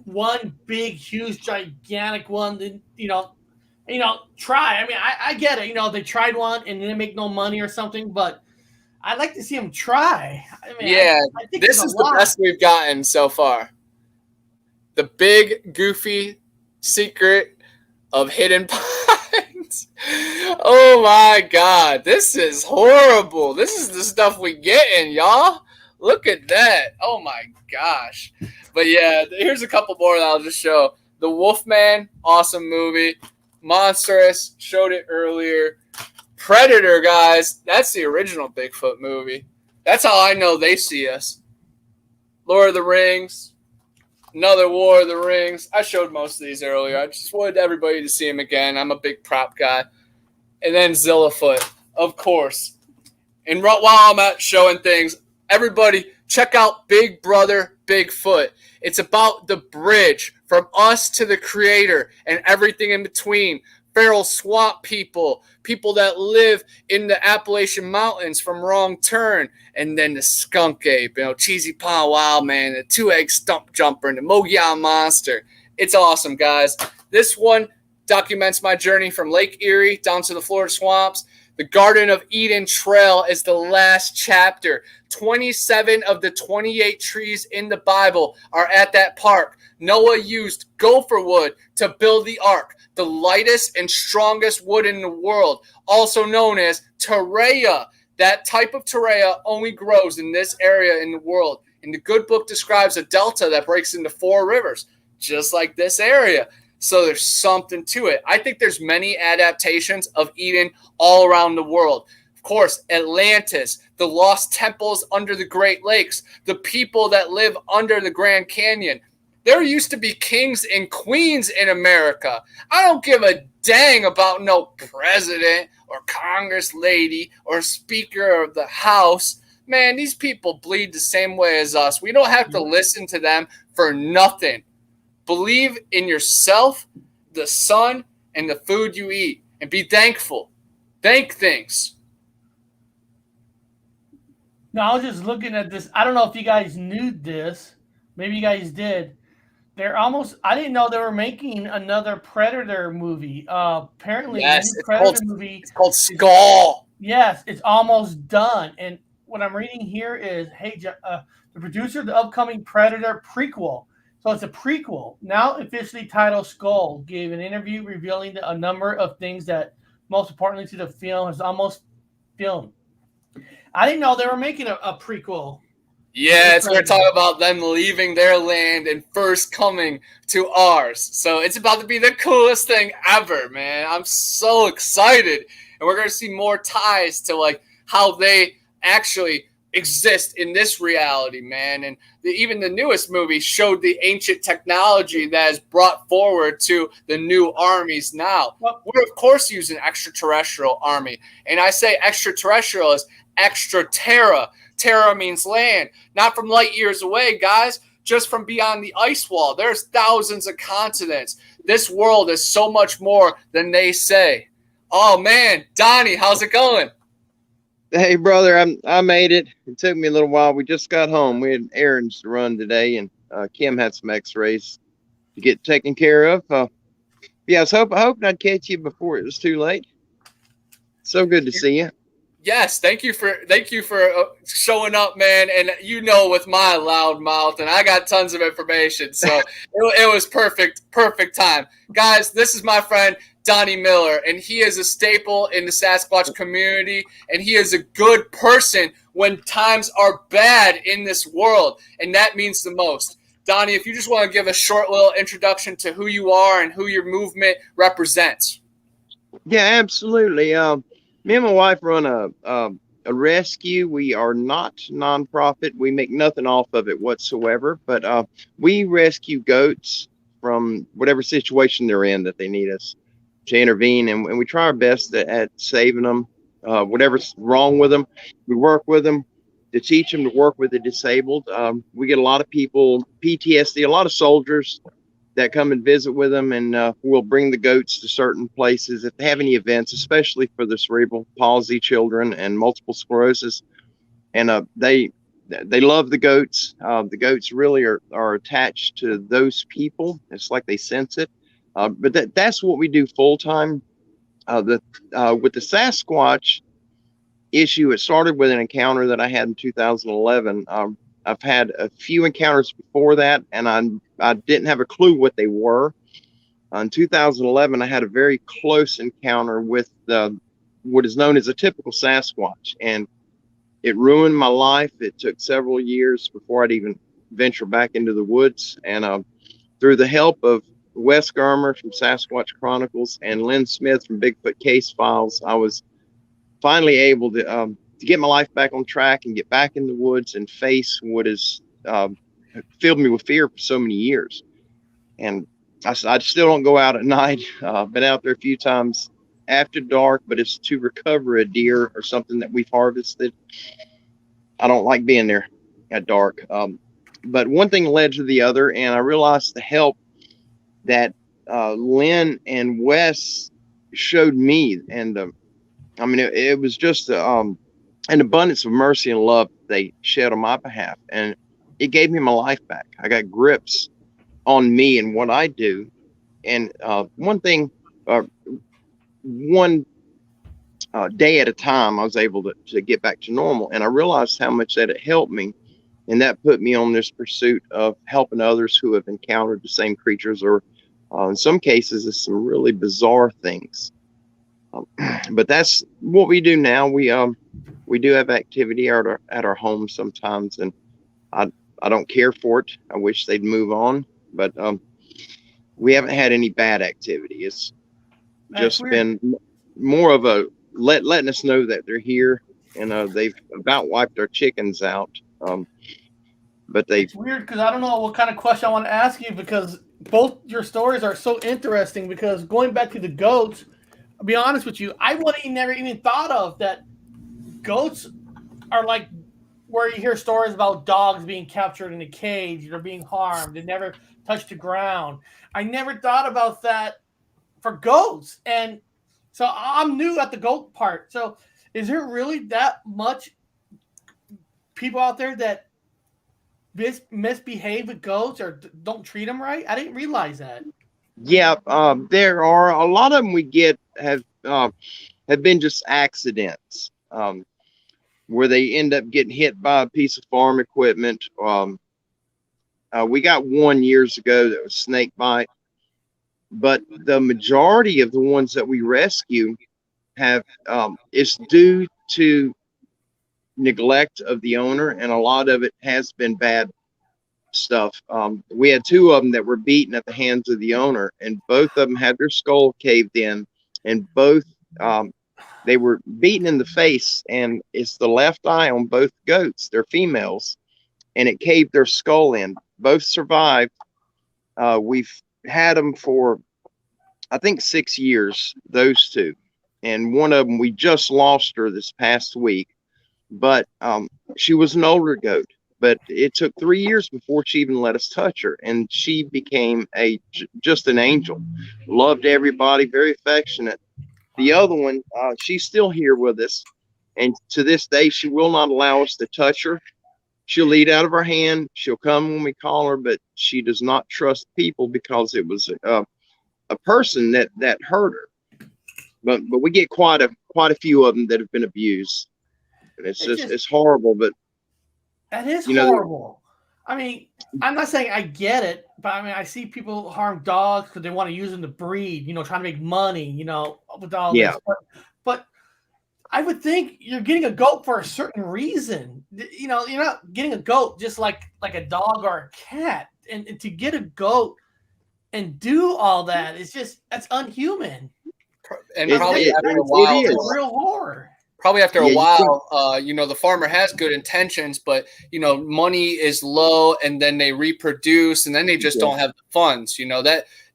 one big, huge, gigantic one that, try. I mean, I get it. They tried one and didn't make no money or something, but I'd like to see them try. I mean, yeah, I think this is the best we've gotten so far. The big, goofy secret of Hidden Pines. Oh my God, this is horrible. This is the stuff we getting, y'all. Look at that. Oh my gosh. But yeah, here's a couple more that I'll just show. The Wolfman, awesome movie. monstrous. Showed it earlier. Predator, guys. That's the original Bigfoot movie. That's how I know they see us. Lord of the Rings. Another War of the Rings. I showed most of these earlier. I just wanted everybody to see them again. I'm a big prop guy. And then Zillafoot, of course. And while I'm out showing things, everybody check out Big Brother Bigfoot. It's about the bridge from us to the creator and everything in between. Feral swamp people, people that live in the Appalachian Mountains from Wrong Turn, and then the skunk ape, Cheesy Pond Wild Man, the two-egg stump jumper, and the Mogollon monster. It's awesome, guys. This one documents my journey from Lake Erie down to the Florida swamps. The Garden of Eden Trail is the last chapter. 27 of the 28 trees in the Bible are at that park. Noah used gopher wood to build the ark, the lightest and strongest wood in the world, also known as terrea. That type of terrea only grows in this area in the world. And the good book describes a delta that breaks into 4 rivers, just like this area. So there's something to it. I think there's many adaptations of Eden all around the world. Of course, Atlantis, the lost temples under the Great Lakes, the people that live under the Grand Canyon. There used to be kings and queens in America. I don't give a dang about no president or Congress lady or Speaker of the House. Man, these people bleed the same way as us. We don't have to listen to them for nothing. Believe in yourself, the sun, and the food you eat, and be thankful. Thank things. No, I was just looking at this. I don't know if you guys knew this. Maybe you guys did. I didn't know they were making another Predator movie. Apparently, yes, the new Predator movie. It's called Skull. Yes, it's almost done. And what I'm reading here is, the producer of the upcoming Predator prequel. So it's a prequel, now officially titled Skull, gave an interview revealing a number of things that, most importantly to the film, is almost filmed. I didn't know they were making a prequel. Yeah, it's going to talk about them leaving their land and first coming to ours. So it's about to be the coolest thing ever, man. I'm so excited. And we're going to see more ties to how they actually exist in this reality, man. And even the newest movie showed the ancient technology that is brought forward to the new armies now. We're, of course, using extraterrestrial army. And I say extraterrestrial is extra terra. Terra means land, not from light years away, guys, just from beyond the ice wall. There's thousands of continents. This world is so much more than they say. Oh, man. Donnie, how's it going? Hey, brother, I made it. It took me a little while. We just got home. We had errands to run today, and Kim had some x-rays to get taken care of. I was hoping I'd catch you before it was too late. So good to see you. Yes, thank you for showing up, man. And with my loud mouth, and I got tons of information, so it was perfect time, guys. This is my friend Donnie Miller, and he is a staple in the Sasquatch community, and he is a good person when times are bad in this world, and that means the most. Donnie, if you just want to give a short little introduction to who you are and who your movement represents. Yeah, absolutely. Me and my wife run a rescue. We are not nonprofit. We make nothing off of it whatsoever, but we rescue goats from whatever situation they're in that they need us to intervene, and we try our best at saving them. Whatever's wrong with them, we work with them to teach them to work with the disabled. We get a lot of people, PTSD, a lot of soldiers that come and visit with them, and we'll bring the goats to certain places if they have any events, especially for the cerebral palsy children and multiple sclerosis. And they love the goats. The goats really are attached to those people. It's like they sense it. But that's what we do full time. With the Sasquatch issue, it started with an encounter that I had in 2011. I've had a few encounters before that, and I didn't have a clue what they were. In 2011, I had a very close encounter with what is known as a typical Sasquatch, and it ruined my life. It took several years before I'd even venture back into the woods, and through the help of Wes Germer from Sasquatch Chronicles and Lynn Smith from Bigfoot Case Files, I was finally able to get my life back on track and get back in the woods and face what has filled me with fear for so many years. And I still don't go out at night. Been out there a few times after dark, but it's to recover a deer or something that we've harvested. I don't like being there at dark. But one thing led to the other, and I realized the help that Lynn and Wes showed me. And I mean, it was just an abundance of mercy and love they shed on my behalf. And it gave me my life back. I got grips on me and what I do. And one thing, one day at a time, I was able to get back to normal. And I realized how much that it helped me. And that put me on this pursuit of helping others who have encountered the same creatures, or in some cases, it's some really bizarre things. But that's what we do now. We do have activity at our home sometimes, and I don't care for it. I wish they'd move on, but we haven't had any bad activity. It's just been more of a letting us know that they're here, and they've about wiped our chickens out. But it's weird because I don't know what kind of question I want to ask you, because both your stories are so interesting. Because going back to the goats, I'll be honest with you, I wouldn't never even thought of that. Goats are like where you hear stories about dogs being captured in a cage or being harmed. They never touch the ground. I never thought about that for goats. And so I'm new at the goat part. So is there really that much people out there that misbehave with goats or don't treat them right? I didn't realize that. Yeah, there are a lot of them we get have been just accidents, where they end up getting hit by a piece of farm equipment. We got one years ago that was snake bite, but the majority of the ones that we rescue have is due to neglect of the owner, and a lot of it has been bad stuff. We had two of them that were beaten at the hands of the owner, and both of them had their skull caved in, and both they were beaten in the face, and it's the left eye on both goats. They're females, and it caved their skull in. Both survived. We've had them for, I think, 6 years, those two, and one of them, we just lost her this past week, but she was an older goat. But it took 3 years before she even let us touch her, and she became just an angel. Loved everybody, very affectionate. The other one, she's still here with us, and to this day, she will not allow us to touch her. She'll eat out of our hand. She'll come when we call her, but she does not trust people because it was a person that hurt her. But we get quite a few of them that have been abused, and it's horrible. But that is horrible. I mean, I'm not saying I get it, but I mean, I see people harm dogs because they want to use them to breed, trying to make money, with all this. But I would think you're getting a goat for a certain reason. You're not getting a goat just like a dog or a cat. And to get a goat and do all that, that's unhuman. And probably after a while, it's real horror. Probably after a while, the farmer has good intentions, but, money is low, and then they reproduce, and then they just don't have the funds.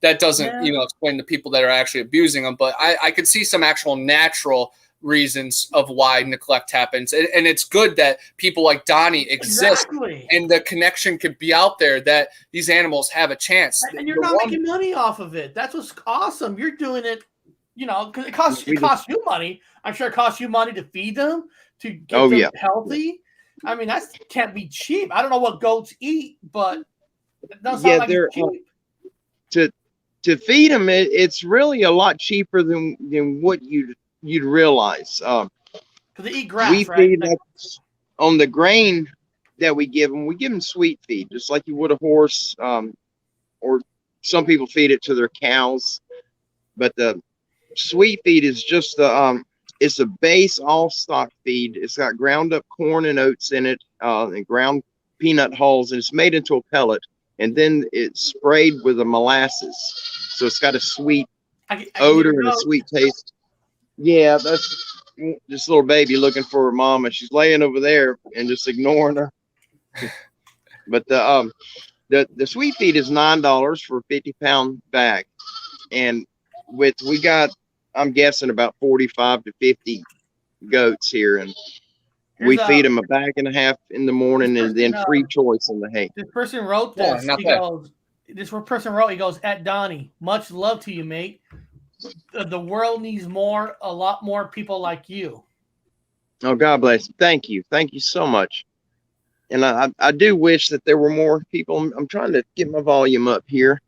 That doesn't, explain the people that are actually abusing them. But I could see some actual natural reasons of why neglect happens. And it's good that people like Donnie exist, and the connection could be out there that these animals have a chance. And you're not making money off of it. That's what's awesome. You're doing it, because it costs you money. I'm sure it costs you money to feed them, to get them healthy. I mean, that can't be cheap. I don't know what goats eat, but it doesn't sound like it's cheap. To feed them, it's really a lot cheaper than what you'd realize. Because they eat grass, we right? Feed on the grain that we give them sweet feed, just like you would a horse, or some people feed it to their cows. But the sweet feed is just it's a base all stock feed. It's got ground up corn and oats in it, and ground peanut hulls, and it's made into a pellet, and then it's sprayed with a molasses, so it's got a sweet I can odor hear and a goat. sweet taste. Yeah, that's this little baby looking for her mama. She's laying over there and just ignoring her. But the sweet feed is $9 for a 50-pound bag, and we got, I'm guessing, about 45 to 50 goats here, and we Here's feed them a bag and a half in the morning, this and then person. free choice in the hay. This person wrote Yeah, this. not He bad. goes, this person wrote, he goes, at Donnie, much love to you, mate. The world needs a lot more people like you. Oh, God bless. Thank you so much. And I do wish that there were more people. I'm trying to get my volume up here.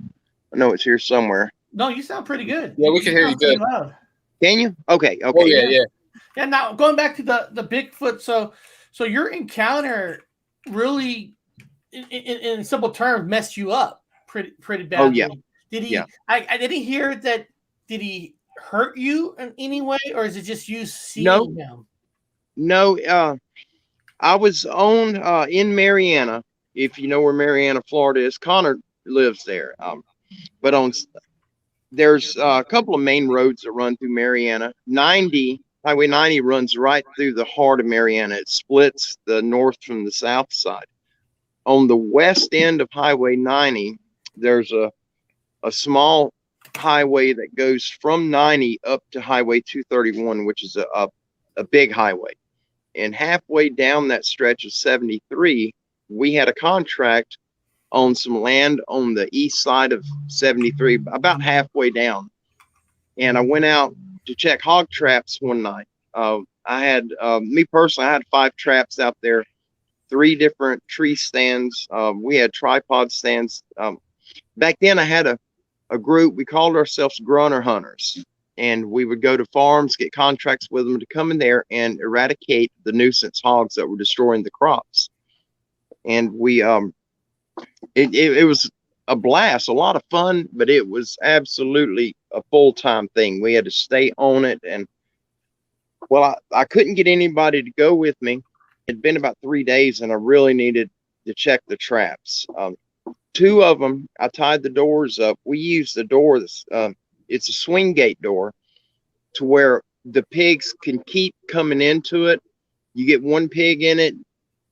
I know it's here somewhere. No, you sound pretty good. Yeah, we can hear you sound pretty good. loud. Can you? Okay. Oh yeah, yeah. Yeah. Now going back to the Bigfoot. So your encounter really, in simple terms, messed you up pretty badly. Oh yeah. Did he? Yeah. I didn't hear that. Did he hurt you in any way, or is it just you seeing him? No. I was on in Marianna. If you know where Marianna, Florida is, Connor lives there. But there's a couple of main roads that run through Marianna. Highway 90 runs right through the heart of Marianna. It splits the north from the south side. On the west end of Highway 90, there's a small highway that goes from 90 up to Highway 231, which is a big highway. And halfway down that stretch of 73, we had a contract on some land on the east side of 73, about halfway down. And I went out to check hog traps one night. I had, me personally, I had 5 traps out there, 3 different tree stands. We had tripod stands. Back then I had a group, we called ourselves Grunner Hunters. And we would go to farms, get contracts with them to come in there and eradicate the nuisance hogs that were destroying the crops. And we, it was a blast, a lot of fun, but it was absolutely a full-time thing. We had to stay on it. And well, I couldn't get anybody to go with me. It'd been about 3 days and I really needed to check the traps. 2 of them, I tied the doors up. We used the door that's, it's a swing gate door to where the pigs can keep coming into it. You get 1 pig in it,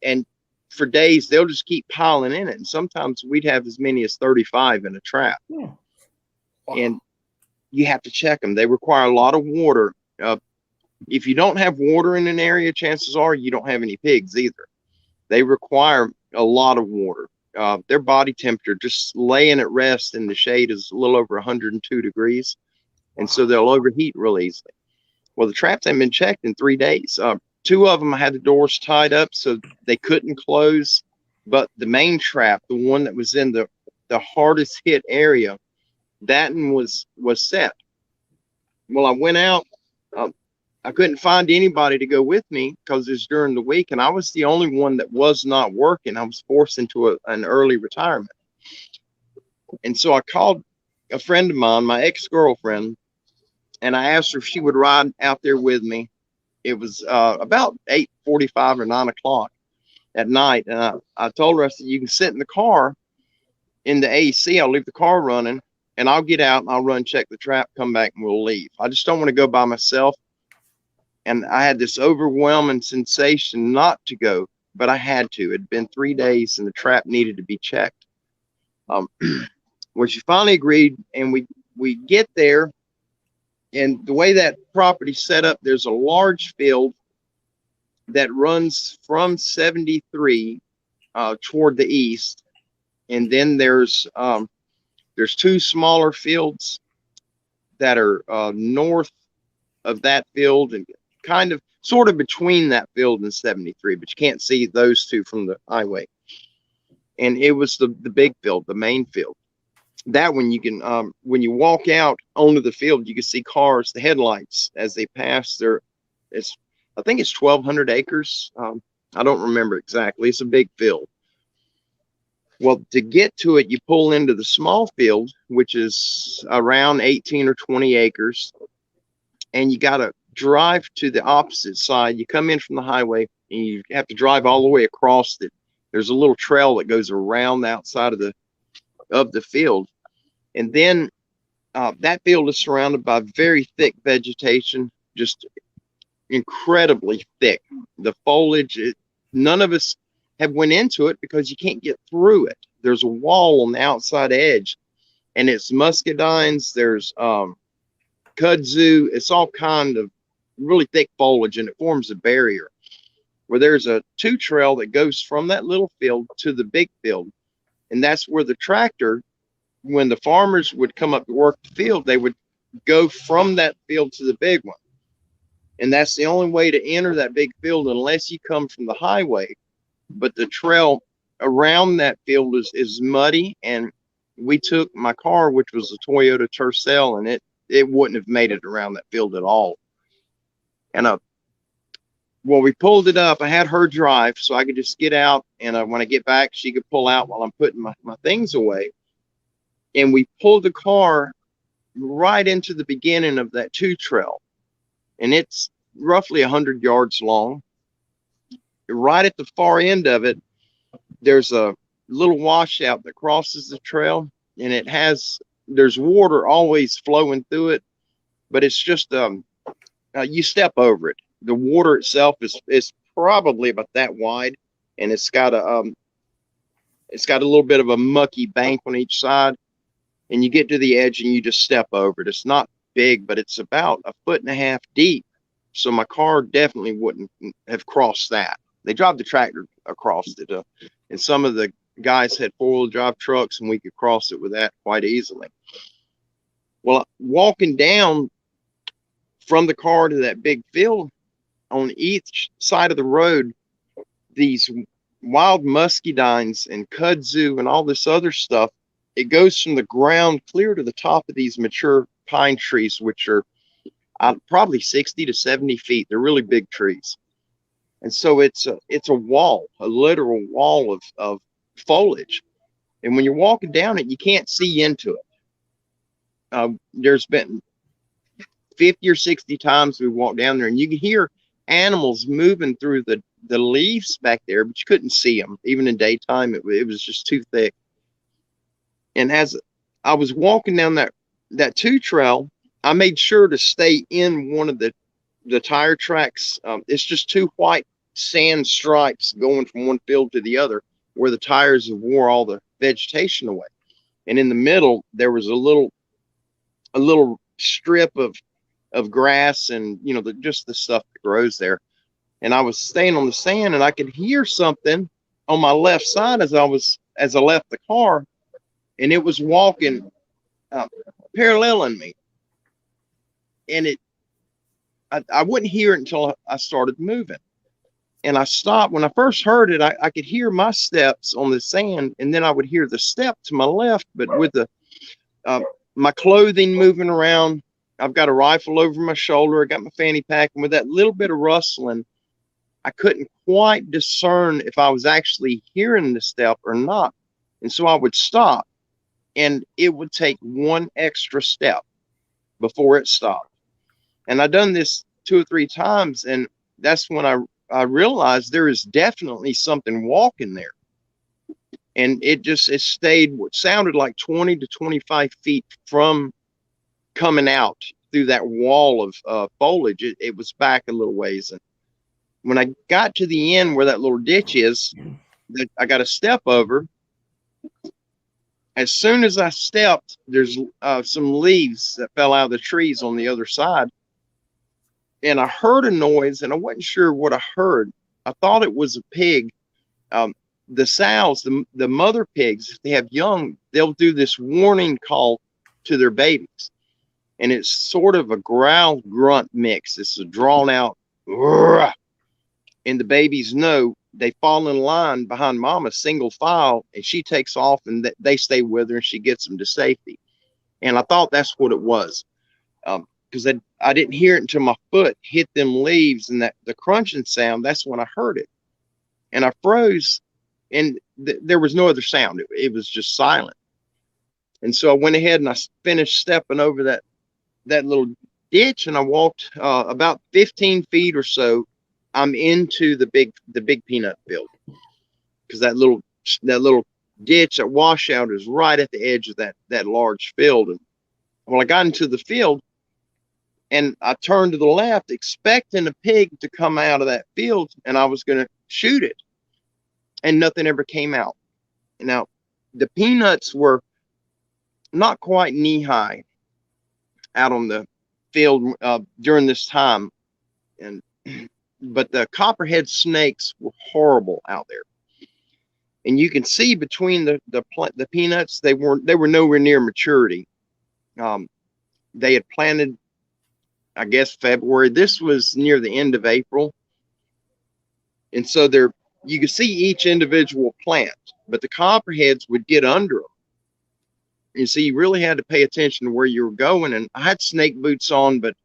and for days they'll just keep piling in it. And sometimes we'd have as many as 35 in a trap. Yeah. Wow. And you have to check them. They require a lot of water. If you don't have water in an area, chances are you don't have any pigs either. They require a lot of water. Their body temperature, just laying at rest in the shade, is a little over 102 degrees. And so they'll overheat real easily. Well, the traps haven't been checked in 3 days. 2 of them, I had the doors tied up so they couldn't close. But the main trap, the one that was in the hardest hit area, that one was set. Well, I went out. I couldn't find anybody to go with me because it was during the week, and I was the only one that was not working. I was forced into an early retirement. And so I called a friend of mine, my ex-girlfriend, and I asked her if she would ride out there with me. It was about 8:45 or 9 o'clock at night. And I told her, I said, you can sit in the car in the AC. I'll leave the car running and I'll get out and I'll run, check the trap, come back, and we'll leave. I just don't want to go by myself. And I had this overwhelming sensation not to go, but I had to. It had been 3 days and the trap needed to be checked. Well, she finally agreed, and we get there. And the way that property's set up, there's a large field that runs from 73 toward the east. And then there's 2 smaller fields that are north of that field and kind of sort of between that field and 73, but you can't see those 2 from the highway. And it was the big field, the main field. That one you can, when you walk out onto the field, you can see cars, the headlights as they pass there. I think it's 1,200 acres. I don't remember exactly. It's a big field. Well, to get to it, you pull into the small field, which is around 18 or 20 acres. And you got to drive to the opposite side. You come in from the highway and you have to drive all the way across it. There's a little trail that goes around the outside of of the field. And then that field is surrounded by very thick vegetation, just incredibly thick. The foliage, none of us have went into it because you can't get through it. There's a wall on the outside edge, and it's muscadines. There's kudzu. It's all kind of really thick foliage, and it forms a barrier where there's a two trail that goes from that little field to the big field. And that's where the tractor, when the farmers would come up to work the field, they would go from that field to the big one. And that's the only way to enter that big field unless you come from the highway. But the trail around that field is muddy. And we took my car, which was a Toyota Tercel, and it wouldn't have made it around that field at all. And well, we pulled it up. I had her drive so I could just get out. And when I get back, she could pull out while I'm putting my things away. And we pulled the car right into the beginning of that two trail. And it's roughly 100 yards long. Right at the far end of it, there's a little washout that crosses the trail. And there's water always flowing through it. But it's just, you step over it. The water itself is probably about that wide, and it's got a little bit of a mucky bank on each side, and you get to the edge and you just step over it. It's not big, but it's about 1.5 feet deep. So my car definitely wouldn't have crossed that. They drive the tractor across it, and some of the guys had 4-wheel drive trucks, and we could cross it with that quite easily. Well, walking down from the car to that big field, on each side of the road, these wild muscadines and kudzu and all this other stuff, it goes from the ground clear to the top of these mature pine trees, which are probably 60 to 70 feet. They're really big trees. And so it's a wall, a literal wall of foliage. And when you're walking down it, you can't see into it. There's been 50 or 60 times we walked down there, and you can hear animals moving through the leaves back there, but you couldn't see them. Even in daytime, it was just too thick. And as I was walking down that two trail, I made sure to stay in one of the tire tracks. It's just two white sand stripes going from one field to the other where the tires have wore all the vegetation away. And in the middle, there was a little strip of grass and, just the stuff that grows there. And I was staying on the sand, and I could hear something on my left side as I left the car, and it was walking paralleling me. And I wouldn't hear it until I started moving. And I stopped. When I first heard it, I could hear my steps on the sand, and then I would hear the step to my left, but with my clothing moving around. I've got a rifle over my shoulder. I got my fanny pack, and with that little bit of rustling, I couldn't quite discern if I was actually hearing the step or not. And so I would stop, and it would take one extra step before it stopped. And I've done this 2 or 3 times, and that's when I realized there is definitely something walking there. And it stayed what sounded like 20 to 25 feet from coming out through that wall of foliage. It was back a little ways. And when I got to the end where that little ditch is, that I got to step over. As soon as I stepped, there's some leaves that fell out of the trees on the other side. And I heard a noise, and I wasn't sure what I heard. I thought it was a pig. The sows, the mother pigs, if they have young, they'll do this warning call to their babies. And it's sort of a growl grunt mix. It's a drawn out, and the babies know they fall in line behind mama, single file, and she takes off, and they stay with her, and she gets them to safety. And I thought that's what it was, because I didn't hear it until my foot hit them leaves, and the crunching sound. That's when I heard it, and I froze, and there was no other sound. It was just silent. And so I went ahead and I finished stepping over that little ditch, and I walked about 15 feet or so. I'm into the big peanut field, because that little ditch, that washout is right at the edge of that large field. And well, I got into the field and I turned to the left, expecting a pig to come out of that field, and I was going to shoot it, and nothing ever came out. Now, the peanuts were not quite knee high out on the field during this time, and but the copperhead snakes were horrible out there, and you can see between the peanuts, they were nowhere near maturity. They had planted, I guess, February. This was near the end of April, and so you could see each individual plant, but the copperheads would get under them. You see, you really had to pay attention to where you were going. And I had snake boots on, but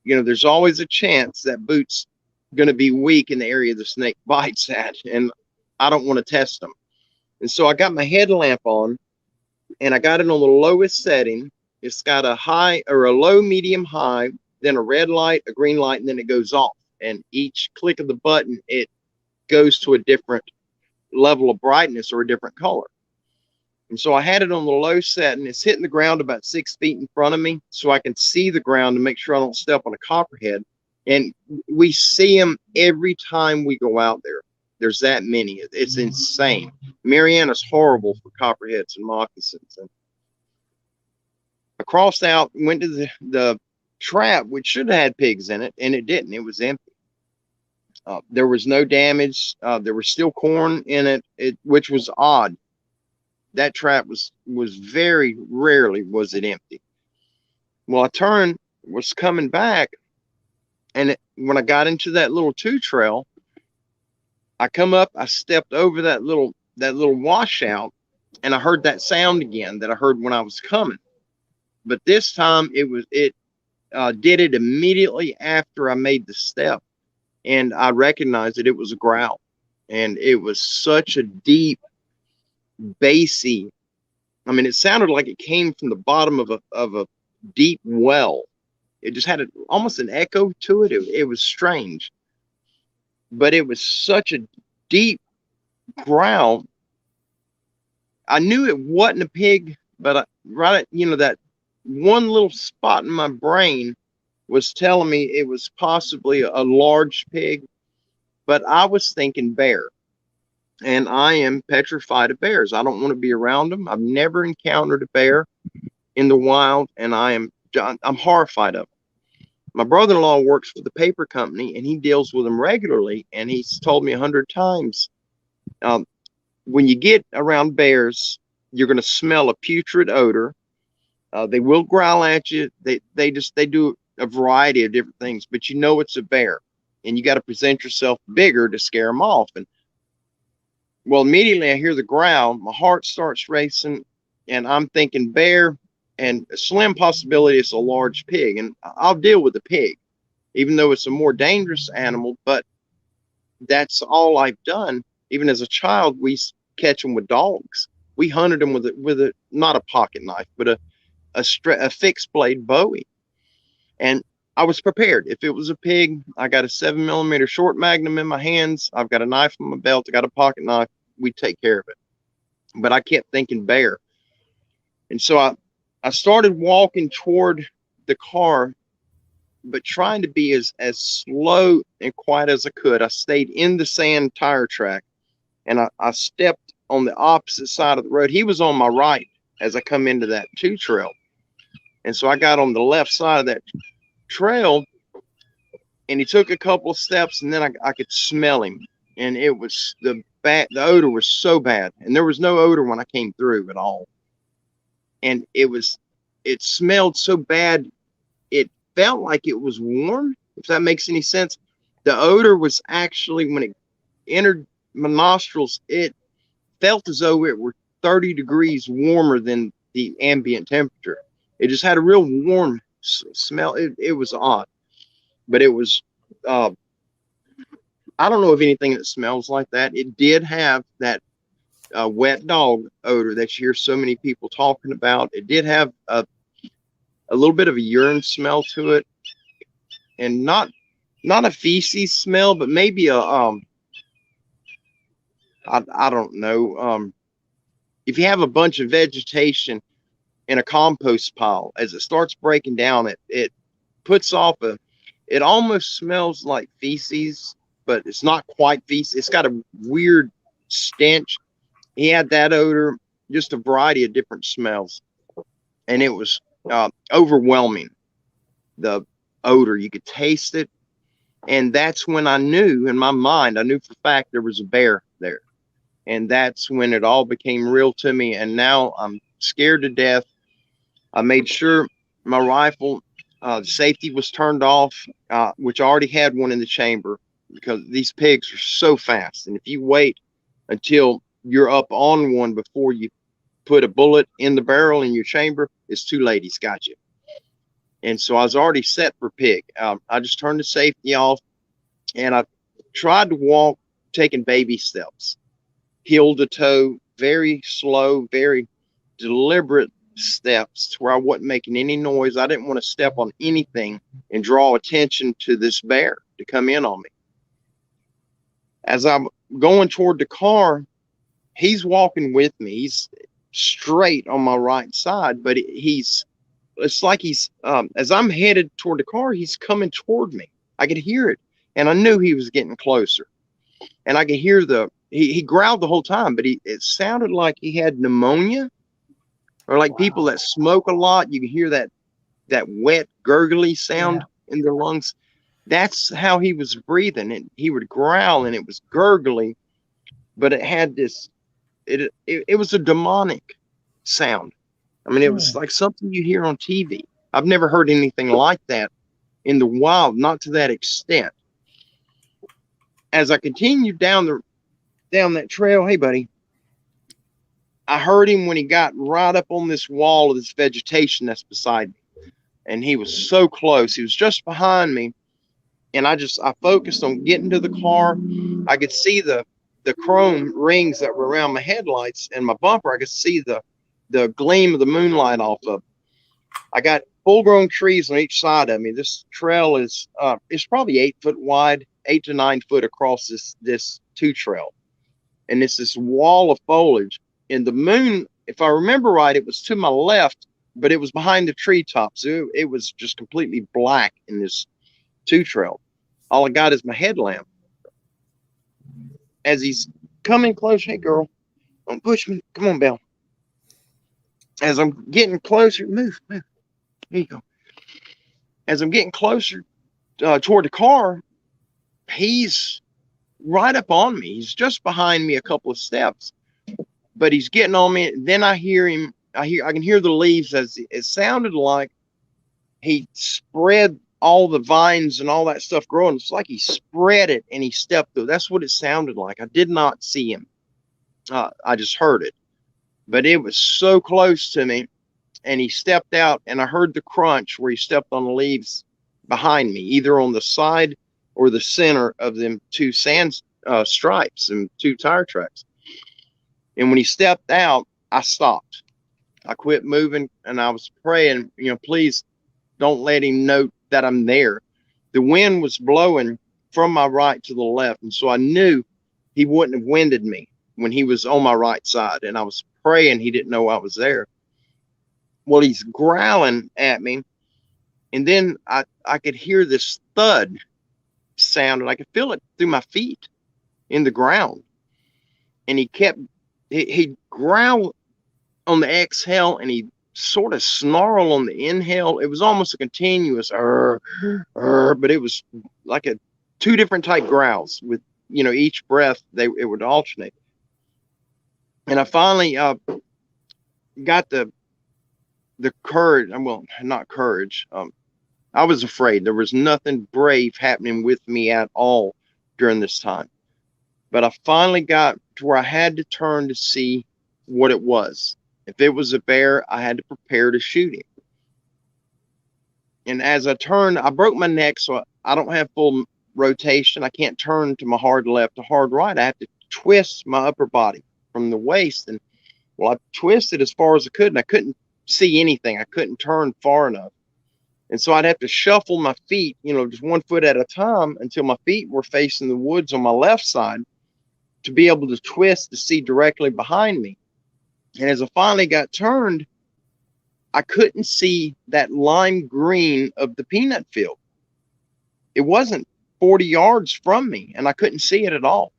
there's always a chance that boot's going to be weak in the area the snake bites at, and I don't want to test them. And so I got my headlamp on, and I got it on the lowest setting. It's got a high or a low, medium, high, then a red light, a green light, and then it goes off. And each click of the button, it goes to a different level of brightness or a different color. And so I had it on the low set, and it's hitting the ground about 6 feet in front of me, so I can see the ground to make sure I don't step on a copperhead. And we see them every time we go out there. There's that many. It's insane. Mariana's horrible for copperheads and moccasins. And I crossed out, went to the trap, which should have had pigs in it, and it didn't. It was empty. There was no damage. There was still corn in it, which was odd. That trap was very rarely was it empty. Well, I was coming back, and when I got into that little 2-trail, I come up, I stepped over that little washout, and I heard that sound again that I heard when I was coming. But this time it did it immediately after I made the step, and I recognized that it was a growl, and it was such a deep, bassy. I mean, it sounded like it came from the bottom of a deep well. It just had almost an echo to it. It was strange, but it was such a deep growl. I knew it wasn't a pig, but that one little spot in my brain was telling me it was possibly a large pig, but I was thinking bear. And I am petrified of bears. I don't want to be around them. I've never encountered a bear in the wild, and I'm horrified of them. My brother-in-law works for the paper company, and he deals with them regularly. And he's told me 100 times, when you get around bears, you're going to smell a putrid odor. They will growl at you. They do a variety of different things, but it's a bear, and you got to present yourself bigger to scare them off. And well, immediately I hear the growl, my heart starts racing, and I'm thinking bear, and a slim possibility it's a large pig. And I'll deal with the pig, even though it's a more dangerous animal, but that's all I've done. Even as a child, we catch them with dogs. We hunted them with a not a pocket knife, but a fixed blade Bowie. And I was prepared. If it was a pig, I got a 7mm short magnum in my hands. I've got a knife in my belt. I got a pocket knife. We take care of it. But I kept thinking bear. And so I started walking toward the car, but trying to be as slow and quiet as I could. I stayed in the sand tire track, and I stepped on the opposite side of the road. He was on my right as I come into that 2-trail. And so I got on the left side of that trail, and he took a couple of steps, and then I could smell him, and it was the odor was so bad, and there was no odor when I came through at all. And it smelled so bad, it felt like it was warm, if that makes any sense. The odor was actually, when it entered my nostrils, it felt as though it were 30 degrees warmer than the ambient temperature. It just had a real warm smell. It was odd, but it was I don't know of anything that smells like that. It did have that wet dog odor that you hear so many people talking about. It did have a little bit of a urine smell to it, and not a feces smell, but maybe a I don't know, if you have a bunch of vegetation in a compost pile, as it starts breaking down, it puts off it almost smells like feces, but it's not quite feces. It's got a weird stench. He had that odor, just a variety of different smells, and it was overwhelming. The odor, you could taste it, and that's when I knew in my mind, I knew for a fact there was a bear there, and that's when it all became real to me. And now I'm scared to death. I made sure my rifle, the safety was turned off, which I already had one in the chamber, because these pigs are so fast. And if you wait until you're up on one before you put a bullet in the barrel in your chamber, it's too late. He's got you. And so I was already set for pig. I just turned the safety off, and I tried to walk, taking baby steps, heel to toe, very slow, very deliberate steps, to where I wasn't making any noise. I didn't want to step on anything and draw attention to this bear to come in on me. As I'm going toward the car, he's walking with me. He's straight on my right side, but it's like he's, as I'm headed toward the car, he's coming toward me. I could hear it, and I knew he was getting closer. And I could hear he growled the whole time, but it sounded like he had pneumonia, or like people that smoke a lot. You can hear that wet, gurgly sound in their lungs. That's how he was breathing, and he would growl, and it was gurgly, but it had this, it was a demonic sound. I mean, it was like something you hear on TV. I've never heard anything like that in the wild, not to that extent. As I continued down that trail, hey buddy, I heard him when he got right up on this wall of this vegetation that's beside me. And he was so close. He was just behind me. And I focused on getting to the car. I could see the chrome rings that were around my headlights and my bumper. I could see the gleam of the moonlight off of. I got full-grown trees on each side of me. This trail is it's probably 8 foot wide, 8 to 9 foot across this two trail, and it's this wall of foliage. And the moon, if I remember right, it was to my left, but it was behind the treetops. It was just completely black in this two trail. All I got is my headlamp. As he's coming close, hey girl, don't push me. Come on, Belle. As I'm getting closer, move. There you go. As I'm getting closer toward the car, he's right up on me. He's just behind me a couple of steps, but he's getting on me. Then I hear him. I can hear the leaves, as it sounded like he spread all the vines and all that stuff growing. It's like he spread it and he stepped through. That's what it sounded like. I did not see him. I just heard it, but it was so close to me. And he stepped out, and I heard the crunch where he stepped on the leaves behind me, either on the side or the center of them two sand stripes and two tire tracks. And when he stepped out, I stopped. I quit moving, and I was praying, please don't let him know that I'm there. The wind was blowing from my right to the left, and so I knew he wouldn't have winded me when he was on my right side, and I was praying he didn't know I was there. Well, he's growling at me, and then I could hear this thud sound, and I could feel it through my feet in the ground. And he growled on the exhale, and he sort of snarled on the inhale. It was almost a continuous but it was like two different type growls with, each breath it would alternate. And I finally got the courage. Well, not courage. I was afraid. There was nothing brave happening with me at all during this time. But I finally got to where I had to turn to see what it was. If it was a bear, I had to prepare to shoot him. And as I turned, I broke my neck, so I don't have full rotation. I can't turn to my hard left or hard right. I have to twist my upper body from the waist. And well, I twisted as far as I could, and I couldn't see anything. I couldn't turn far enough. And so I'd have to shuffle my feet, just 1 foot at a time until my feet were facing the woods on my left side to be able to twist to see directly behind me. And as I finally got turned, I couldn't see that lime green of the peanut field. It wasn't 40 yards from me, and I couldn't see it at all.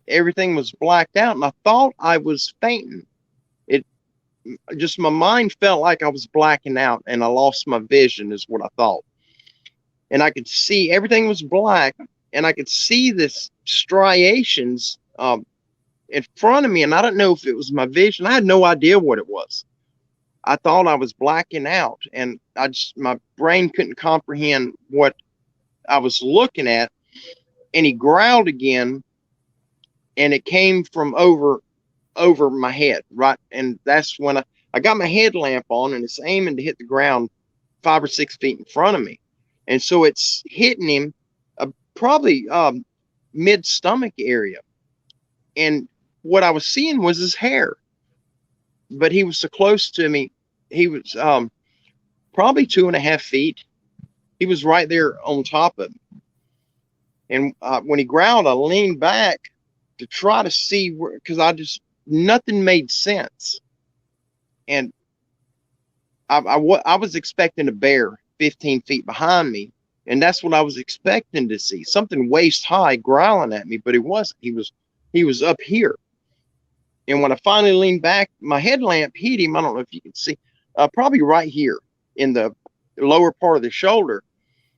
Everything was blacked out, and I thought I was fainting. It just, my mind felt like I was blacking out, and I lost my vision, is what I thought. And I could see everything was black, and I could see this striations in front of me, and I don't know if it was my vision. I had no idea what it was. I thought I was blacking out, and my brain couldn't comprehend what I was looking at. And he growled again, and it came from over my head, right? And that's when I got my headlamp on, and it's aiming to hit the ground 5 or 6 feet in front of me. And so it's hitting him probably mid stomach area. And what I was seeing was his hair, but he was so close to me. He was probably 2.5 feet. He was right there on top of me. And when he growled, I leaned back to try to see where, because nothing made sense. And I was expecting a bear 15 feet behind me, and that's what I was expecting to see. Something waist high growling at me, but it wasn't. He was up here. And when I finally leaned back, my headlamp hit him. I don't know if you can see, probably right here in the lower part of the shoulder,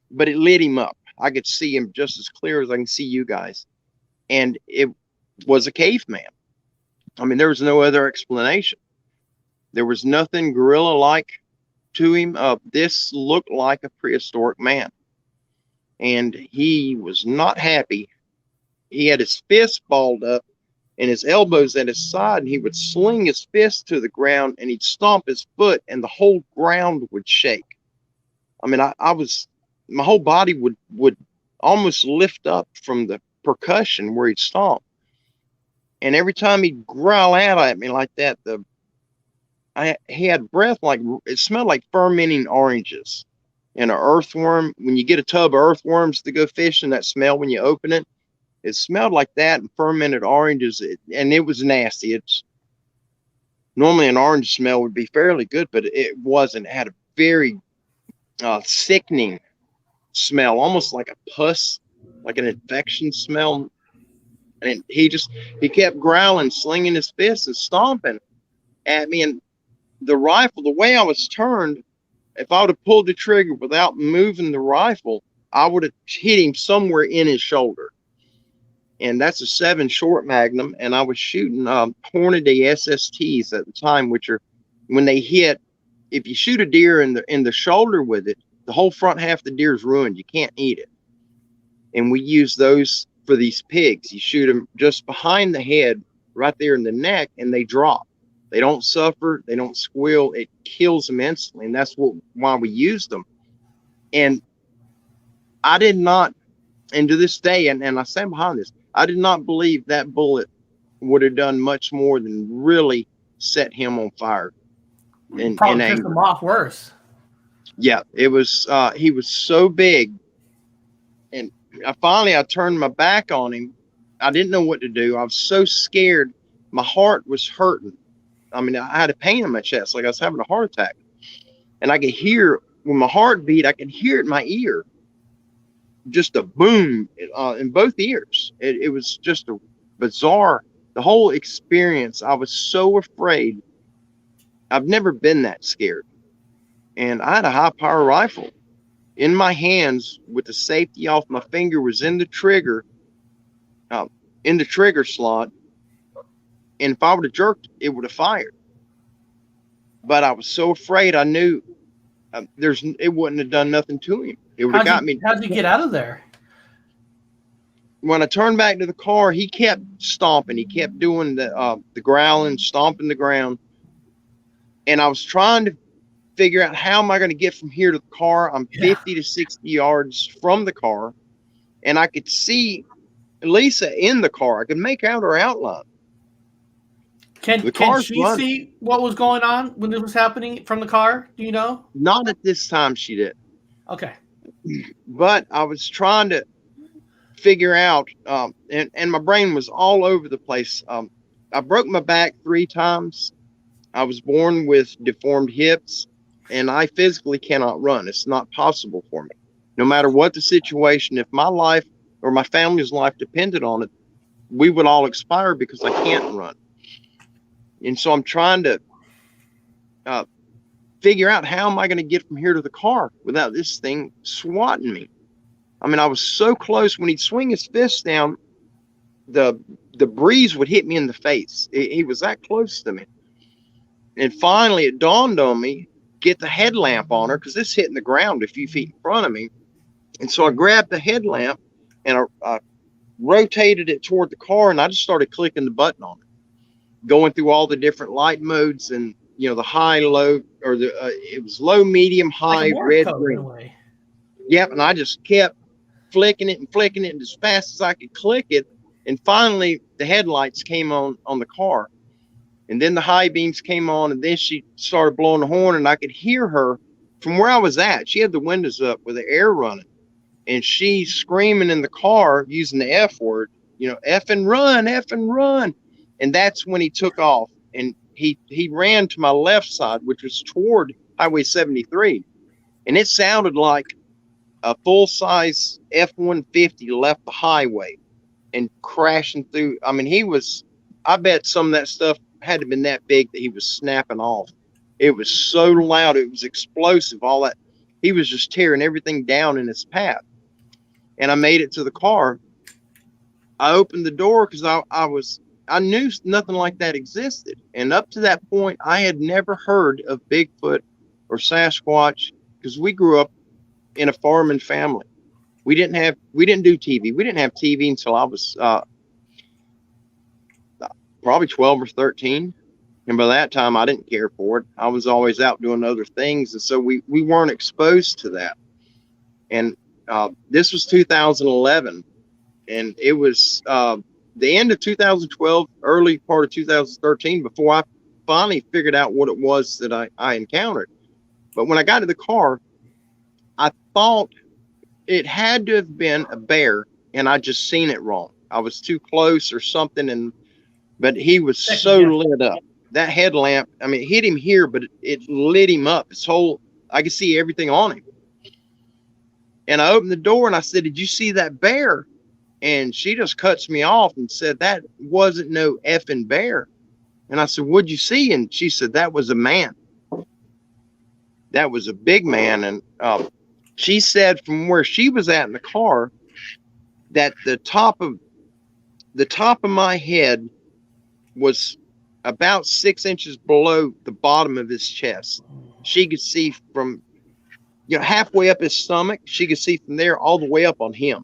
but it lit him up. I could see him just as clear as I can see you guys. And it was a caveman. I mean, there was no other explanation. There was nothing gorilla-like to him. This looked like a prehistoric man. And he was not happy. He had his fist balled up and his elbows at his side, and he would sling his fist to the ground, and he'd stomp his foot, and the whole ground would shake. I mean, my whole body would almost lift up from the percussion where he'd stomp. And every time he'd growl out at me like that, he had breath it smelled like fermenting oranges. And an earthworm, when you get a tub of earthworms to go fishing, that smell when you open it, it smelled like that, and fermented oranges, and it was nasty. It's normally an orange smell would be fairly good, but it wasn't. It had a very sickening smell, almost like a pus, like an infection smell. And he kept growling, slinging his fists and stomping at me. And the rifle, the way I was turned, if I would have pulled the trigger without moving the rifle, I would have hit him somewhere in his shoulder. And that's a 7 short Magnum, and I was shooting Hornady SSTs at the time, which are, when they hit, if you shoot a deer in the shoulder with it, the whole front half of the deer is ruined. You can't eat it. And we use those for these pigs. You shoot them just behind the head, right there in the neck, and they drop. They don't suffer. They don't squeal. It kills them instantly, and that's why we use them. And I did not, and to this day, and I stand behind this, I did not believe that bullet would have done much more than really set him on fire. And probably pissed him off worse. Yeah, it was. He was so big, and I turned my back on him. I didn't know what to do. I was so scared. My heart was hurting. I mean, I had a pain in my chest, like I was having a heart attack. And I could hear, when my heart beat, I could hear it in my ear. Just a boom in both ears. It was just a bizarre, the whole experience. I was so afraid. I've never been that scared. And I had a high power rifle in my hands with the safety off. My finger was in the trigger slot. And if I would have jerked, it would have fired. But I was so afraid. I knew it wouldn't have done nothing to him. It would have got me. How'd you get out of there? When I turned back to the car, he kept stomping. He kept doing the growling, stomping the ground. And I was trying to figure out, how am I going to get from here to the car? I'm 50 to 60 yards from the car. And I could see Lisa in the car. I could make out her outline. Can she see what was going on when this was happening from the car? Do you know? Not at this time, she did. Okay. But I was trying to figure out, and my brain was all over the place. I broke my back 3 times, I was born with deformed hips, and I physically cannot run. It's not possible for me. No matter what the situation, if my life or my family's life depended on it, we would all expire because I can't run. And so I'm trying to uh, figure out how am I going to get from here to the car without this thing swatting me. I mean, I was so close when he'd swing his fist down, the the breeze would hit me in the face. He was that close to me. And finally, it dawned on me, get the headlamp on her because it's hitting the ground a few feet in front of me. And so I grabbed the headlamp and I rotated it toward the car, and I just started clicking the button on it, going through all the different light modes and the high, low, or it was low, medium, Like a high, Morse red, code in a green. way. Yep, and I just kept flicking it and as fast as I could click it. And finally, the headlights came on the car. And then the high beams came on, and then she started blowing the horn, and I could hear her from where I was at. She had the windows up with the air running, and she's screaming in the car using the F word, F and run, F and run. And that's when he took off, and he ran to my left side, which was toward Highway 73. And it sounded like a full-size F-150 left the highway and crashing through. I mean, I bet some of that stuff had to have been that big that he was snapping off. It was so loud. It was explosive. All that. He was just tearing everything down in his path. And I made it to the car. I opened the door because I knew nothing like that existed. And up to that point, I had never heard of Bigfoot or Sasquatch because we grew up in a farming family. We didn't do TV. We didn't have TV until I was probably 12 or 13. And by that time, I didn't care for it. I was always out doing other things. And so we weren't exposed to that. And this was 2011. And it was the end of 2012, early part of 2013, before I finally figured out what it was that I encountered. But when I got to the car, I thought it had to have been a bear, and I just seen it wrong. I was too close or something, but he was so lit up. That headlamp, I mean, it hit him here, but it lit him up. I could see everything on him. And I opened the door and I said, "Did you see that bear?" And she just cuts me off and said, "That wasn't no effing bear." And I said, "What'd you see?" And she said, "That was a man. That was a big man." And she said from where she was at in the car that the top of my head was about 6 inches below the bottom of his chest. She could see from halfway up his stomach. She could see from there all the way up on him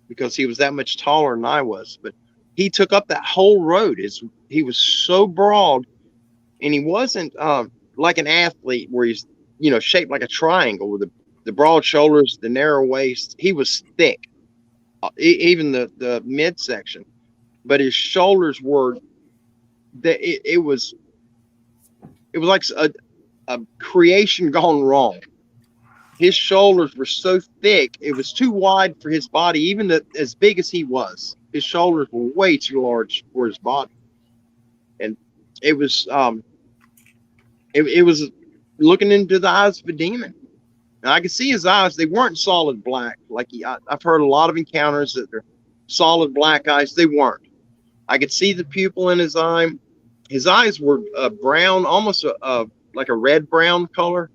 because he was that much taller than I was. But he took up that whole road. He was so broad, and he wasn't like an athlete where he's shaped like a triangle with the broad shoulders, the narrow waist. He was thick, even the midsection, but his shoulders were that it was like a creation gone wrong. His shoulders were so thick, it was too wide for his body, even as big as he was. His shoulders were way too large for his body. And it was it was looking into the eyes of a demon. And I could see his eyes. They weren't solid black. I've heard a lot of encounters that they're solid black eyes. They weren't. I could see the pupil in his eye. His eyes were brown, almost like a red brown color.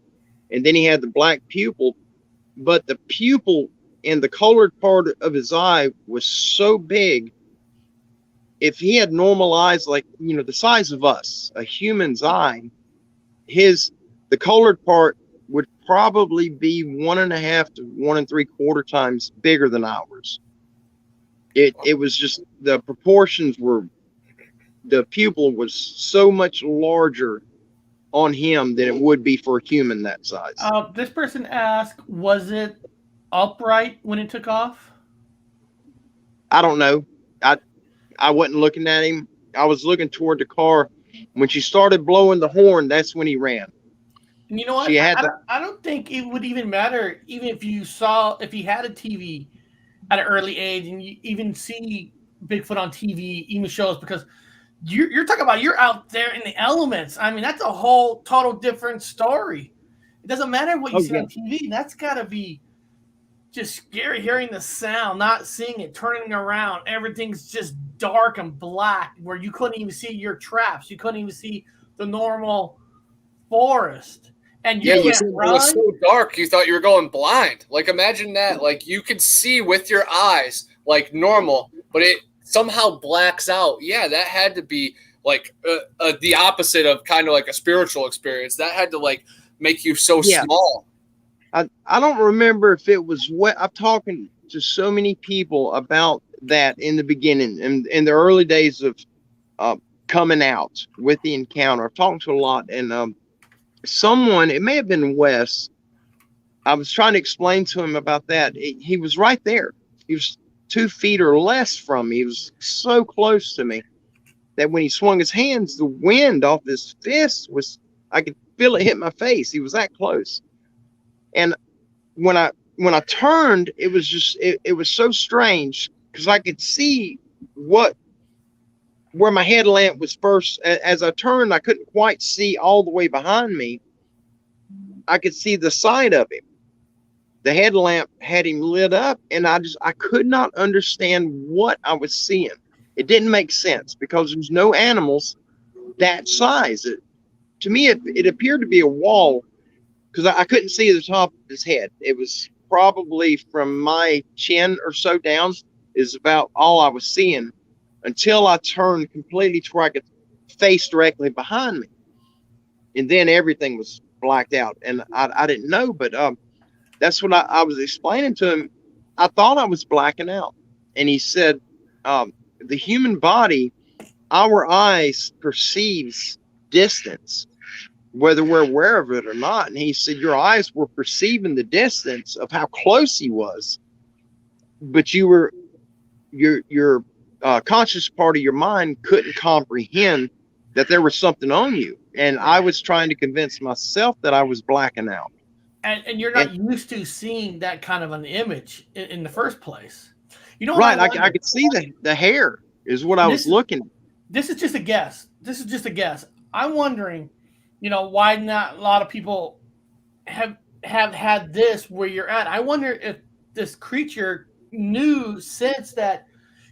And then he had the black pupil, but the pupil and the colored part of his eye was so big. If he had normal eyes, like, the size of us, a human's eye, the colored part would probably be 1.5 to 1 3/4 times bigger than ours. It was just, the proportions were, the pupil was so much larger on him than it would be for a human that size. This person asked, was it upright when it took off? I don't know. I wasn't looking at him. I was looking toward the car. When she started blowing the horn, that's when he ran. And you know what? I don't think it would even matter, even if he had a TV at an early age and you even see Bigfoot on TV, even shows, because you're talking about you're out there in the elements. I mean, that's a whole total different story. It doesn't matter what you Oh see yeah, on TV. That's got to be just scary hearing the sound, not seeing it, turning around. Everything's just dark and black where you couldn't even see your traps. You couldn't even see the normal forest. And you Yeah, can't it was run. so dark you thought you were going blind. Like imagine that. Like you could see with your eyes like normal, but it somehow blacks out. Yeah, that had to be like the opposite of kind of like a spiritual experience. That had to like make you so yeah. small. I don't remember if it was what I'm talking to so many people about that in the beginning and in the early days of uh, coming out with the encounter. I've talked to a lot, and someone, it may have been Wes. I was trying to explain to him about that. He was right there. He was 2 feet or less from me. He was so close to me that when he swung his hands, the wind off his fist was, I could feel it hit my face. He was that close. And when I turned, it was just it was so strange because I could see what where my headlamp was first. As I turned, I couldn't quite see all the way behind me. I could see the side of him. The headlamp had him lit up, and I could not understand what I was seeing. It didn't make sense because there's no animals that size. To me, it appeared to be a wall because I couldn't see the top of his head. It was probably from my chin or so down is about all I was seeing until I turned completely to where I could face directly behind me. And then everything was blacked out. And I didn't know, but that's what I was explaining to him. I thought I was blacking out. And he said, the human body, our eyes perceives distance, whether we're aware of it or not. And he said, your eyes were perceiving the distance of how close he was, but your conscious part of your mind couldn't comprehend that there was something on you. And I was trying to convince myself that I was blacking out. And you're And not used to seeing that kind of an image in the first place. You know what I right, I wonder? could see the hair is what I was This is looking at. this is just a guess. This is just a guess. I'm wondering, why not a lot of people have had this where you're at. I wonder if this creature knew since that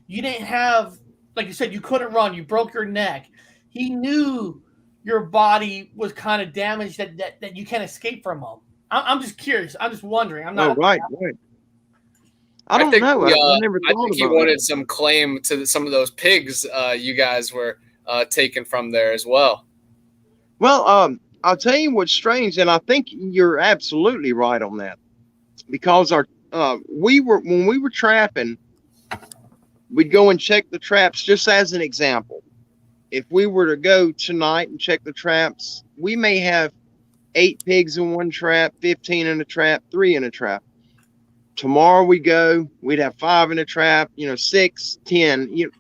you didn't have, like you said, you couldn't run, you broke your neck. He knew your body was kind of damaged that you can't escape from him. I'm just curious. I'm just wondering. I'm Oh, not. right, right. I I don't think know. he, I uh, never I thought think he about it. wanted some claim to some of those pigs you guys were taken from there as well. Well, I'll tell you what's strange, and I think you're absolutely right on that. Because when we were trapping, we'd go and check the traps just as an example. If we were to go tonight and check the traps, we may have 8 pigs in one trap, 15 in a trap, 3 in a trap. Tomorrow we go, we'd have 5 in a trap, 6, 10,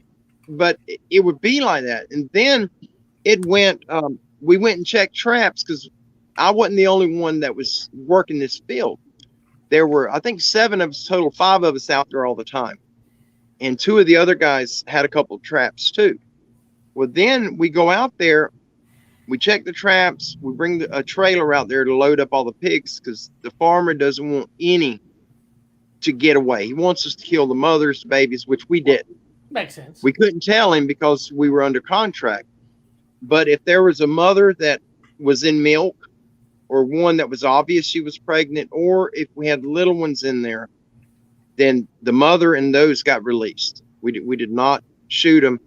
but it would be like that. And then we went and checked traps because I wasn't the only one that was working this field. There were, I think, 7 of us total, 5 of us out there all the time. And 2 of the other guys had a couple of traps too. Well, then we go out there, we check the traps, we bring a trailer out there to load up all the pigs because the farmer doesn't want any to get away. He wants us to kill the mothers, the babies, which we didn't. Makes sense. We couldn't tell him because we were under contract. But if there was a mother that was in milk or one that was obvious she was pregnant, or if we had little ones in there, then the mother and those got released. We did not shoot them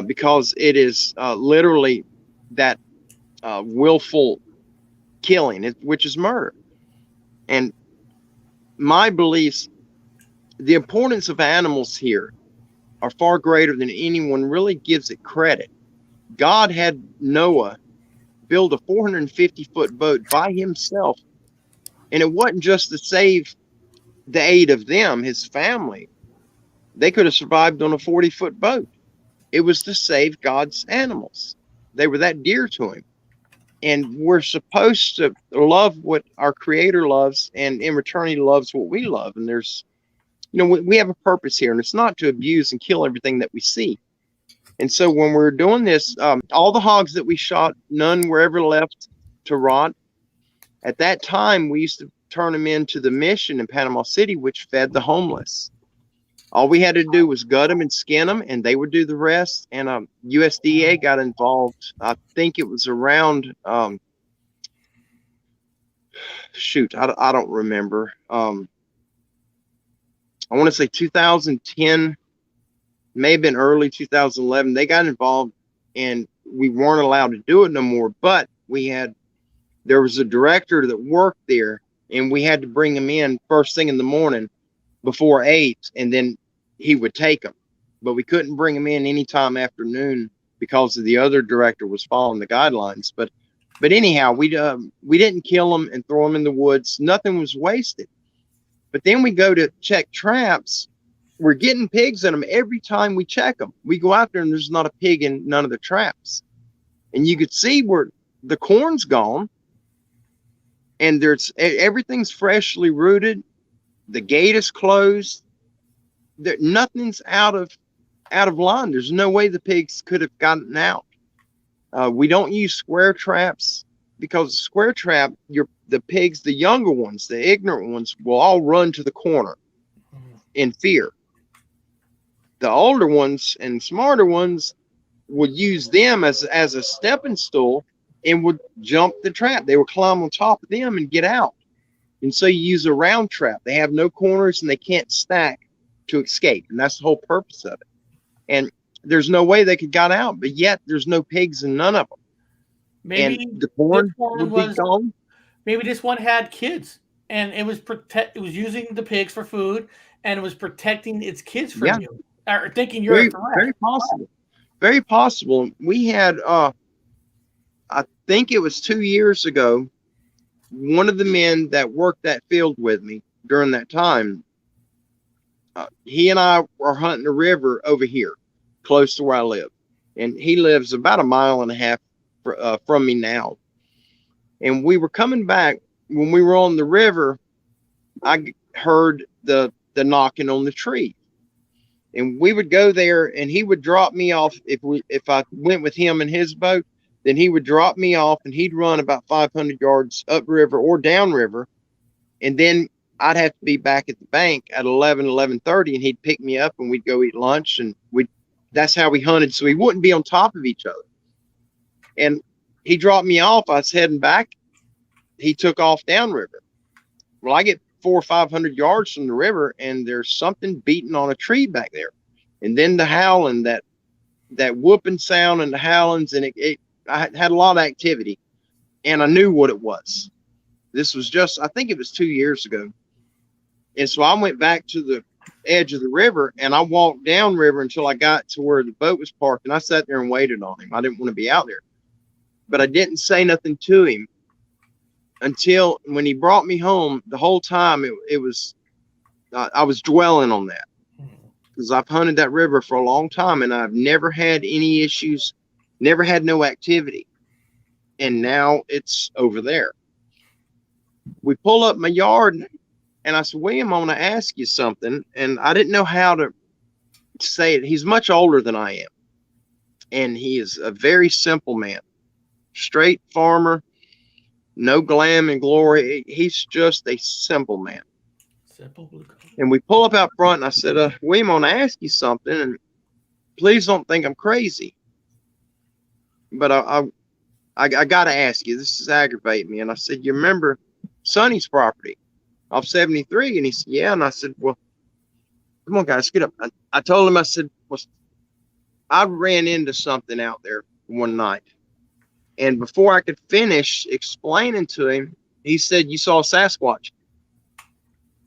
because it is literally that willful killing, which is murder. And my beliefs, the importance of animals here are far greater than anyone really gives it credit. God had Noah build a 450-foot boat by himself. And it wasn't just to save the 8 of them, his family. They could have survived on a 40-foot boat. It was to save God's animals. They were that dear to him. And we're supposed to love what our Creator loves, and in return, he loves what we love. And there's, we have a purpose here, and it's not to abuse and kill everything that we see. And so when we were doing this, all the hogs that we shot, none were ever left to rot. At that time, we used to turn them into the mission in Panama City, which fed the homeless. All we had to do was gut them and skin them, and they would do the rest. And USDA got involved. I think it was around, I don't remember. I want to say 2010, may have been early 2011. They got involved, and we weren't allowed to do it no more. But there was a director that worked there, and we had to bring him in first thing in the morning before 8, and then he would take them. But we couldn't bring him in anytime afternoon because the other director was following the guidelines. But anyhow, we didn't kill them and throw them in the woods. Nothing was wasted. But then we go to check traps. We're getting pigs in them every time we check them. We go out there and there's not a pig in none of the traps. And you could see where the corn's gone, and everything's freshly rooted. The gate is closed. Nothing's out of line. There's no way the pigs could have gotten out. We don't use square traps because the square trap, the pigs, the younger ones, the ignorant ones, will all run to the corner in fear. The older ones and smarter ones would use them as a stepping stool and would jump the trap. They would climb on top of them and get out. And so you use a round trap. They have no corners and they can't stack to escape. And that's the whole purpose of it. And there's no way they could got out, but yet there's no pigs in none of them. Maybe and the corn would be gone. Maybe this one had kids, and it was using the pigs for food, and it was protecting its kids from you, or thinking you're a threat. Very possible. Very possible. We had, I think it was 2 years ago, one of the men that worked that field with me during that time, he and I were hunting a river over here, close to where I live. And he lives about 1.5 miles from me now. And we were coming back. When we were on the river, I heard the knocking on the tree. And we would go there, and he would drop me off. If I went with him in his boat, then he would drop me off, and he'd run about 500 yards upriver or downriver. And then I'd have to be back at the bank at 11:30, and he'd pick me up, and we'd go eat lunch. And that's how we hunted. So we wouldn't be on top of each other. And he dropped me off. I was heading back. He took off downriver. Well, I get 400 or 500 yards from the river, and there's something beating on a tree back there. And then the howling, that whooping sound and the howlings, and I had a lot of activity, and I knew what it was. This was I think it was 2 years ago. And so I went back to the edge of the river, and I walked downriver until I got to where the boat was parked, and I sat there and waited on him. I didn't want to be out there. But I didn't say nothing to him until when he brought me home. The whole time it was, I was dwelling on that because I've hunted that river for a long time, and I've never had any issues, never had no activity. And now it's over there. We pull up my yard, and I said, William, I want to ask you something. And I didn't know how to say it. He's much older than I am. And he is a very simple man, straight farmer, no glam and glory. He's just a simple man. Simple blue collar. And we pull up out front, and I said, William, I want to ask you something, and please don't think I'm crazy. But I got to ask you. This is aggravating me. And I said, you remember Sonny's property off 73? And he said, yeah. And I said, well, come on, guys, get up. I told him, I said, well, I ran into something out there one night. And before I could finish explaining to him, he said, you saw a Sasquatch.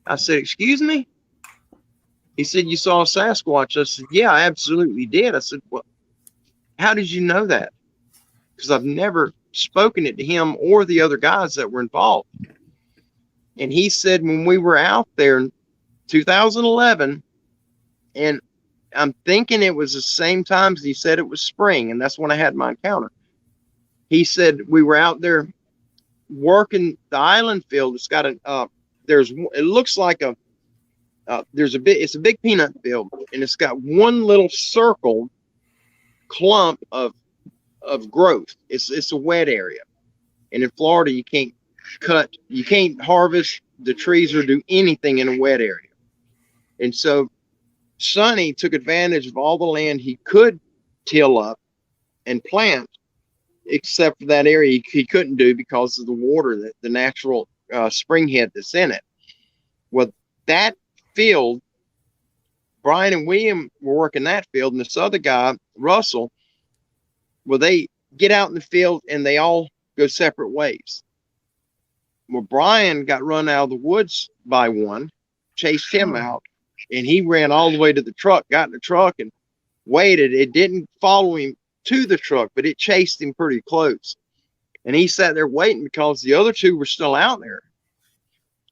I said, excuse me? He said, you saw a Sasquatch. I said, yeah, I absolutely did. I said, well, how did you know that? Because I've never spoken it to him or the other guys that were involved. And he said, when we were out there in 2011, and I'm thinking it was the same time as he said it was spring, and that's when I had my encounter. He said we were out there working the island field. It's got it looks like it's a big peanut field, and it's got one little circle clump of growth. It's a wet area, and in Florida you can't harvest the trees or do anything in a wet area. And so Sonny took advantage of all the land he could till up and plant, except for that area he couldn't do because of the water, that the natural spring head that's in it. Well, that field, Brian and William were working that field, and this other guy, Russell, well, they get out in the field and they all go separate ways. Well, Brian got run out of the woods by one, chased him out, and he ran all the way to the truck, got in the truck and waited. It didn't follow him to the truck, but it chased him pretty close. And he sat there waiting because the other two were still out there.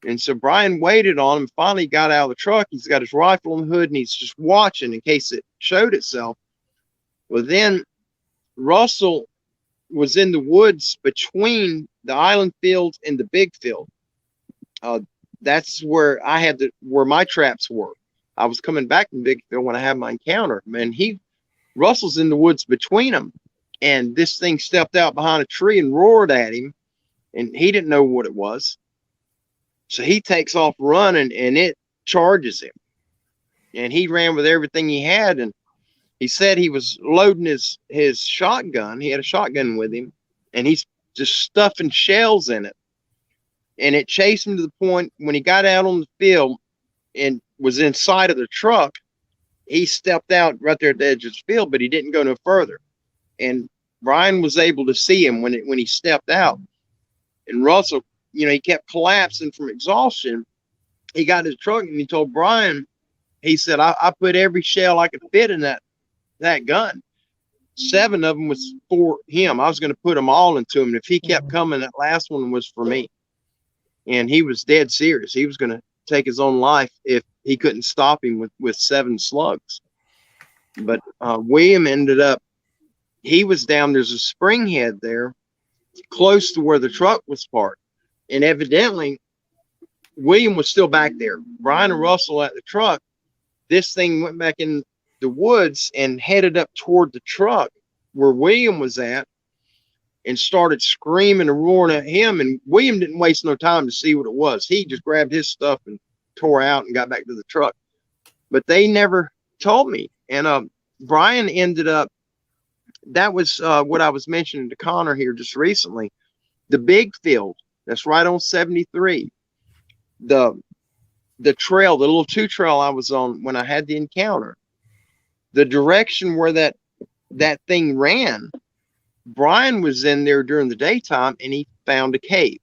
And so Brian waited on him, finally got out of the truck. He's got his rifle on the hood and he's just watching in case it showed itself. Well, then Russell was in the woods between the island field and the big field. That's where where my traps were. I was coming back from big field when I had my encounter. Man, Russell's in the woods between them, and this thing stepped out behind a tree and roared at him, and he didn't know what it was. So he takes off running, and it charges him. And he ran with everything he had, and he said he was loading his shotgun. He had a shotgun with him, and he's just stuffing shells in it. And it chased him to the point when he got out on the field and was inside of the truck, he stepped out right there at the edge of the field, but he didn't go no further. And Brian was able to see him when he stepped out. And Russell, he kept collapsing from exhaustion. He got his truck and he told Brian, he said, I put every shell I could fit in that gun. 7 of them was for him. I was going to put them all into him. And if he kept coming, that last one was for me. And he was dead serious. He was going to take his own life if he couldn't stop him with 7 slugs. But William ended up, he was down, there's a spring head there close to where the truck was parked. And evidently, William was still back there. Brian and Russell at the truck. This thing went back in the woods and headed up toward the truck where William was at and started screaming and roaring at him. And William didn't waste no time to see what it was. He just grabbed his stuff and tore out and got back to the truck. But they never told me. And Brian ended up, that was what I was mentioning to Connor here just recently. The big field, that's right on 73. The trail, the little 2 trail I was on when I had the encounter, the direction where that thing ran, Brian was in there during the daytime and he found a cave.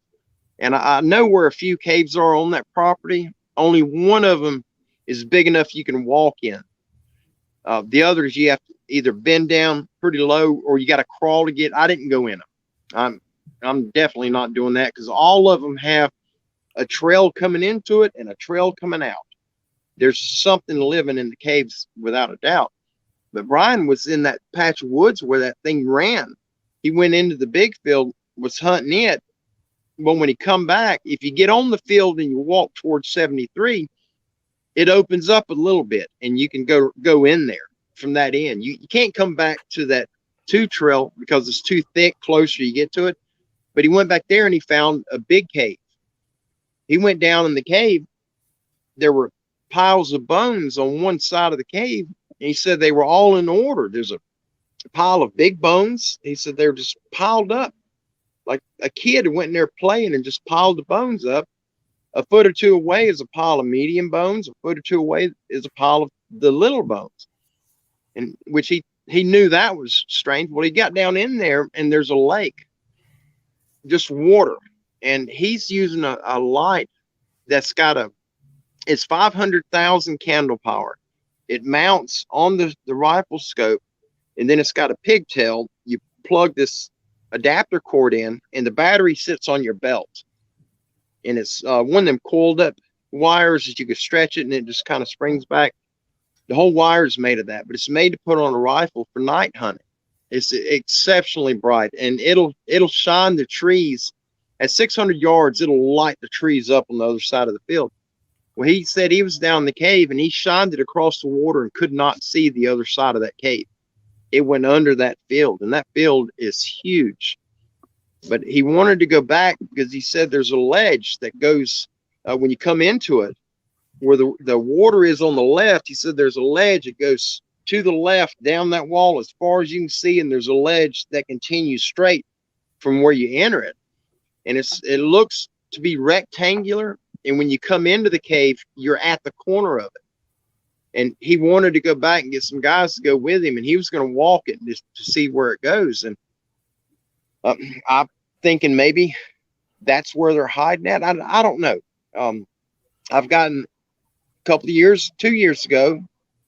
And I know where a few caves are on that property. Only one of them is big enough you can walk in. The others you have to either bend down pretty low or you got to crawl to get. I didn't go in them. I'm definitely not doing that because all of them have a trail coming into it and a trail coming out. There's something living in the caves without a doubt. But Brian was in that patch of woods where that thing ran. He went into the big field, was hunting it. But when he come back, if you get on the field and you walk towards 73, it opens up a little bit and you can go in there from that end. You can't come back to that 2 trail because it's too thick closer you get to it. But he went back there and he found a big cave. He went down in the cave. There were piles of bones on one side of the cave. And he said they were all in order. There's a pile of big bones. He said they're just piled up. Like a kid went in there playing and just piled the bones up. A foot or 2 away is a pile of medium bones. A foot or 2 away is a pile of the little bones. And which he knew that was strange. Well, he got down in there and there's a lake, just water. And he's using a light that's got it's 500,000 candle power. It mounts on the rifle scope, and then it's got a pigtail. You plug this adapter cord in, and the battery sits on your belt. And it's one of them coiled up wires that you can stretch it, and it just kind of springs back. The whole wire is made of that, but it's made to put on a rifle for night hunting. It's exceptionally bright, and it'll shine the trees. At 600 yards, it'll light the trees up on the other side of the field. Well, he said he was down in the cave and he shined it across the water and could not see the other side of that cave. it went under that field, and that field is huge. But he wanted to go back because he said there's a ledge that goes when you come into it, where the water is on the left. He said there's a ledge that goes to the left down that wall as far as you can see, and there's a ledge that continues straight from where you enter it. And it looks to be rectangular, and when you come into the cave, you're at the corner of it. And he wanted to go back and get some guys to go with him, and he was going to walk it just to see where it goes. And I'm thinking maybe that's where they're hiding at. I don't know. I've gotten a couple of years, 2 years ago,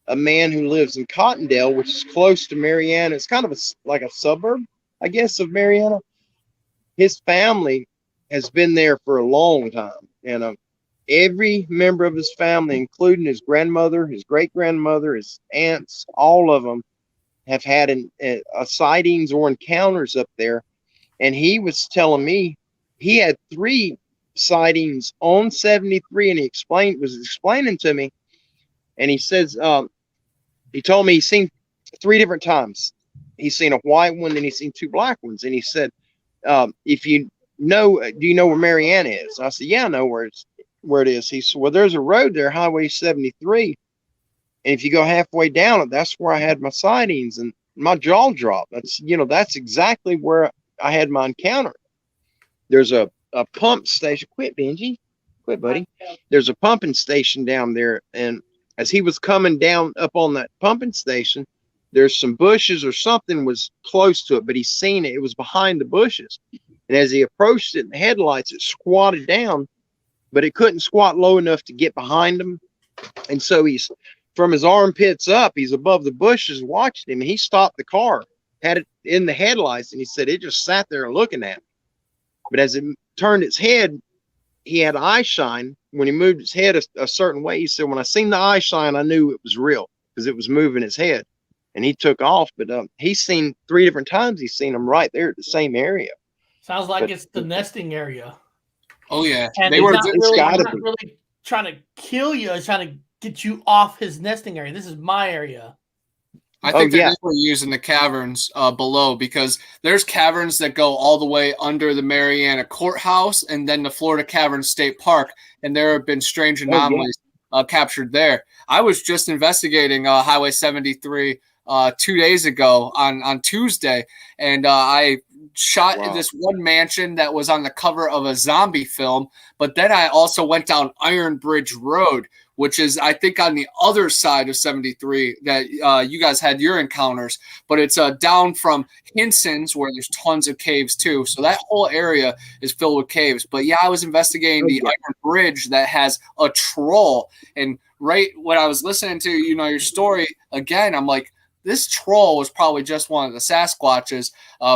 a man who lives in Cottondale, which is close to Marianna. It's kind of like a suburb, I guess, of Marianna. His family has been there for a long time. And every member of his family, including his grandmother, his great-grandmother, his aunts, all of them have had sightings or encounters up there. And he was telling me he had 3 sightings on 73, and he was explaining to me. And he says, he told me he's seen 3 different times. He's seen a white one, and he's seen 2 black ones. And he said, if you know, do you know where Marianna is? I said, yeah, I know where it is. He said, well, there's a road there, Highway 73. And if you go halfway down it, that's where I had my sightings, and my jaw dropped. That's exactly where I had my encounter. There's a pump station. Quit, Benji. Quit, buddy. There's a pumping station down there. And as he was coming down up on that pumping station, there's some bushes or something was close to it, but he's seen it. It was behind the bushes. And as he approached it in the headlights, it squatted down, but it couldn't squat low enough to get behind him. And so he's from his armpits up, he's above the bushes watching him. And he stopped the car, had it in the headlights, and he said it just sat there looking at him. But as it turned its head, he had eye shine. When he moved his head a certain way, he said, when I seen the eye shine, I knew it was real because it was moving his head. And he took off. But he's seen 3 different times. He's seen them right there at the same area. Sounds like it's the nesting area. Oh, yeah. And they were not really trying to kill you. It's trying to get you off his nesting area. This is my area. I think they're using the caverns below, because there's caverns that go all the way under the Marianna Courthouse and then the Florida Caverns State Park, and there have been strange anomalies captured there. I was just investigating Highway 73 2 days ago on Tuesday, and I shot in this one mansion that was on the cover of a zombie film, but then I also went down Iron Bridge Road, which is, I think, on the other side of 73 that you guys had your encounters, but it's down from Hinson's, where there's tons of caves too. So that whole area is filled with caves. But yeah, I was investigating the Iron Bridge that has a troll. And right when I was listening to, your story again, I'm like, this troll was probably just one of the Sasquatches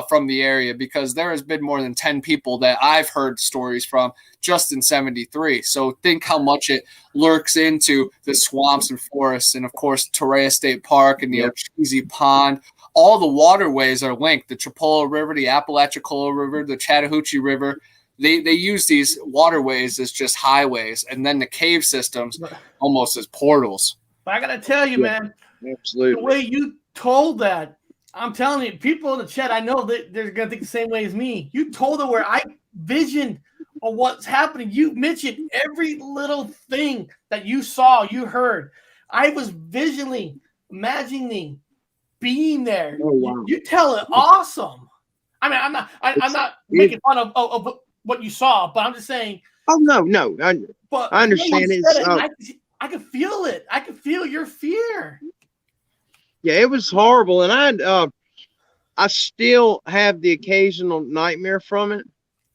from the area, because there has been more than 10 people that I've heard stories from just in 73. So think how much it lurks into the swamps and forests, and of course Torreya State Park and the Ocheesee Pond. All the waterways are linked: the Chipola River, the Apalachicola River, the Chattahoochee River. They use these waterways as just highways, and then the cave systems almost as portals. But I gotta tell you, man, absolutely, the way you told that, I'm telling you, people in the chat, I know that they're gonna think the same way as me. You told it where I visioned of what's happening. You mentioned every little thing that you saw, you heard. I was visually imagining being there. Oh, wow. You tell it awesome. I mean, I'm not making fun of what you saw, but I'm just saying. Oh no, I understand it. I could feel it. I could feel your fear. Yeah, it was horrible, and I still have the occasional nightmare from it.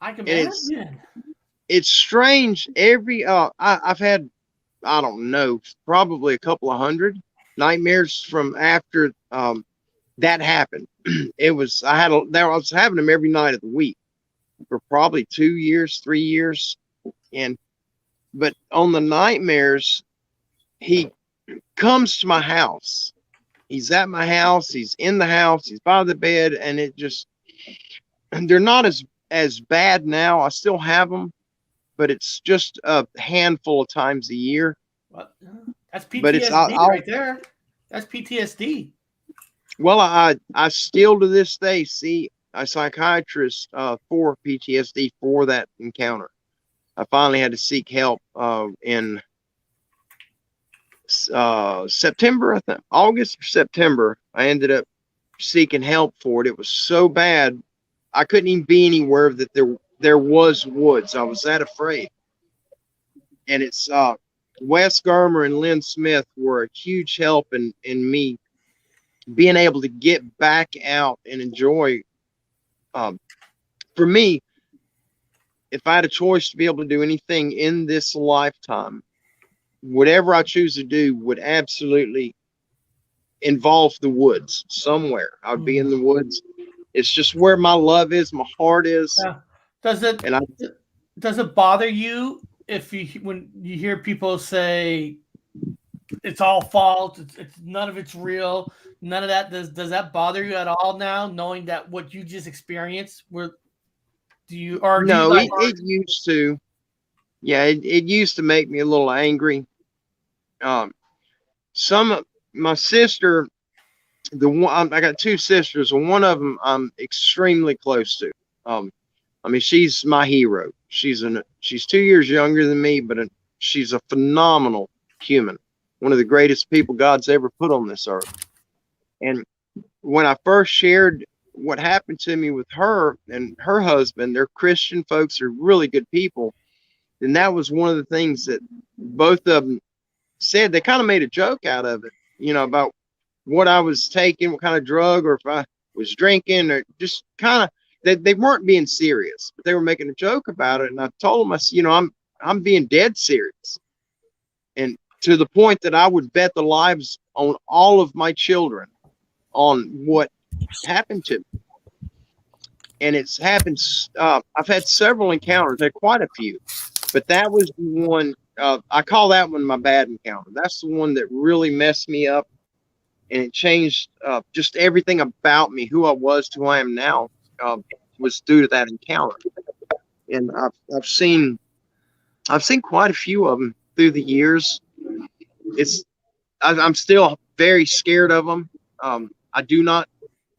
I can imagine. It's strange. I've had, I don't know, probably a couple of hundred nightmares from after that happened. I was having them every night of the week for probably 2 years, 3 years, but on the nightmares, he comes to my house. He's at my house. He's in the house. He's by the bed, and they're not as bad now. I still have them, but it's just a handful of times a year. That's PTSD right there. That's PTSD. Well, I still to this day see a psychiatrist for PTSD for that encounter. I finally had to seek help in September, I think, August or September. I ended up seeking help for it. It was so bad, I couldn't even be anywhere that there was woods. I was that afraid. And it's Wes Germer and Lynn Smith were a huge help in me being able to get back out and enjoy. Um, for me, if I had a choice to be able to do anything in this lifetime, whatever I choose to do would absolutely involve the woods somewhere. I'd be in the woods. It's just where my love is, my heart is. Yeah. Does it And I does it bother you if you when you hear people say it's all false, it's none of it's real, none of that does that bother you at all now, knowing that what you just experienced? Where do you no, like? it used to. Yeah, it used to make me a little angry. Um, some my sister, the one I got two sisters, and one of them I'm extremely close to. Um, I mean, she's my hero. She's 2 years younger than me, but she's a phenomenal human, one of the greatest people God's ever put on this earth. And when I first shared what happened to me with her and her husband, they're Christian folks, are really good people. And that was one of the things that both of them said. They kind of made a joke out of it, about what I was taking, what kind of drug, or if I was drinking, or just kind of, they weren't being serious, but they were making a joke about it. And I told them, I said, I'm being dead serious. And to the point that I would bet the lives on all of my children on what happened to me. And it's happened. I've had several encounters, had quite a few, but that was the one. I call that one my bad encounter. That's the one that really messed me up, and it changed just everything about me, who I was to who I am now, was due to that encounter. And I've seen quite a few of them through the years. I'm still very scared of them. I do not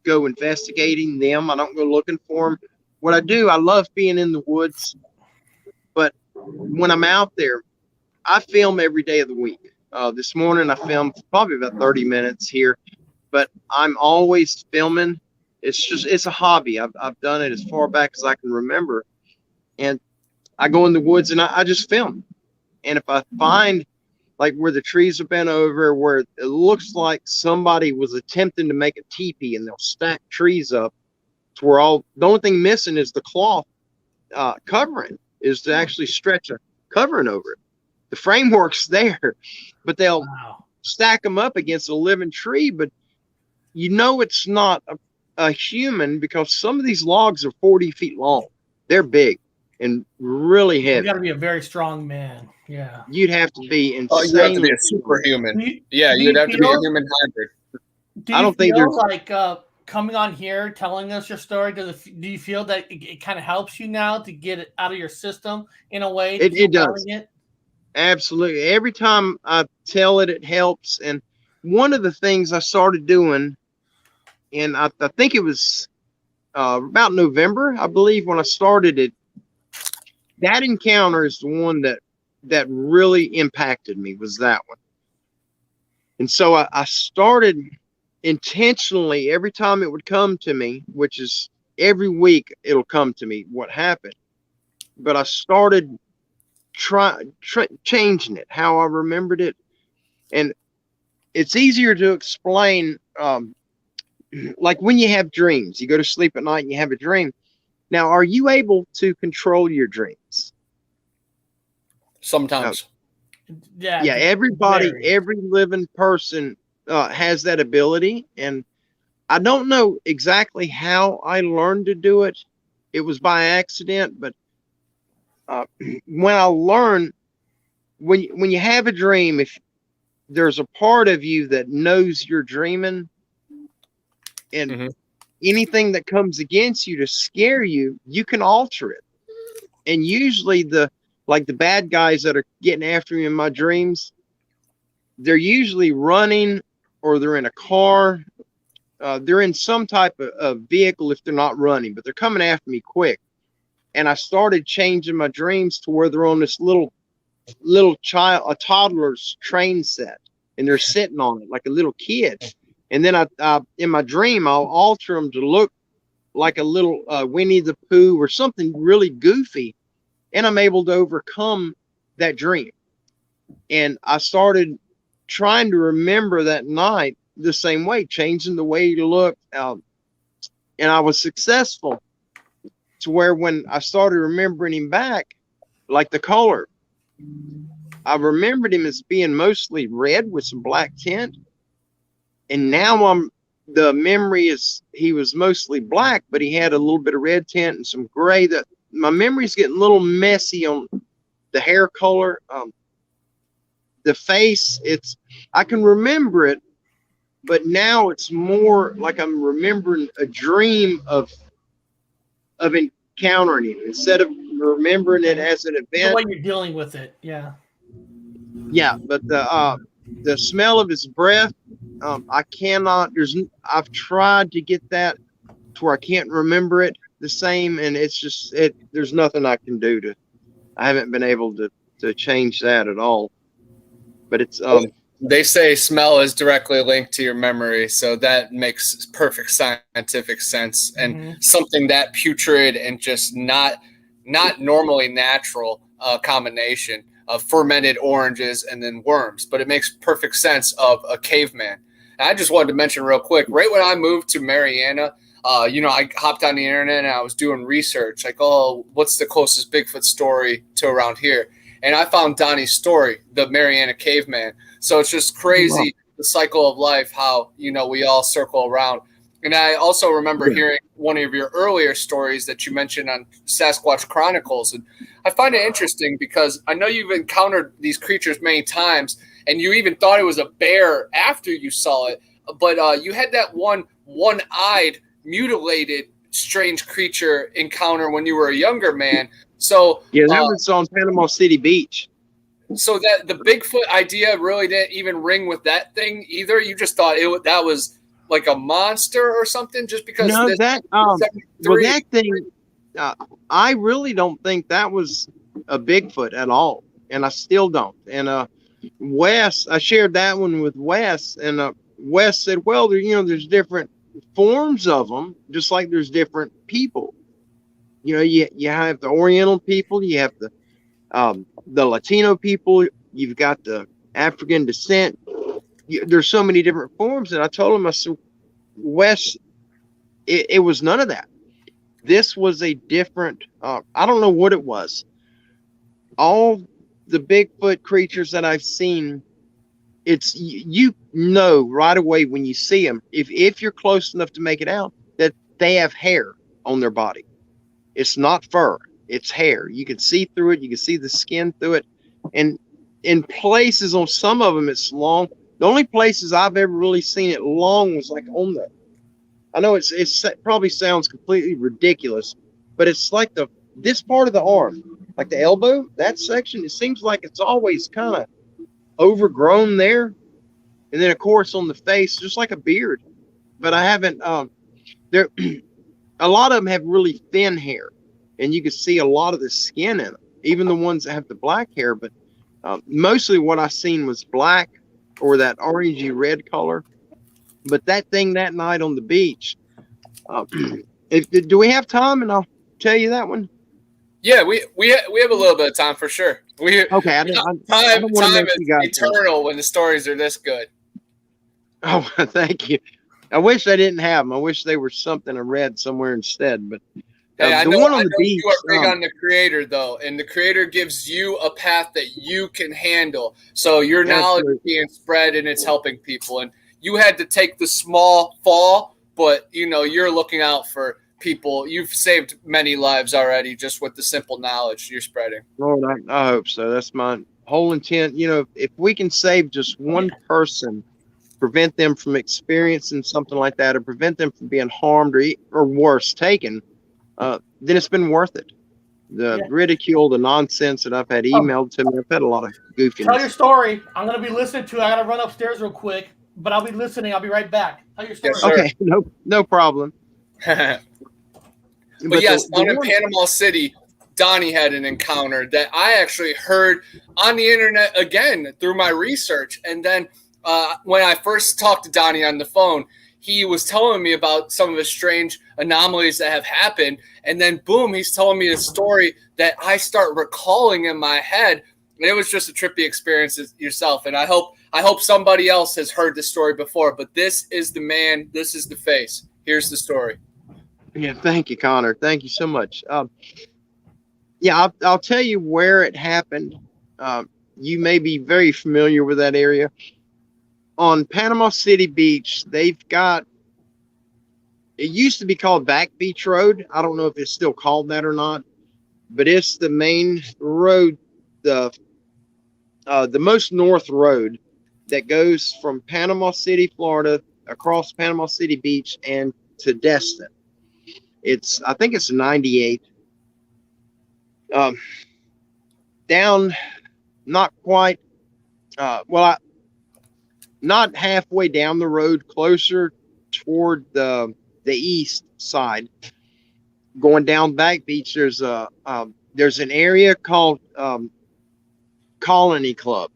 go investigating them. I don't go looking for them. What I do, I love being in the woods, but when I'm out there, I film every day of the week. This morning I filmed probably about 30 minutes here, but I'm always filming. It's a hobby. I've done it as far back as I can remember. And I go in the woods and I just film. And if I find like where the trees have been over, where it looks like somebody was attempting to make a teepee, and they'll stack trees up to where the only thing missing is the cloth covering, is to actually stretch a covering over it. The framework's there, but they'll stack them up against a living tree. But it's not a human, because some of these logs are 40 feet long. They're big and really heavy. You got to be a very strong man. Yeah. You'd have to be insane. Oh, you have to be a superhuman. You'd have to be a human hybrid. I don't think there's like coming on here, telling us your story. Do you feel that it kind of helps you now to get it out of your system in a way? It does. Absolutely. Every time I tell it, it helps. And one of the things I started doing, and I think it was about November, I believe, when I started it, that encounter is the one that really impacted me, was that one. And so I started intentionally, every time it would come to me, which is every week it'll come to me what happened. But I started changing it, how I remembered it. And it's easier to explain, like when you have dreams, you go to sleep at night and you have a dream. Now, are you able to control your dreams? Sometimes. Yeah, everybody, every living person has that ability. And I don't know exactly how I learned to do it. It was by accident, but when I learned, when you have a dream, if there's a part of you that knows you're dreaming, and anything that comes against you to scare you, you can alter it. And usually the bad guys that are getting after me in my dreams, they're usually running, or they're in a car, they're in some type of vehicle if they're not running, but they're coming after me quick. And I started changing my dreams to where they're on this little child, a toddler's train set, and they're sitting on it like a little kid. And then I in my dream, I'll alter them to look like a little Winnie the Pooh or something really goofy, and I'm able to overcome that dream. And I started trying to remember that night the same way, changing the way you look, and I was successful to where when I started remembering him back, like the color, I remembered him as being mostly red with some black tint. And now the memory is he was mostly black, but he had a little bit of red tint and some gray. That my memory's getting a little messy on the hair color. The face, I can remember it, but now it's more like I'm remembering a dream of encountering him instead of remembering it as an event. The way you're dealing with it, yeah. Yeah, but the smell of his breath, I cannot. I've tried to get that to where I can't remember it the same, and it's just there's nothing I can do I haven't been able to change that at all. But it's they say smell is directly linked to your memory, so that makes perfect scientific sense. And something that putrid and just not normally natural combination of fermented oranges and then worms, but it makes perfect sense of a caveman. And I just wanted to mention real quick, right when I moved to Mariana, I hopped on the internet and I was doing research, like, oh, what's the closest Bigfoot story to around here? And I found Donnie's story, the Mariana caveman. So it's just crazy, the cycle of life, how, we all circle around. And I also remember hearing one of your earlier stories that you mentioned on Sasquatch Chronicles. And I find it interesting because I know you've encountered these creatures many times, and you even thought it was a bear after you saw it. But you had that one-eyed, mutilated, strange creature encounter when you were a younger man. So yeah, that was on Panama City Beach. So that the Bigfoot idea really didn't even ring with that thing either. You just thought that was like a monster or something, just because. No, that thing. I really don't think that was a Bigfoot at all, and I still don't. And Wes, I shared that one with Wes, and Wes said, "Well, there's different forms of them, just like there's different people. You have the Oriental people, you have the Latino people, you've got the African descent. There's so many different forms." And I told him, I said, "Wes, it was none of that. This was a different, I don't know what it was. All the Bigfoot creatures that I've seen, it's, right away when you see them, if you're close enough to make it out, that they have hair on their body. It's not fur, it's hair. You can see through it. You can see the skin through it. And in places on some of them, it's long. The only places I've ever really seen it long was like on I know it probably sounds completely ridiculous, but it's like this part of the arm, like the elbow, that section, it seems like it's always kind of overgrown there. And then of course on the face, just like a beard. But I haven't, there, a lot of them have really thin hair, and you can see a lot of the skin in them, even the ones that have the black hair. But mostly what I seen was black or that orangey red color. But that thing that night on the beach, do we have time? And I'll tell you that one. Yeah, we have a little bit of time for sure. Okay, I don't time is eternal when the stories are this good. Oh, thank you. I wish I didn't have them. I wish they were something I read somewhere instead. But I know beach, you are big on the Creator, though, and the Creator gives you a path that you can handle. So your knowledge is being spread, and it's helping people. And you had to take the small fall, but you're looking out for people. You've saved many lives already just with the simple knowledge you're spreading. Lord, I hope so. That's my whole intent. If we can save just one person, prevent them from experiencing something like that, or prevent them from being harmed or worse, taken, then it's been worth it. The ridicule, the nonsense that I've had emailed to me, I've had a lot of goofiness. Tell your story. I'm going to be listening to it. I got to run upstairs real quick. but I'll be listening. I'll be right back. Tell your story. Yes, sir. Okay, no problem. But yes, the down in one, Panama City, Donnie had an encounter that I actually heard on the internet again through my research. And then when I first talked to Donnie on the phone, he was telling me about some of the strange anomalies that have happened. And then, boom, he's telling me a story that I start recalling in my head. And it was just a trippy experience yourself. And I hope somebody else has heard this story before. But this is the man. This is the face. Here's the story. yeah, thank you, Connor. Thank you so much. Yeah, I'll tell you where it happened. You may be very familiar with that area. On Panama City Beach, they've got, it used to be called Back Beach Road. I don't know if it's still called that or not, but it's the main road, the most north road that goes from Panama City, Florida, across Panama City Beach and to Destin. I think it's 98. Down, not quite, not halfway down the road, closer toward the east side, going down Back Beach. There's an area called Colony Club.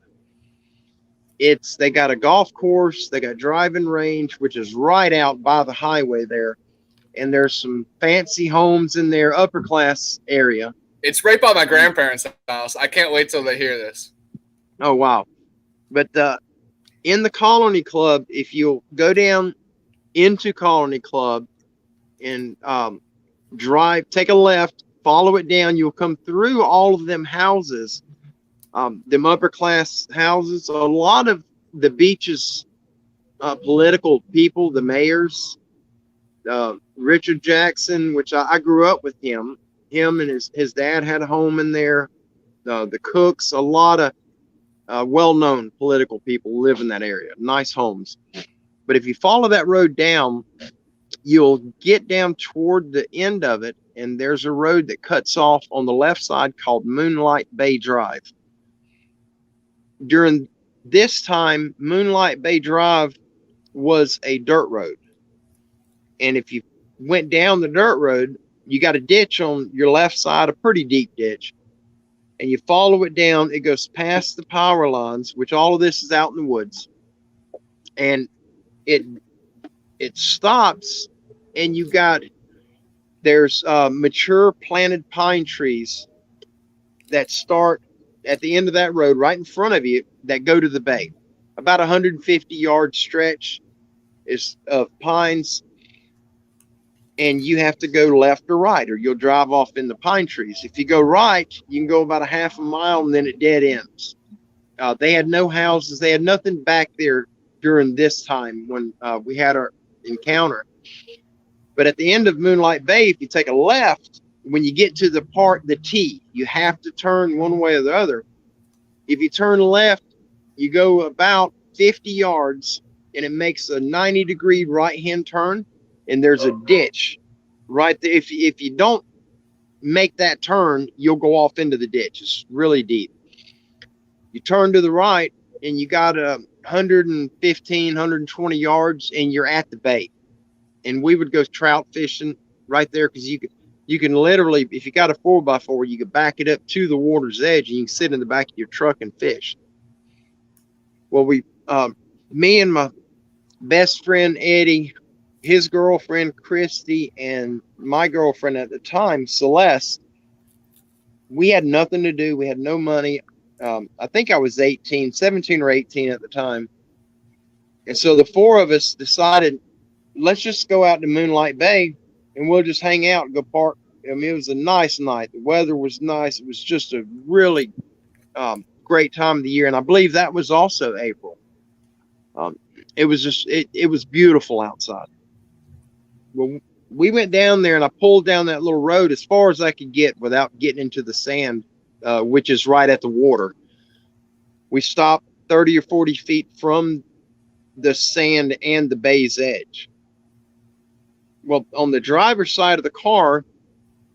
They got a golf course, they got driving range, which is right out by the highway there, and there's some fancy homes in their upper class area. It's right by my grandparents' house. I can't wait till they hear this. Oh wow! But in the Colony Club, if you'll go down into Colony Club and take a left, follow it down, you'll come through all of them houses, them upper class houses. A lot of the beach's political people, the mayors, Richard Jackson, which I grew up with him and his dad had a home in there. The Cooks, a lot of well-known political people live in that area. Nice homes. But if you follow that road down, you'll get down toward the end of it, and there's a road that cuts off on the left side called Moonlight Bay Drive. During this time, Moonlight Bay Drive was a dirt road. And if you went down the dirt road, you got a ditch on your left side, a pretty deep ditch. And you follow it down, it goes past the power lines, which all of this is out in the woods. And it stops, and there's mature planted pine trees that start at the end of that road right in front of you that go to the bay. About 150-yard stretch is of pines, and you have to go left or right, or you'll drive off in the pine trees. If you go right, you can go about a half a mile, and then it dead ends. They had no houses. They had nothing back there during this time when we had our encounter. But at the end of Moonlight Bay, if you take a left, when you get to the T, you have to turn one way or the other. If you turn left, you go about 50 yards, and it makes a 90-degree right-hand turn, and there's a ditch right there. If you don't make that turn, you'll go off into the ditch. It's really deep. You turn to the right, and you got 115, 120 yards, and you're at the bay. And we would go trout fishing right there, because you can literally, if you got a 4x4, you can back it up to the water's edge, and you can sit in the back of your truck and fish. Well, me and my best friend Eddie, his girlfriend Christy, and my girlfriend at the time, Celeste, we had nothing to do. We had no money. I think I was 17 or 18 at the time. And so the four of us decided, let's just go out to Moonlight Bay and we'll just hang out and go park. I mean, it was a nice night. The weather was nice. It was just a really great time of the year. And I believe that was also April. It was beautiful outside. Well, we went down there, and I pulled down that little road as far as I could get without getting into the sand, which is right at the water. We stopped 30 or 40 feet from the sand and the bay's edge. Well, on the driver's side of the car,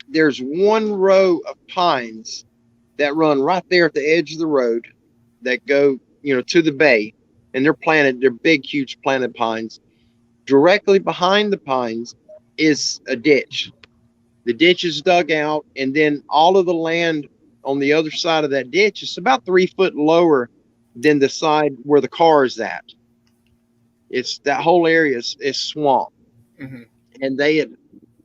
there's one row of pines that run right there at the edge of the road that go, to the bay. and they're big, huge planted pines. Directly behind the pines is a ditch. The ditch is dug out, and then all of the land on the other side of that ditch is about 3 foot lower than the side where the car is at. It's that whole area is swamp, Mm-hmm. and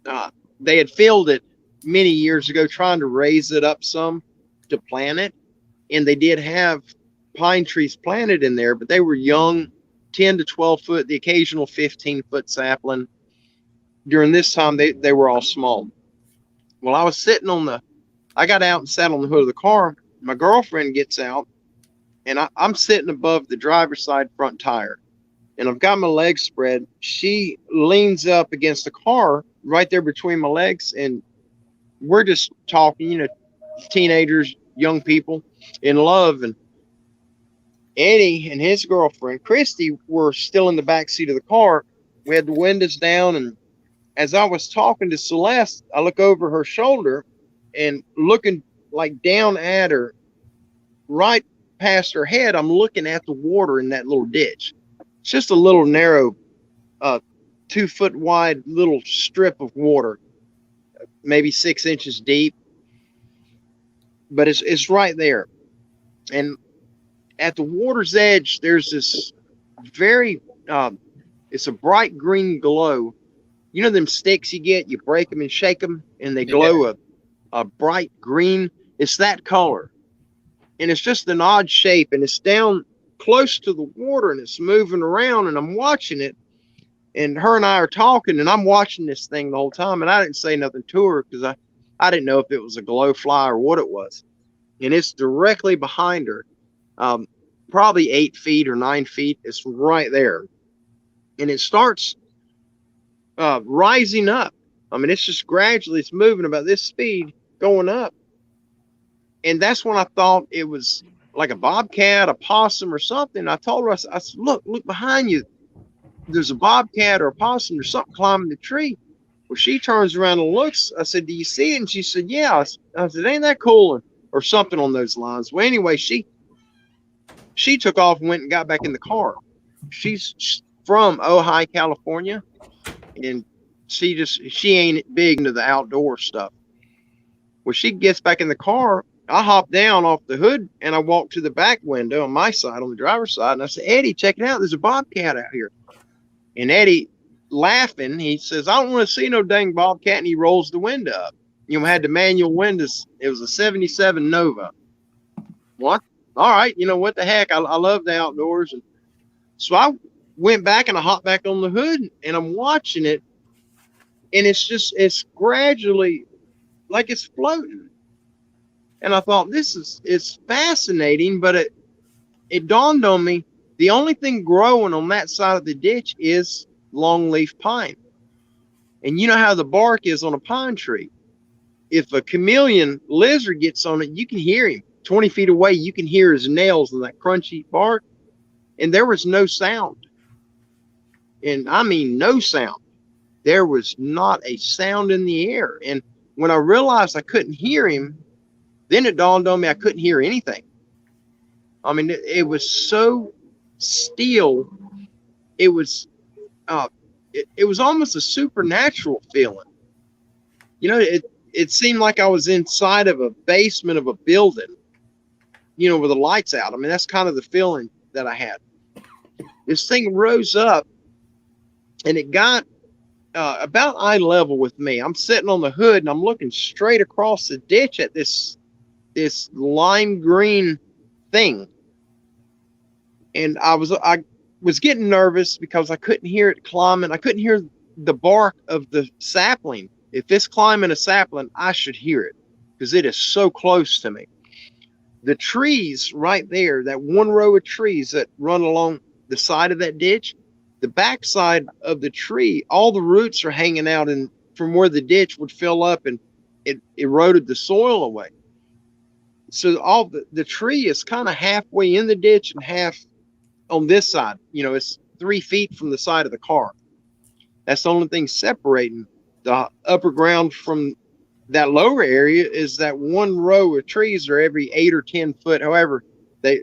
uh, they had filled it many years ago, trying to raise it up some to plant it, and they did have pine trees planted in there, but they were young, 10 to 12 foot, the occasional 15-foot sapling. During this time, they were all small. Well, I got out and sat on the hood of the car. My girlfriend gets out, and I'm sitting above the driver's side front tire, and I've got my legs spread. She leans up against the car right there between my legs, and we're just talking, teenagers, young people in love. And Eddie and his girlfriend, Christy, were still in the back seat of the car. We had the windows down, and as I was talking to Celeste, I look over her shoulder and looking like down at her, right past her head, I'm looking at the water in that little ditch. It's just a little narrow, 2 foot wide little strip of water, maybe 6 inches deep, but it's right there. And at the water's edge, there's this very, it's a bright green glow. You know them sticks you get, you break them and shake them, and they glow a bright green. It's that color. And it's just an odd shape, and it's down close to the water, and it's moving around, and I'm watching it. And her and I are talking, and I'm watching this thing the whole time, and I didn't say nothing to her because I didn't know if it was a glow fly or what it was. And it's directly behind her, probably 8 feet or 9 feet. It's right there. And it starts rising up. I mean, it's just gradually, it's moving about this speed, going up. And that's when I thought it was like a bobcat, a possum or something. I told her, I said, look behind you. There's a bobcat or a possum or something climbing the tree. Well, she turns around and looks. I said, do you see it? And she said, yeah. I said, ain't that cool? Or something on those lines. Well, anyway, she took off and went and got back in the car. She's from Ojai, California, and she ain't big into the outdoor stuff. When she gets back in the car, I hop down off the hood and I walk to the back window on my side, on the driver's side, and I said, Eddie, check it out. There's a bobcat out here. And Eddie, laughing, he says, I don't want to see no dang bobcat, and he rolls the window up. Had the manual windows. It was a 77 Nova. What? All right, what the heck? I love the outdoors. And so I went back and I hopped back on the hood, and I'm watching it, and it's gradually like it's floating. And I thought, it's fascinating, but it dawned on me, the only thing growing on that side of the ditch is longleaf pine. And you know how the bark is on a pine tree. If a chameleon lizard gets on it, you can hear him 20 feet away. You can hear his nails in that crunchy bark. And there was no sound. And I mean, no sound. There was not a sound in the air. And when I realized I couldn't hear him, then it dawned on me I couldn't hear anything. I mean, it was so still. It was almost a supernatural feeling. It seemed like I was inside of a basement of a building, with the lights out. I mean, that's kind of the feeling that I had. This thing rose up, and it got about eye level with me. I'm sitting on the hood, and I'm looking straight across the ditch at this lime green thing. And I was getting nervous because I couldn't hear it climbing. I couldn't hear the bark of the sapling. If it's climbing a sapling, I should hear it because it is so close to me. The trees right there, that one row of trees that run along the side of that ditch, the backside of the tree, all the roots are hanging out, and from where the ditch would fill up, and it eroded the soil away. So all the tree is kind of halfway in the ditch and half on this side. It's 3 feet from the side of the car. That's the only thing separating the upper ground from that lower area is that one row of trees are every 8 or 10 foot, however they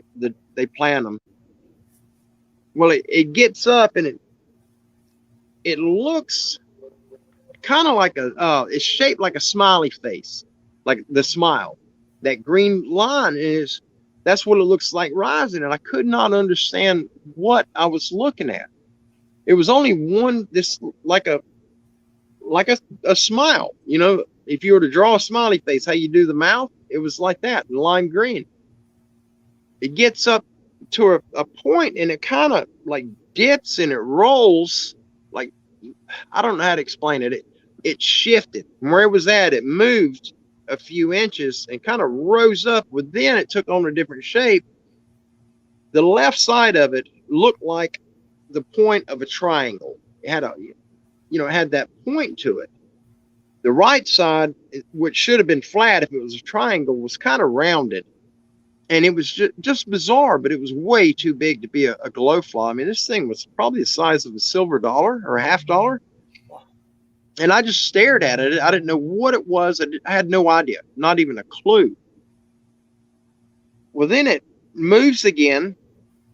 plant them. Well, it gets up and it looks kind of like it's shaped like a smiley face, like the smile. That green line that's what it looks like rising. And I could not understand what I was looking at. It was only one, this like a smile, if you were to draw a smiley face, how you do the mouth, it was like that, lime green. It gets up to a point and it kind of like dips and it rolls like, I don't know how to explain it. It shifted from where it was at. It moved a few inches and kind of rose up. But then it took on a different shape. The left side of it looked like the point of a triangle. It had it had that point to it. The right side, which should have been flat if it was a triangle, was kind of rounded. And it was just bizarre, but it was way too big to be a glowfly. I mean, this thing was probably the size of a silver dollar or a $50. And I just stared at it. I didn't know what it was. I had no idea, not even a clue. Well, then it moves again.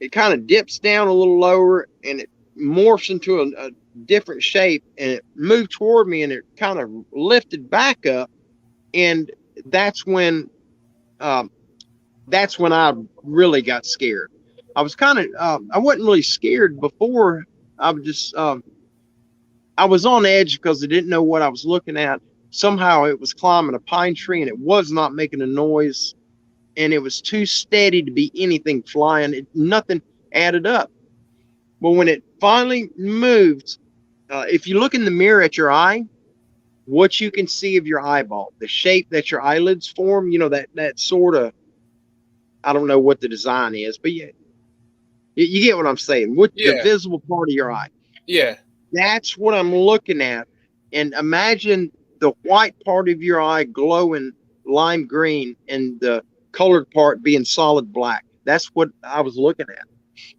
It kind of dips down a little lower and it morphs into a different shape, and it moved toward me and it kind of lifted back up. And that's when I really got scared. I was kind of, I wasn't really scared before. I was just, I was on edge because I didn't know what I was looking at. Somehow it was climbing a pine tree and it was not making a noise. And it was too steady to be anything flying. Nothing added up. But when it finally moved, if you look in the mirror at your eye, what you can see of your eyeball, the shape that your eyelids form, that sort of, I don't know what the design is, but you get what I'm saying. What the visible part of your eye. Yeah. That's what I'm looking at. And imagine the white part of your eye glowing lime green and the colored part being solid black. That's what I was looking at.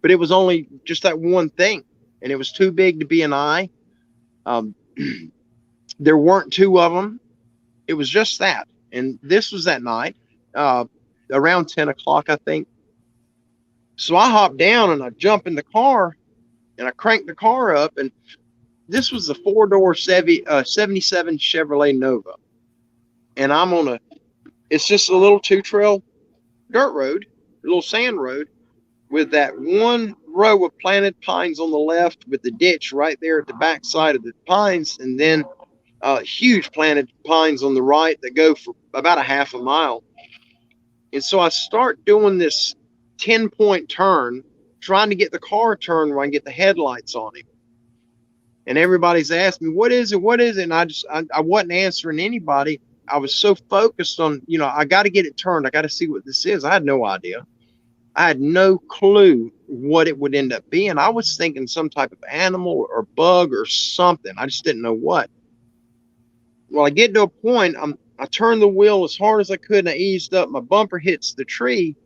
But it was only just that one thing. And it was too big to be an eye. There weren't two of them. It was just that. And this was that night, around 10 o'clock, I think. So I hopped down and I jump in the car and I cranked the car up. And this was a 4-door 77 Chevrolet Nova. And it's just a little 2-trail dirt road, a little sand road with that one row of planted pines on the left with the ditch right there at the back side of the pines. And then huge planted pines on the right that go for about a half a mile. And so I start doing this 10-point turn, trying to get the car turned where I can get the headlights on him. And everybody's asking me, what is it? What is it? And I wasn't answering anybody. I was so focused on, I got to get it turned. I got to see what this is. I had no idea. I had no clue what it would end up being. I was thinking some type of animal or bug or something. I just didn't know what. Well, I get to a point, I turn the wheel as hard as I could and I eased up. My bumper hits the tree.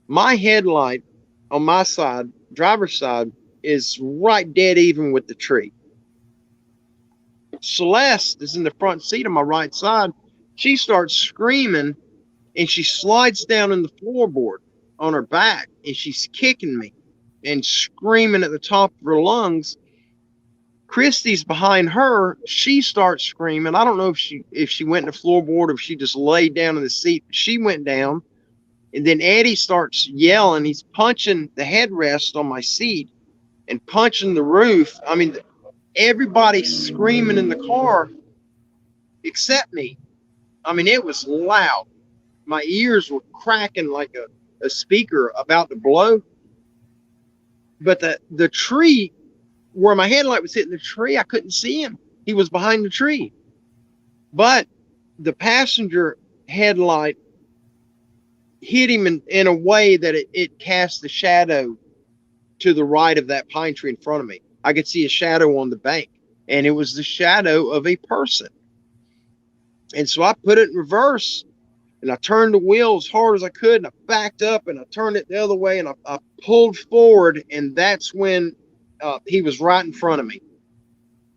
My headlight on my side, driver's side, is right dead even with the tree. Celeste is in the front seat on my right side. She starts screaming and she slides down in the floorboard on her back and she's kicking me and screaming at the top of her lungs. Christy's behind her. She starts screaming. I don't know if she went in the floorboard or if she just laid down in the seat. She went down. And then Eddie starts yelling. He's punching the headrest on my seat and punching the roof. I mean, everybody's screaming in the car except me. I mean, it was loud. My ears were cracking like a speaker about to blow. But the tree, where my headlight was hitting the tree, I couldn't see him. He was behind the tree. But the passenger headlight hit him in a way that it cast a shadow to the right of that pine tree in front of me. I could see a shadow on the bank, and it was the shadow of a person. And so I put it in reverse, and I turned the wheel as hard as I could, and I backed up, and I turned it the other way, and I pulled forward, and that's when he was right in front of me.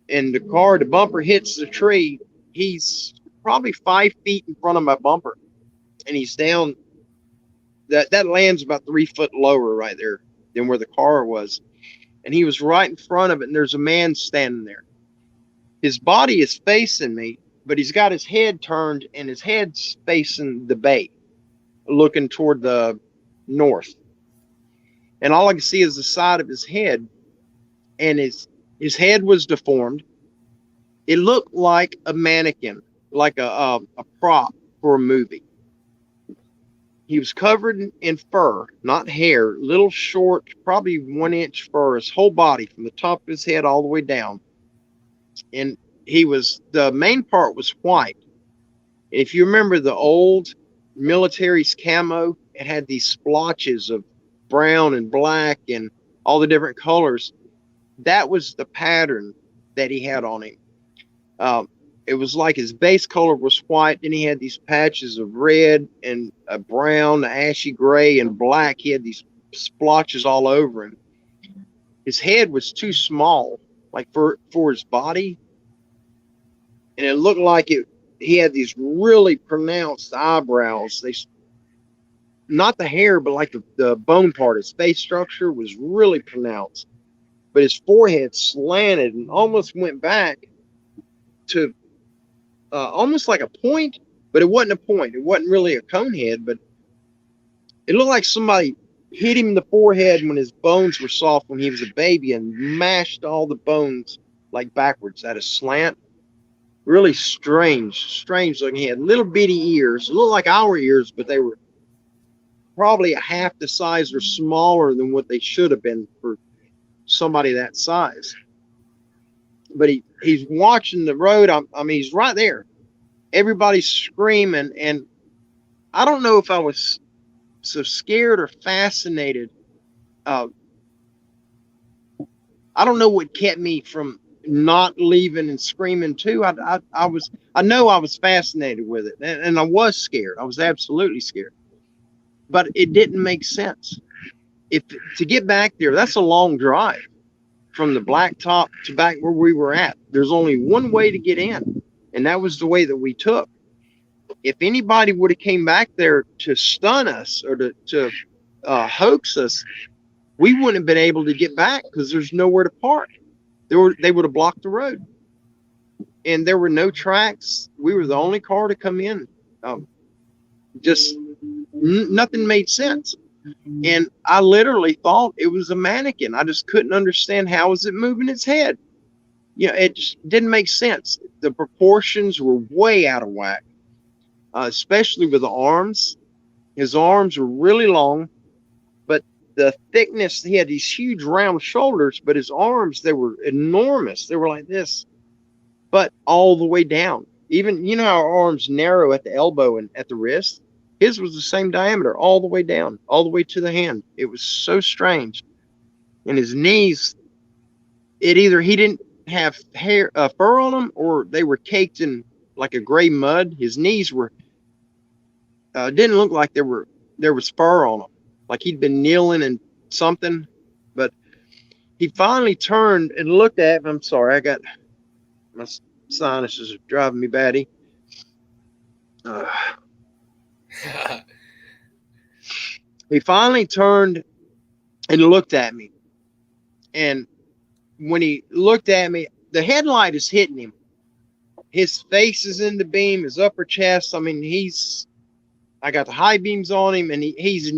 And the bumper hits the tree. He's probably 5 feet in front of my bumper, and he's down. That lands about 3 foot lower right there than where the car was. and he was right in front of it, and there's a man standing there. His body is facing me, but he's got his head turned, and his head's facing the bay, looking toward the north. And all I can see is the side of his head, and his head was deformed. It looked like a mannequin, like a prop for a movie. He was covered in fur, not hair, little short, probably 1 inch fur, his whole body from the top of his head all the way down. And the main part was white. If you remember the old military's camo, it had these splotches of brown and black and all the different colors. That was the pattern that he had on him. It was like his base color was white, then he had these patches of red and brown, ashy gray, and black. He had these splotches all over him. His head was too small, like for his body, and it looked like he had these really pronounced eyebrows. Not the hair, but like the bone part. His face structure was really pronounced, but his forehead slanted and almost went back to almost like a point, but it wasn't a point. It wasn't really a cone head, but it looked like somebody hit him in the forehead when his bones were soft when he was a baby and mashed all the bones like backwards at a slant. Really strange looking. He had little bitty ears. It looked like our ears, but they were probably a half the size or smaller than what they should have been for somebody that size. But he's watching the road. I mean, he's right there. Everybody's screaming, and I don't know if I was so scared or fascinated. I don't know what kept me from not leaving and screaming too. I know I was fascinated with it, and I was scared. I was absolutely scared, but it didn't make sense. To get back there, that's a long drive from the blacktop to back where we were at. There's only one way to get in, and that was the way that we took. If anybody would have came back there to stun us or to hoax us, we wouldn't have been able to get back because there's nowhere to park. They would have blocked the road, and there were no tracks. We were the only car to come in. Nothing made sense. And I literally thought it was a mannequin. I just couldn't understand how was it moving its head. It just didn't make sense. The proportions were way out of whack, especially with the arms. His arms were really long, but the thickness, he had these huge round shoulders, but his arms, they were enormous. They were like this, but all the way down. Even, how our arms narrow at the elbow and at the wrist? His was the same diameter all the way down, all the way to the hand. It was so strange. And his knees, either he didn't have fur on them, or they were caked in like a gray mud. His knees were, didn't look like there was fur on them, like he'd been kneeling in something. But he finally turned and looked at me. I'm sorry, I got my sinuses are driving me batty. He finally turned and looked at me. And when he looked at me, the headlight is hitting him. His face is in the beam, his upper chest. I mean, I got the high beams on him, and he's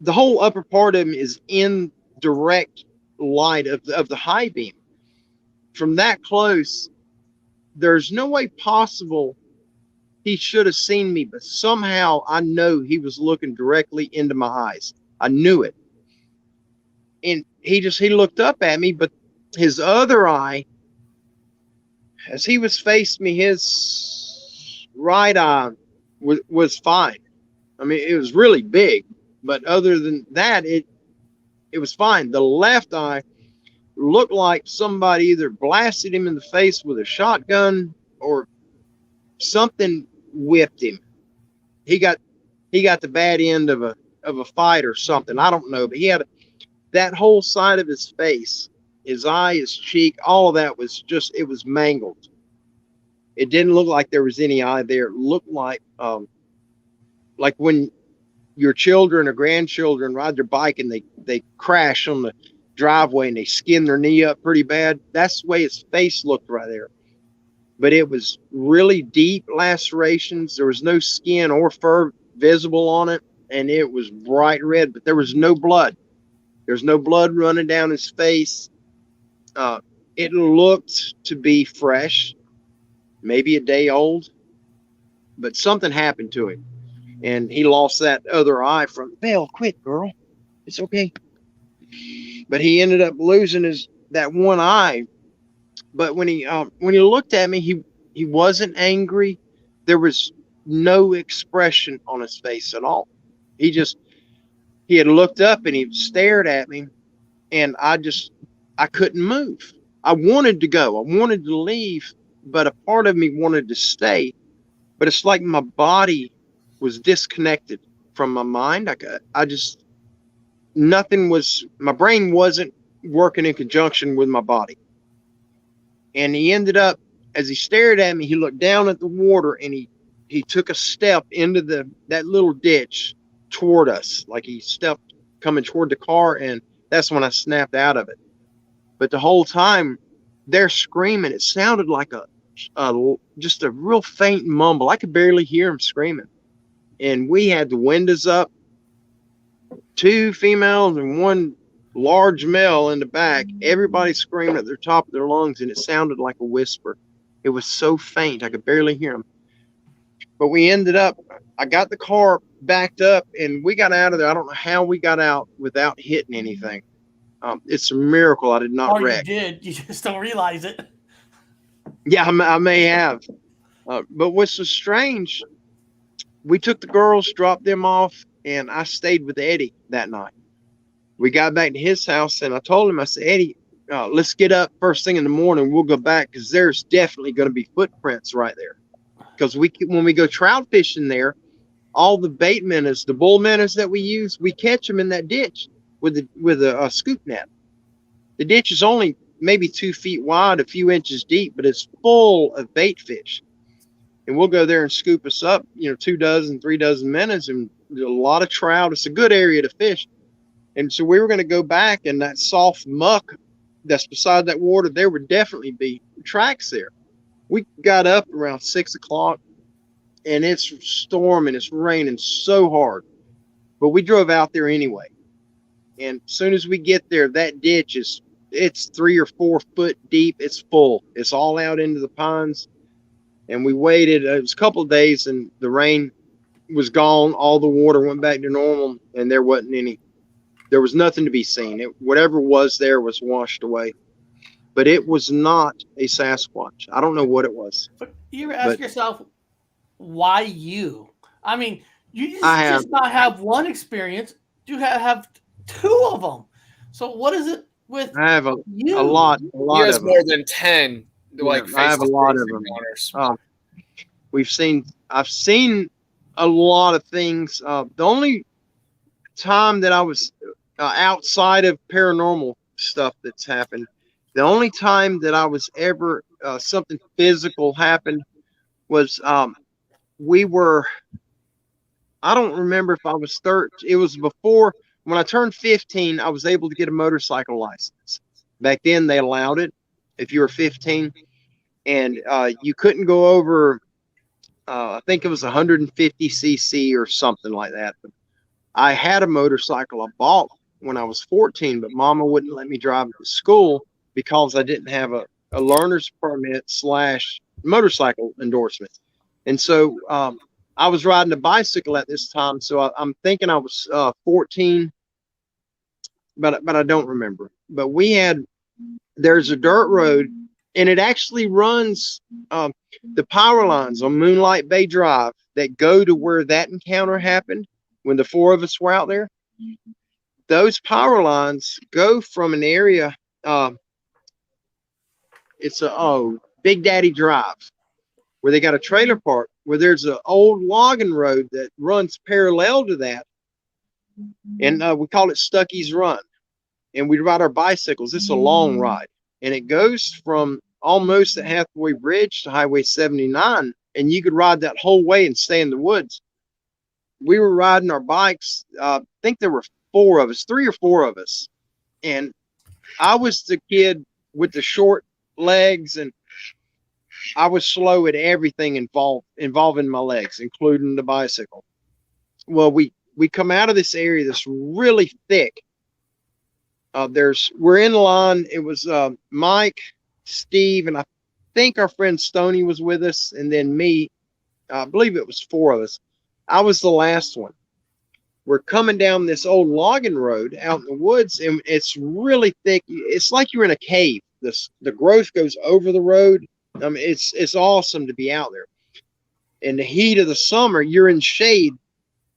the whole upper part of him is in direct light of the high beam. From that close, there's no way possible he should have seen me, but somehow I know he was looking directly into my eyes. I knew it. And he looked up at me, but his other eye, as he was facing me, his right eye was fine. I mean, it was really big, but other than that, it was fine. The left eye looked like somebody either blasted him in the face with a shotgun or something whipped him. He got the bad end of a fight or something. I don't know, but he had that whole side of his face, his eye, his cheek, all of that was it was mangled. It didn't look like there was any eye there. It looked like when your children or grandchildren ride their bike and they crash on driveway and they skinned their knee up pretty bad. That's the way his face looked right there. But it was really deep lacerations. There was no skin or fur visible on it, and it was bright red, but there was no blood. There's no blood running down his face. It looked to be fresh, maybe a day old, but something happened to him, and he lost that other eye from. Belle, quit, girl. It's okay. But he ended up losing that one eye. But when he looked at me, he wasn't angry. There was no expression on his face at all. He had looked up and he stared at me, and I couldn't move. I wanted to go. I wanted to leave, but a part of me wanted to stay. But it's like my body was disconnected from my mind. My brain wasn't working in conjunction with my body. And he ended up, as he stared at me, he looked down at the water and he took a step into that little ditch toward us, like he stepped coming toward the car, and that's when I snapped out of it. But the whole time they're screaming, it sounded like just a real faint mumble. I could barely hear him screaming. And we had the windows up, 2 females and 1 large male in the back, everybody screaming at the top of their lungs, and it sounded like a whisper. It was so faint, I could barely hear them. But I got the car backed up, and we got out of there. I don't know how we got out without hitting anything. It's a miracle I did not wreck. You did. You just don't realize it. Yeah, I may have. But what's so strange, we took the girls, dropped them off, and I stayed with Eddie that night. We got back to his house, and I told him, I said, Eddie, let's get up first thing in the morning. We'll go back because there's definitely going to be footprints right there. Because when we go trout fishing there, all the bait minnows, the bull minnows that we use, we catch them in that ditch with a scoop net. The ditch is only maybe 2 feet wide, a few inches deep, but it's full of bait fish. And we'll go there and scoop us up, 2 dozen, 3 dozen minnows, and there's a lot of trout. It's a good area to fish. And so we were going to go back, and that soft muck that's beside that water, there would definitely be tracks there. We got up around 6 o'clock, and it's storming, it's raining so hard. But we drove out there anyway. And as soon as we get there, that ditch it's 3 or 4 foot deep. It's full. It's all out into the pines. And we waited. It was a couple of days, and the rain was gone. All the water went back to normal, and there was nothing to be seen. Whatever was there was washed away. But it was not a Sasquatch. I don't know what it was. But you ever ask yourself, why you? I mean, you just not have one experience. You have 2 of them. So what is it with I have a lot he has of more them. than 10. I have a lot of them. I've seen a lot of things. The only time that I was outside of paranormal stuff that's happened, the only time that I was ever something physical happened was I don't remember if I was 13. It was before, when I turned 15, I was able to get a motorcycle license. Back then they allowed it if you were 15, and you couldn't go over I think it was 150 cc or something like that. But I had a motorcycle I bought when I was 14, but Mama wouldn't let me drive it to school because I didn't have a learner's permit / motorcycle endorsement. And so I was riding a bicycle at this time, so I'm thinking I was 14, but I don't remember. But there's a dirt road, and it actually runs the power lines on Moonlight Bay Drive that go to where that encounter happened when the 4 of us were out there. Those power lines go from an area, it's Big Daddy Drive, where they got a trailer park, where there's an old logging road that runs parallel to that. And we call it Stuckey's Run. And we ride our bicycles. It's a long ride. And it goes from almost at Hathaway Bridge to Highway 79. And you could ride that whole way and stay in the woods. We were riding our bikes. I think there were 4 of us, 3 or 4 of us. And I was the kid with the short legs, and I was slow at everything involving my legs, including the bicycle. Well, we come out of this area that's really thick. We're in line. It was Mike, Steve, and I think our friend Stoney was with us, and then me. I believe it was four of us. I was the last one. We're coming down this old logging road out in the woods, and it's really thick. It's like you're in a cave. The growth goes over the road. I mean, it's awesome to be out there. In the heat of the summer, you're in shade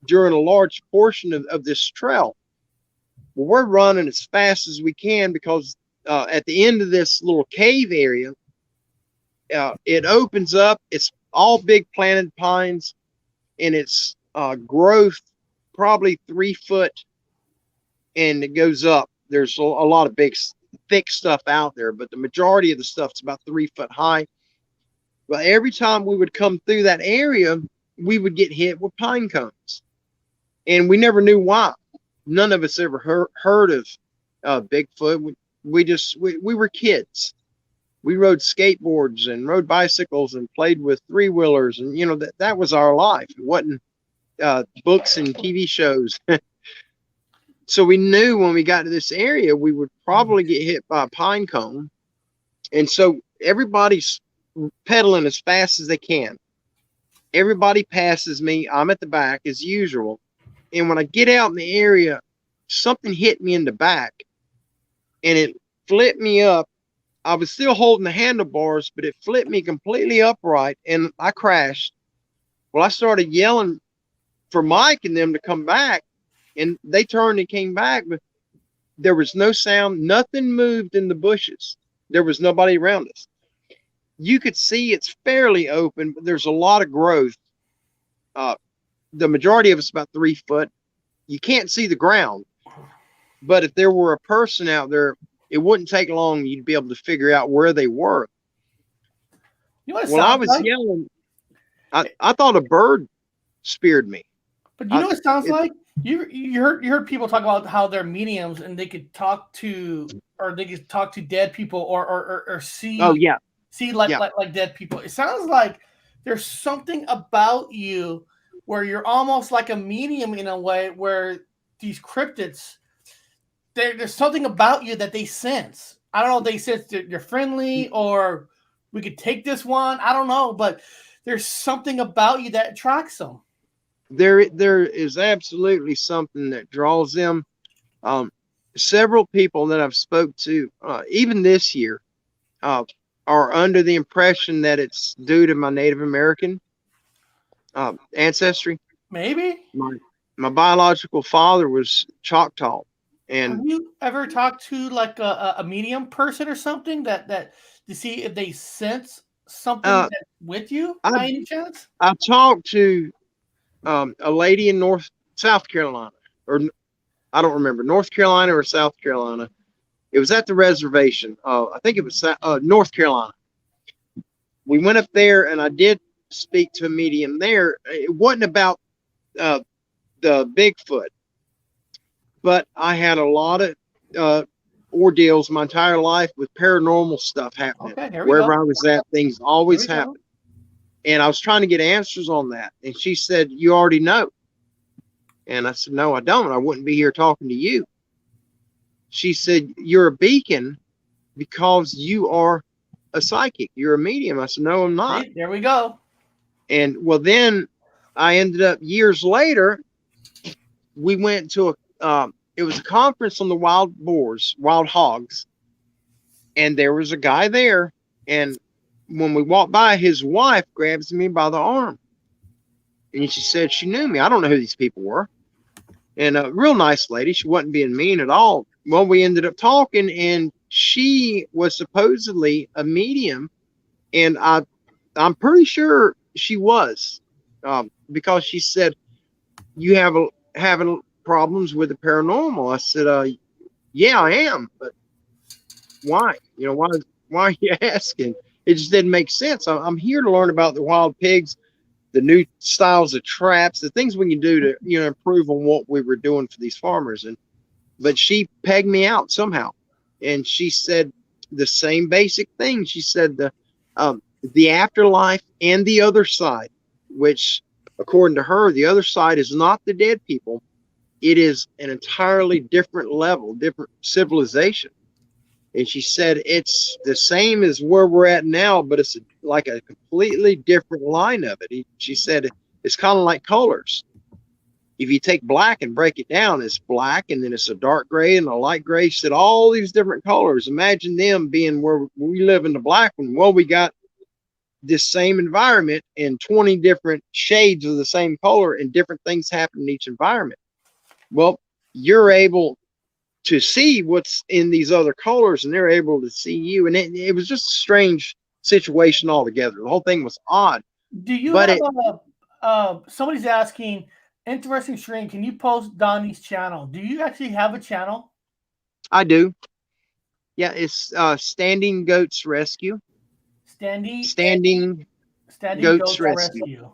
during a large portion of this trail. Well, we're running as fast as we can because at the end of this little cave area, it opens up. It's all big planted pines, and it's growth probably 3 foot, and it goes up. There's a lot of big, thick stuff out there, but the majority of the stuff's about 3 foot high. But every time we would come through that area, we would get hit with pine cones, and we never knew why. None of us ever heard of Bigfoot. We were kids. We rode skateboards and rode bicycles and played with 3-wheelers, and that was our life. It wasn't books and TV shows. So we knew when we got to this area, we would probably get hit by a pine cone. And so everybody's pedaling as fast as they can. Everybody passes me. I'm at the back as usual. And when I get out in the area, something hit me in the back, and it flipped me up. I was still holding the handlebars, but it flipped me completely upright, and I crashed. Well, I started yelling for Mike and them to come back, and they turned and came back, but there was no sound. Nothing moved in the bushes. There was nobody around us. You could see it's fairly open, but there's a lot of growth. The majority of it's about 3 foot. You can't see the ground, but if there were a person out there, it wouldn't take long. You'd be able to figure out where they were. Well, I was yelling. I thought a bird speared me. But you know what it sounds like? You heard people talk about how they're mediums and they could talk to dead people or see. Oh yeah. See like dead people. It sounds like there's something about you where you're almost like a medium in a way, where these cryptids, there's something about you that they sense. I don't know if they sense that you're friendly or we could take this one. I don't know, but there's something about you that attracts them. There is absolutely something that draws them. Several people that I've spoke to, even this year, are under the impression that it's due to my Native American ancestry. Maybe. My biological father was Choctaw. And have you ever talked to like a medium person or something that to see if they sense something with you by any chance? I talked to a lady in South Carolina, or I don't remember, North Carolina or South Carolina. It was at the reservation. I think it was North Carolina. We went up there, and I did speak to a medium there. It wasn't about the Bigfoot, but I had a lot of ordeals my entire life with paranormal stuff happening. Okay, wherever I was at, things always happened. And I was trying to get answers on that. And she said, "You already know." And I said, "No, I don't. I wouldn't be here talking to you." She said, "You're a beacon because you are a psychic. You're a medium." I said, "No, I'm not." See, there we go. And well, then I ended up years later, we went to it was a conference on the wild hogs. And there was a guy there. And when we walked by, his wife grabs me by the arm. And she said she knew me. I don't know who these people were. And a real nice lady. She wasn't being mean at all. Well, we ended up talking, and she was supposedly a medium. And I'm pretty sure she was, because she said, "You having problems with the paranormal?" I said, "Yeah, I am, but why? Why are you asking?" It just didn't make sense. I'm here to learn about the wild pigs, the new styles of traps, the things we can do to improve on what we were doing for these farmers. But she pegged me out somehow. and she said the same basic thing. She said the afterlife and the other side, which according to her, the other side is not the dead people. It is an entirely different level, different civilization. And she said it's the same as where we're at now, but it's like a completely different line of it. She said it's kind of like colors. If you take black and break it down, it's black, and then it's a dark gray and a light gray. She said all these different colors. Imagine them being where we live in the black one. Well, we got this same environment and 20 different shades of the same color, and different things happen in each environment. Well, you're able to see what's in these other colors, and they're able to see you. And it was just a strange situation altogether. The whole thing was odd. Do you but have somebody's asking, interesting stream, can you post Donnie's channel? Do you actually have a channel? I do. Yeah, it's Standing Goats Rescue. Standing Goats Rescue.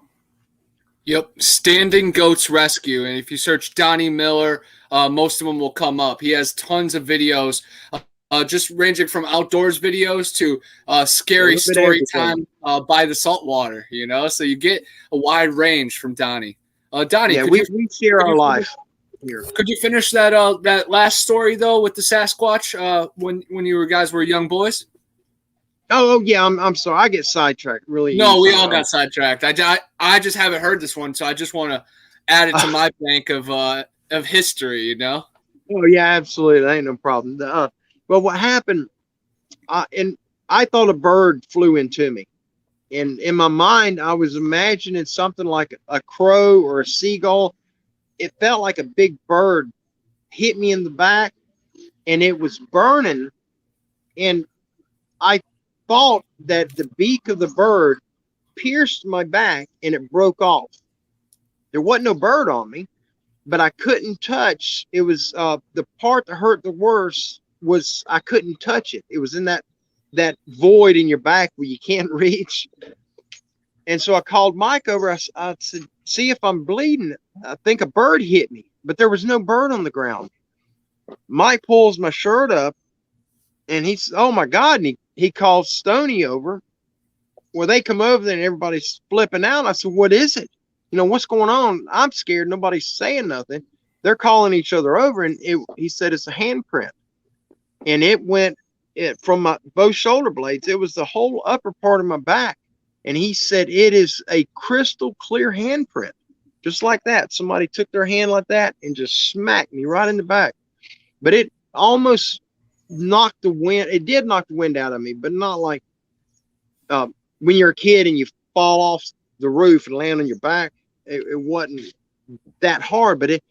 Yep, Standing Goats Rescue. And if you search Donnie Miller, most of them will come up. He has tons of videos, just ranging from outdoors videos to scary story time by the saltwater, you know? So you get a wide range from Donnie. Donnie, yeah, we share our life here. Could you finish that that last story, though, with the Sasquatch when you guys were young boys? Oh yeah, I'm sorry. I get sidetracked really. No, we all got sidetracked. I just haven't heard this one, so I just want to add it to my bank of history. You know. Oh yeah, absolutely. Ain't no problem. Well, what happened? And I thought a bird flew into me, and in my mind, I was imagining something like a crow or a seagull. It felt like a big bird hit me in the back, and it was burning, and I thought that the beak of the bird pierced my back and it broke off. There wasn't no bird on me, but I couldn't touch. It was the part that hurt the worst was I couldn't touch it. It was in that void in your back where you can't reach. And so I called Mike over. I said, see if I'm bleeding. I think a bird hit me, but there was no bird on the ground. Mike pulls my shirt up, and he's, oh my God, and he calls Stoney over. Well, they come over there and everybody's flipping out. I said, what is it? You know, what's going on? I'm scared. Nobody's saying nothing. They're calling each other over, and he said it's a handprint. And it went from my both shoulder blades. It was the whole upper part of my back. And he said it is a crystal clear handprint. Just like that. Somebody took their hand like that and just smacked me right in the back. But it almost knocked the wind. It did knock the wind out of me, but not like when you're a kid and you fall off the roof and land on your back. It wasn't that hard, but it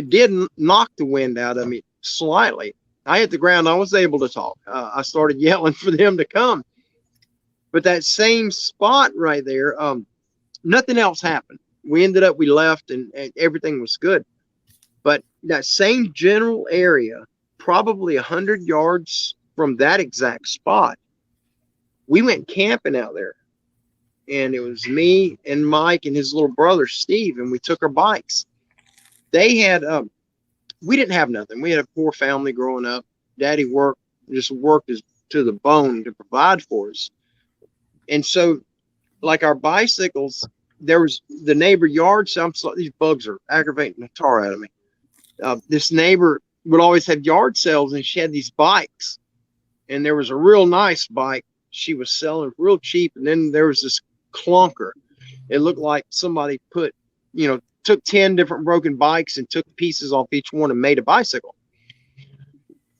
did knock the wind out of me slightly. I hit the ground. I was able to talk. I started yelling for them to come. But that same spot right there, nothing else happened. We left and everything was good. But that same general area, probably 100 yards from that exact spot, we went camping out there. And it was me and Mike and his little brother, Steve, and we took our bikes. They had, we didn't have nothing. We had a poor family growing up. Daddy worked to the bone to provide for us. And so, like our bicycles, there was the neighbor yard. So these bugs are aggravating the tar out of me. This neighbor would always have yard sales, and she had these bikes. And there was a real nice bike she was selling real cheap. And then there was this clunker. It looked like somebody took 10 different broken bikes and took pieces off each one and made a bicycle.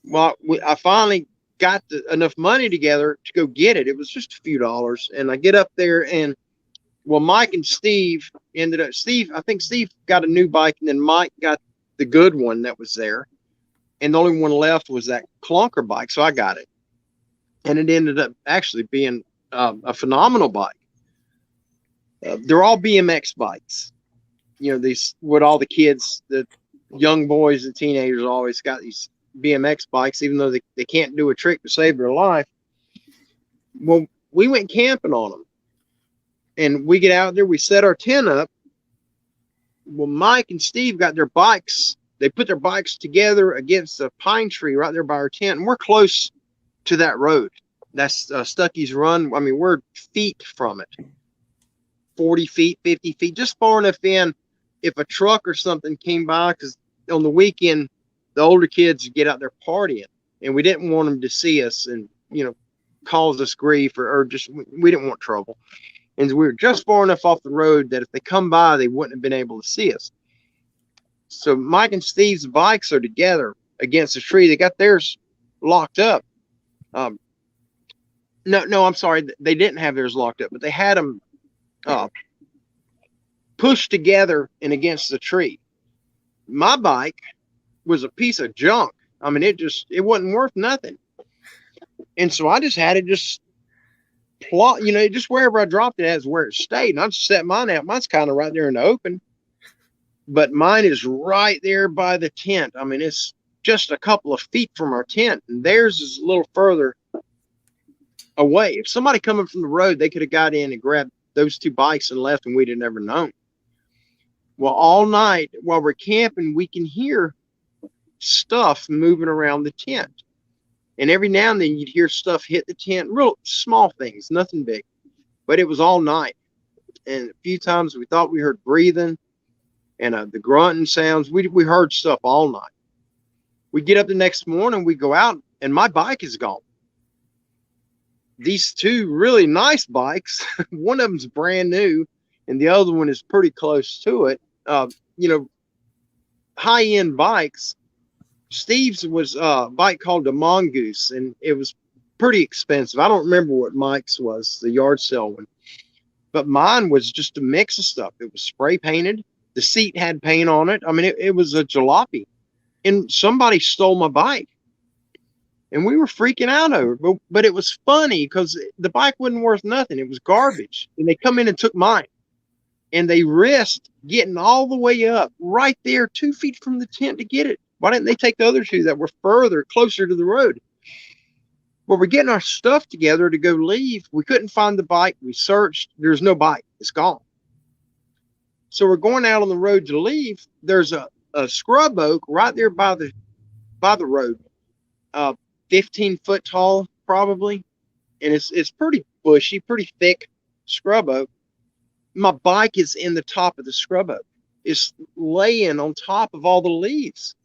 Well, I finally got enough money together to go get it. It was just a few dollars. And I get up there, and Mike and Steve I think Steve got a new bike, and then Mike got the good one that was there. And the only one left was that clunker bike. So I got it. And it ended up actually being a phenomenal bike. They're all BMX bikes. These, what all the kids, the young boys and teenagers always got these BMX bikes, even though they can't do a trick to save their life. Well, we went camping on them. And we get out there, we set our tent up. Well, Mike and Steve got their bikes they put their bikes together against a pine tree right there by our tent, and we're close to that road. That's Stuckey's Run. I mean, we're feet from it, 40 feet, 50 feet, just far enough in. If a truck or something came by, because on the weekend, the older kids get out there partying, and we didn't want them to see us and, cause us grief or just, we didn't want trouble. And we were just far enough off the road that if they come by, they wouldn't have been able to see us. So Mike and Steve's bikes are together against a tree. They got theirs locked up. No, I'm sorry. They didn't have theirs locked up, but they had them pushed together and against the tree. My bike was a piece of junk. I mean, it wasn't worth nothing. And so I just had it just plot, just wherever I dropped it, that's where it stayed. And I just set mine out. Mine's kind of right there in the open, but mine is right there by the tent. I mean, it's just a couple of feet from our tent, and theirs is a little further away. If somebody coming from the road, they could have got in and grabbed those two bikes and left, and we'd have never known. Well, all night while we're camping, we can hear stuff moving around the tent. And every now and then you'd hear stuff hit the tent, real small things, nothing big. But it was all night. And a few times we thought we heard breathing and the grunting sounds. We heard stuff all night. We get up the next morning, we go out, and my bike is gone. These two really nice bikes, one of them's brand new, and the other one is pretty close to it. High-end bikes. Steve's was a bike called the Mongoose, and it was pretty expensive. I don't remember what Mike's was, the yard sale one. But mine was just a mix of stuff. It was spray painted. The seat had paint on it. I mean, it was a jalopy. And somebody stole my bike. And we were freaking out over it. But it was funny because the bike wasn't worth nothing. It was garbage. And they come in and took mine. And they risked getting all the way up right there 2 feet from the tent to get it. Why didn't they take the other two that were closer to the road? Well, we're getting our stuff together to go leave. We couldn't find the bike. We searched. There's no bike. It's gone. So we're going out on the road to leave. There's a scrub oak right there by the road, 15 foot tall probably, and it's pretty bushy, pretty thick scrub oak. My bike is in the top of the scrub oak. It's laying on top of all the leaves.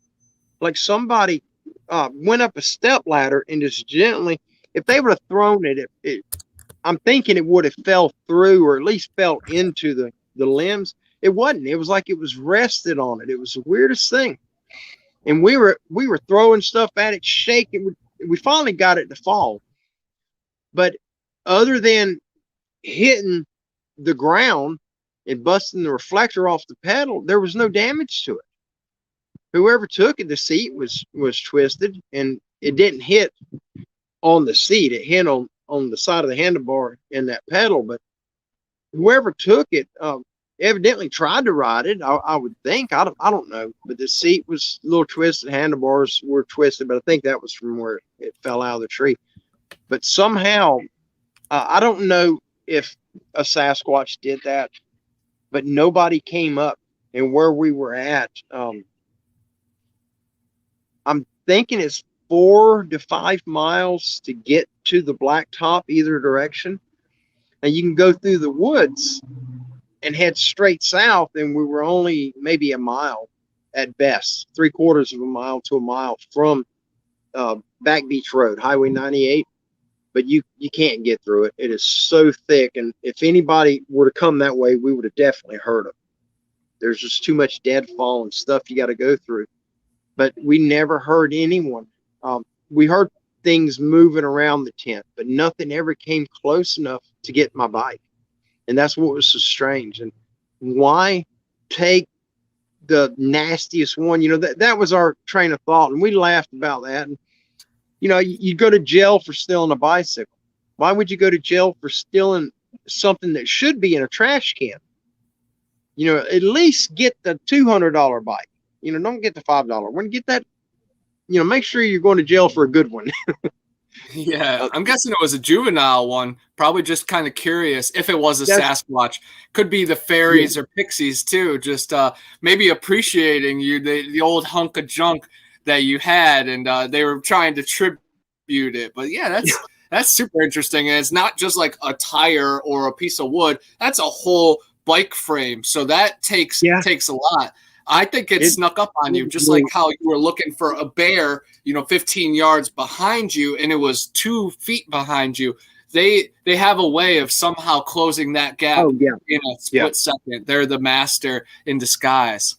Like somebody went up a step ladder and just gently, if they would have thrown it, I'm thinking it would have fell through or at least fell into the limbs. It wasn't. It was like it was rested on it. It was the weirdest thing. And we were throwing stuff at it, shaking. We finally got it to fall. But other than hitting the ground and busting the reflector off the pedal, there was no damage to it. Whoever took it, the seat was twisted, and it didn't hit on the seat. It hit on the side of the handlebar and that pedal. But whoever took it evidently tried to ride it. I would think. I don't know. But the seat was a little twisted. Handlebars were twisted. But I think that was from where it fell out of the tree. But somehow, I don't know if a Sasquatch did that, but nobody came up. And where we were at, I'm thinking it's 4 to 5 miles to get to the blacktop either direction. And you can go through the woods and head straight south, and we were only maybe a mile at best, 3/4 of a mile to a mile from Back Beach Road, Highway 98. But you can't get through it. It is so thick, and if anybody were to come that way, we would have definitely heard them. There's just too much deadfall and stuff you got to go through. But we never heard anyone. We heard things moving around the tent, but nothing ever came close enough to get my bike. And that's what was so strange. And why take the nastiest one? That was our train of thought. And we laughed about that. And, you go to jail for stealing a bicycle. Why would you go to jail for stealing something that should be in a trash can? At least get the $200 bike. Don't get the $5 one. Get that, make sure you're going to jail for a good one. Yeah, I'm guessing it was a juvenile one. Probably just kind of curious if it was a Sasquatch. Could be the fairies or pixies too. Just maybe appreciating you, the old hunk of junk that you had, and they were trying to tribute it. But yeah, that's super interesting. And it's not just like a tire or a piece of wood. That's a whole bike frame. So that takes a lot. I think it snuck up on you, just like how you were looking for a bear, 15 yards behind you, and it was 2 feet behind you. They have a way of somehow closing that gap in a split second. They're the master in disguise.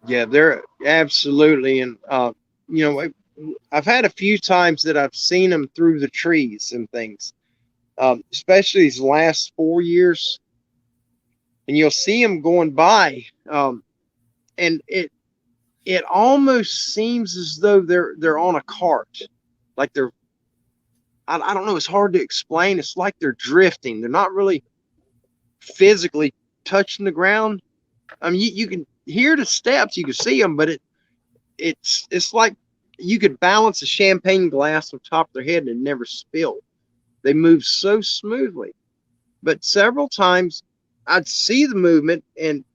Yeah, they're absolutely. And, I've had a few times that I've seen them through the trees and things, especially these last 4 years. And you'll see them going by. And it almost seems as though they're on a cart, like they're, I don't know, it's hard to explain. It's like they're drifting. They're not really physically touching the ground. I mean, you can hear the steps, you can see them, but it's like you could balance a champagne glass on top of their head and it never spilled. They move so smoothly. But several times I'd see the movement, and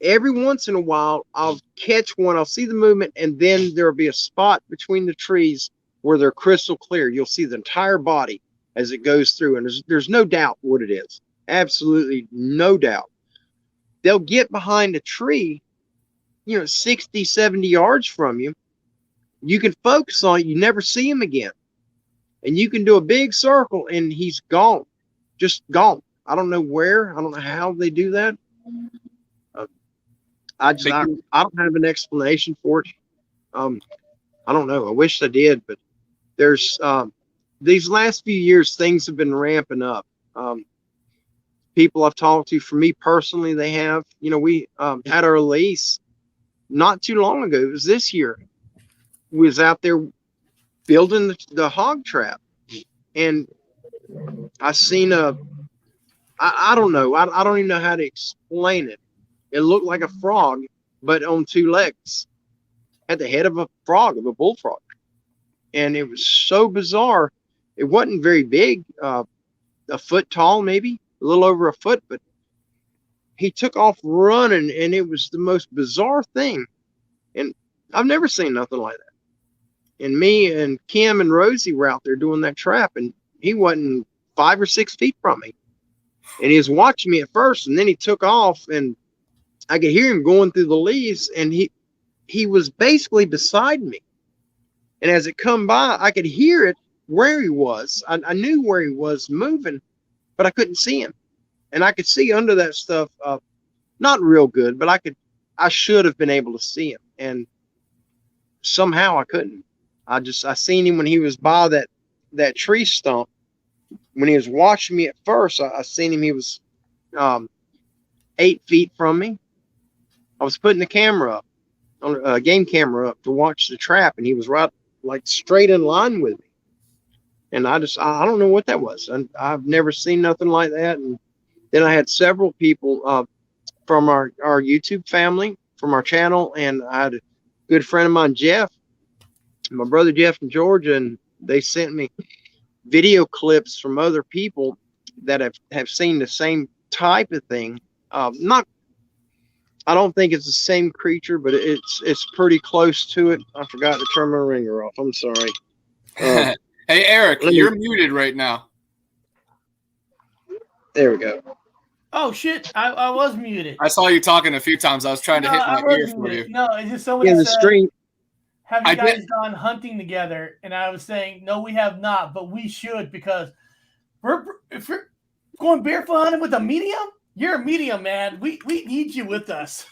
every once in a while, I'll catch one. I'll see the movement, and then there'll be a spot between the trees where they're crystal clear. You'll see the entire body as it goes through, and there's no doubt what it is. Absolutely no doubt. They'll get behind a tree, 60, 70 yards from you. You can focus on it. You never see him again. And you can do a big circle, and he's gone. Just gone. I don't know where. I don't know how they do that. I don't have an explanation for it. I don't know. I wish I did, but there's these last few years, things have been ramping up. People I've talked to, for me personally, they have. We had our lease not too long ago. It was this year. We was out there building the hog trap, and I seen I don't know. I don't even know how to explain it. It looked like a frog, but on 2 legs. Had the head of a frog, of a bullfrog. And it was so bizarre. It wasn't very big, a foot tall, maybe, a little over a foot, but he took off running, and it was the most bizarre thing. And I've never seen nothing like that. And me and Kim and Rosie were out there doing that trap, and he wasn't 5 or 6 feet from me. And he was watching me at first, and then he took off, and I could hear him going through the leaves, and he was basically beside me. And as it come by, I could hear it where he was. I knew where he was moving, but I couldn't see him. And I could see under that stuff, not real good, but I should have been able to see him. And somehow I couldn't. I seen him when he was by that tree stump. When he was watching me at first, I seen him. He was 8 feet from me. I was putting the camera up, a game camera up, to watch the trap, and he was right, like, straight in line with me. And I don't know what that was. And I've never seen nothing like that. And then I had several people from our YouTube family, from our channel, and I had a good friend of mine, Jeff, my brother Jeff from Georgia, and they sent me video clips from other people that have seen the same type of thing. I don't think it's the same creature, but it's pretty close to it. I forgot to turn my ringer off. I'm sorry. Hey, Eric, you're muted right now. There we go. Oh, shit. I was muted. I saw you talking a few times. I was trying to hit my ear for you. No, it's just somebody in the said, stream. have you guys gone hunting together? And I was saying, no, we have not, but we should, because if you're going barefoot hunting with a medium, you're a medium, man. We need you with us.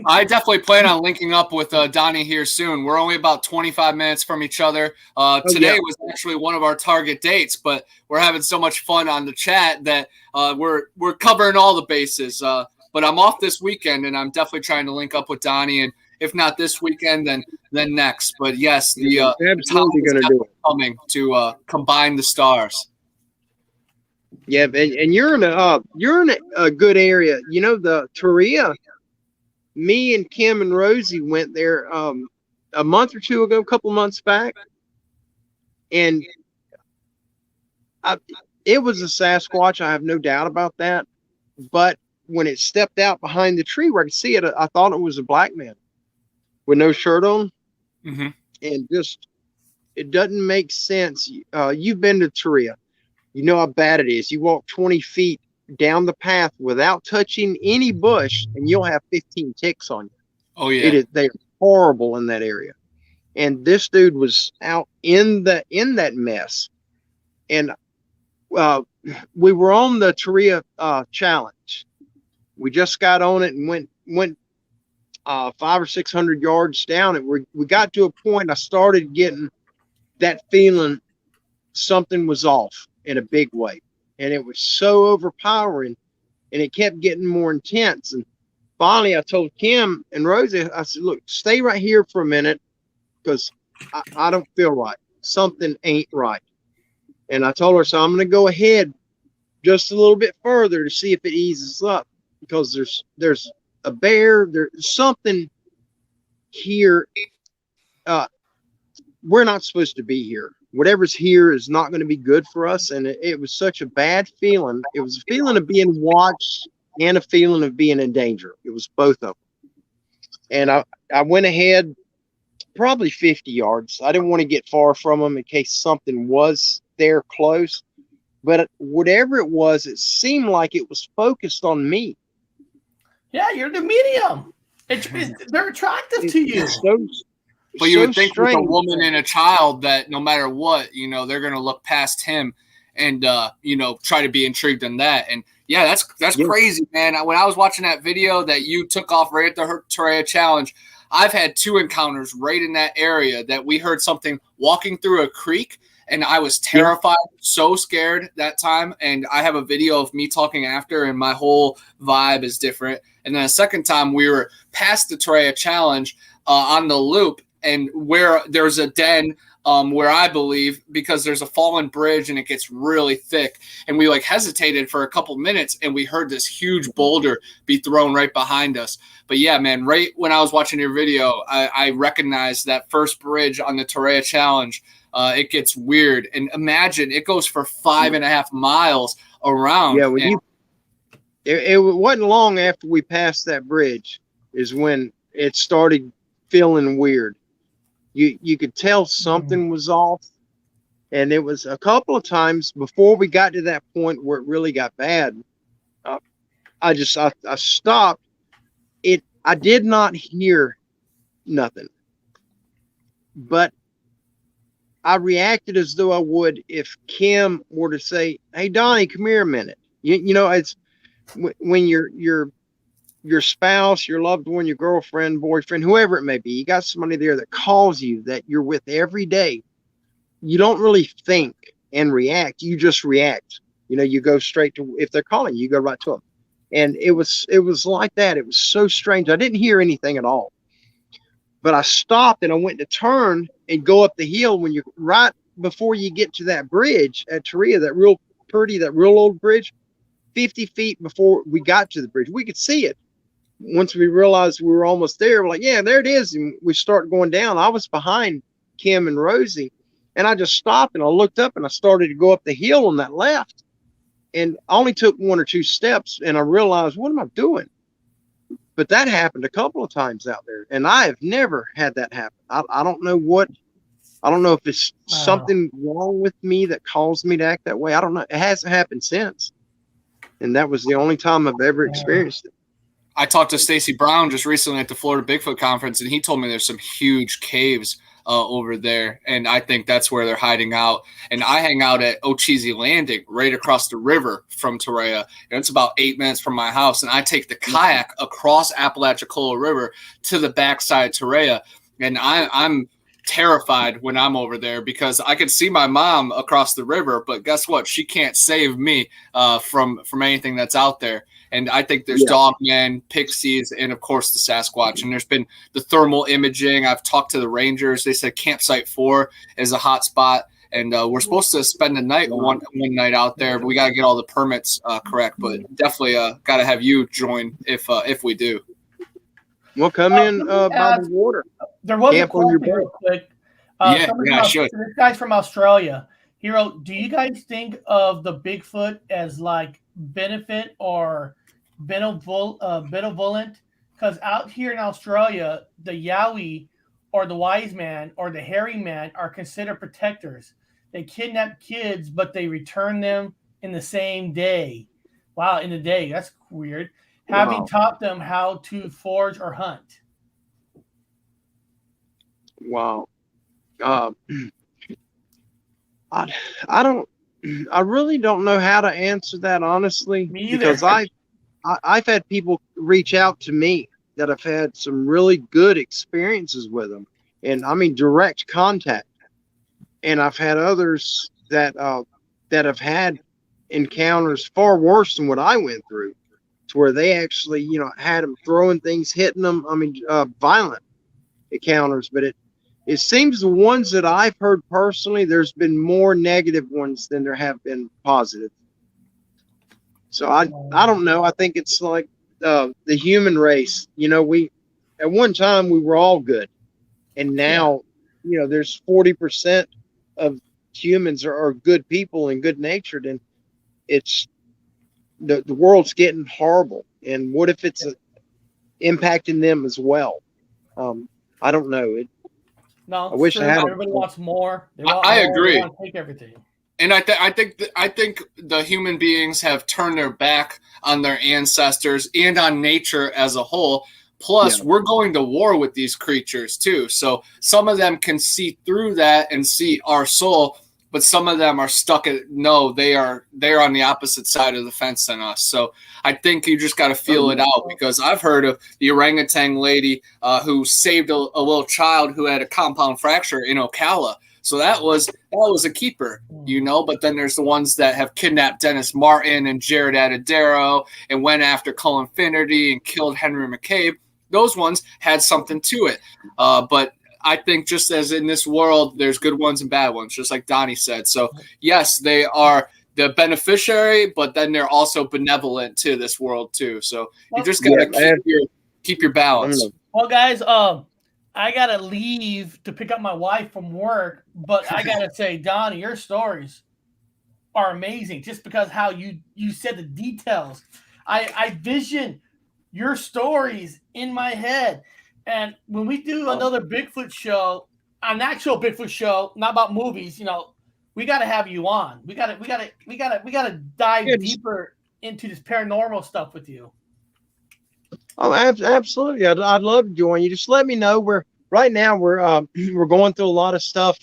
I definitely plan on linking up with Donnie here soon. We're only about 25 minutes from each other. Today was actually one of our target dates, but we're having so much fun on the chat that we're covering all the bases. But I'm off this weekend, and I'm definitely trying to link up with Donnie, and if not this weekend, then next. But yes, the absolutely going to do it. Coming to combine the stars. Yeah, and you're in a good area. The Turia. Me and Kim and Rosie went there a month or two ago, a couple months back, and It was a Sasquatch. I have no doubt about that. But when it stepped out behind the tree where I could see it, I thought it was a black man with no shirt on. Mm-hmm. And just, it doesn't make sense. You've been to Turia. You know how bad it is. You walk 20 feet down the path without touching any bush, and you'll have 15 ticks on you. Oh, yeah. They're horrible in that area. And this dude was out in that mess. And we were on the Turia challenge. We just got on it and went 500 or 600 yards down it. We got to a point I started getting that feeling something was off in a big way. And it was so overpowering, and it kept getting more intense. And finally, I told Kim and Rosie, I said, look, stay right here for a minute, because I don't feel right. Something ain't right. And I told her, so I'm going to go ahead just a little bit further to see if it eases up, because there's a bear, there's something here. We're not supposed to be here. Whatever's here is not going to be good for us. And it was such a bad feeling. It was a feeling of being watched and a feeling of being in danger. It was both of them. And I went ahead probably 50 yards. I didn't want to get far from them in case something was there close. But whatever it was, it seemed like it was focused on me. Yeah, you're the medium. They're attractive to you. But you would think with a woman and a child that no matter what, they're going to look past him and, try to be intrigued in that. And yeah, that's crazy, man. When I was watching that video that you took off right at the Turia Challenge, I've had 2 encounters right in that area that we heard something walking through a creek, and I was terrified, so scared that time. And I have a video of me talking after, and my whole vibe is different. And then a second time we were past the Turia Challenge on the loop, and where there's a den where I believe, because there's a fallen bridge and it gets really thick, and we hesitated for a couple minutes, and we heard this huge boulder be thrown right behind us. But yeah, man, right when I was watching your video, I recognized that first bridge on the Turia Challenge. It gets weird, and imagine it goes for 5.5 miles around. Yeah, it wasn't long after we passed that bridge is when it started feeling weird. You could tell something was off, and it was a couple of times before we got to that point where it really got bad. I stopped. I did not hear nothing, but I reacted as though I would if Kim were to say, "Hey, Donnie, come here a minute." It's when your spouse, your loved one, your girlfriend, boyfriend, whoever it may be, you got somebody there that calls you that you're with every day. You don't really think and react. You just react. You go straight to, if they're calling you, go right to them. And it was like that. It was so strange. I didn't hear anything at all. But I stopped and I went to turn and go up the hill when you're right before you get to that bridge at Turia, that real old bridge, 50 feet before we got to the bridge. We could see it. Once we realized we were almost there, we're like, yeah, there it is. And we start going down. I was behind Kim and Rosie, and I just stopped and I looked up and I started to go up the hill on that left. And I only took 1 or 2 steps and I realized, what am I doing? But that happened a couple of times out there, and I have never had that happen. I don't know if it's something wrong with me that caused me to act that way. I don't know. It hasn't happened since. And that was the only time I've ever experienced it. I talked to Stacy Brown just recently at the Florida Bigfoot conference, and he told me there's some huge caves over there, and I think that's where they're hiding out. And I hang out at Ocheesee Landing right across the river from Turia, and it's about 8 minutes from my house, and I take the kayak across Apalachicola River to the backside of Turia, and I'm terrified when I'm over there because I can see my mom across the river, but guess what? She can't save me from anything that's out there. And I think there's dogmen, pixies, and of course the Sasquatch. And there's been the thermal imaging. I've talked to the rangers. They said Campsite 4 is a hot spot. And we're supposed to spend the night one night out there, but we got to get all the permits correct. But definitely got to have you join if we do. We'll come in by the water. There was a question real quick. Yeah, sure. This guy's from Australia. Hero, do you guys think of the Bigfoot as like benefit or benevolent? Because out here in Australia, the Yowie or the wise man or the hairy man are considered protectors. They kidnap kids, but they return them in the same day. Wow, in a day. That's weird. Having Wow. taught them how to forage or hunt. Wow. Uh, I, I don't, I really don't know how to answer that honestly, Me either. because I've had people reach out to me that have had some really good experiences with them, and I mean direct contact. And I've had others that have had encounters far worse than what I went through, to where they actually, had them throwing things, hitting them. I mean, violent encounters. But it seems the ones that I've heard personally, there's been more negative ones than there have been positive. So I don't know. I think it's like the human race. We at one time we were all good, and now there's 40% of humans are good people and good natured, and it's the world's getting horrible. And what if it's impacting them as well? I don't know. No, I wish I true. had. Everybody wants more. They want I more. agree. They want to take everything. And I think the human beings have turned their back on their ancestors and on nature as a whole. Plus, we're going to war with these creatures too. So some of them can see through that and see our soul, but some of them are stuck at they're on the opposite side of the fence than us. So I think you just got to feel it out, because I've heard of the orangutan lady who saved a little child who had a compound fracture in Ocala. So that was a keeper, but then there's the ones that have kidnapped Dennis Martin and Jared Adadero and went after Cullen Finnerty and killed Henry McCabe. Those ones had something to it. But I think just as in this world, there's good ones and bad ones, just like Donnie said. So yes, they are the beneficiary, but then they're also benevolent to this world too. So you just got to keep your balance. Well, guys, I gotta leave to pick up my wife from work, but I gotta say, Donnie, your stories are amazing. Just because how you said the details, I vision your stories in my head. And when we do another Bigfoot show, an actual Bigfoot show, not about movies, we got to have you on. We got to dive deeper into this paranormal stuff with you. Oh, absolutely! I'd love to join you. Just let me know. Right now we're going through a lot of stuff,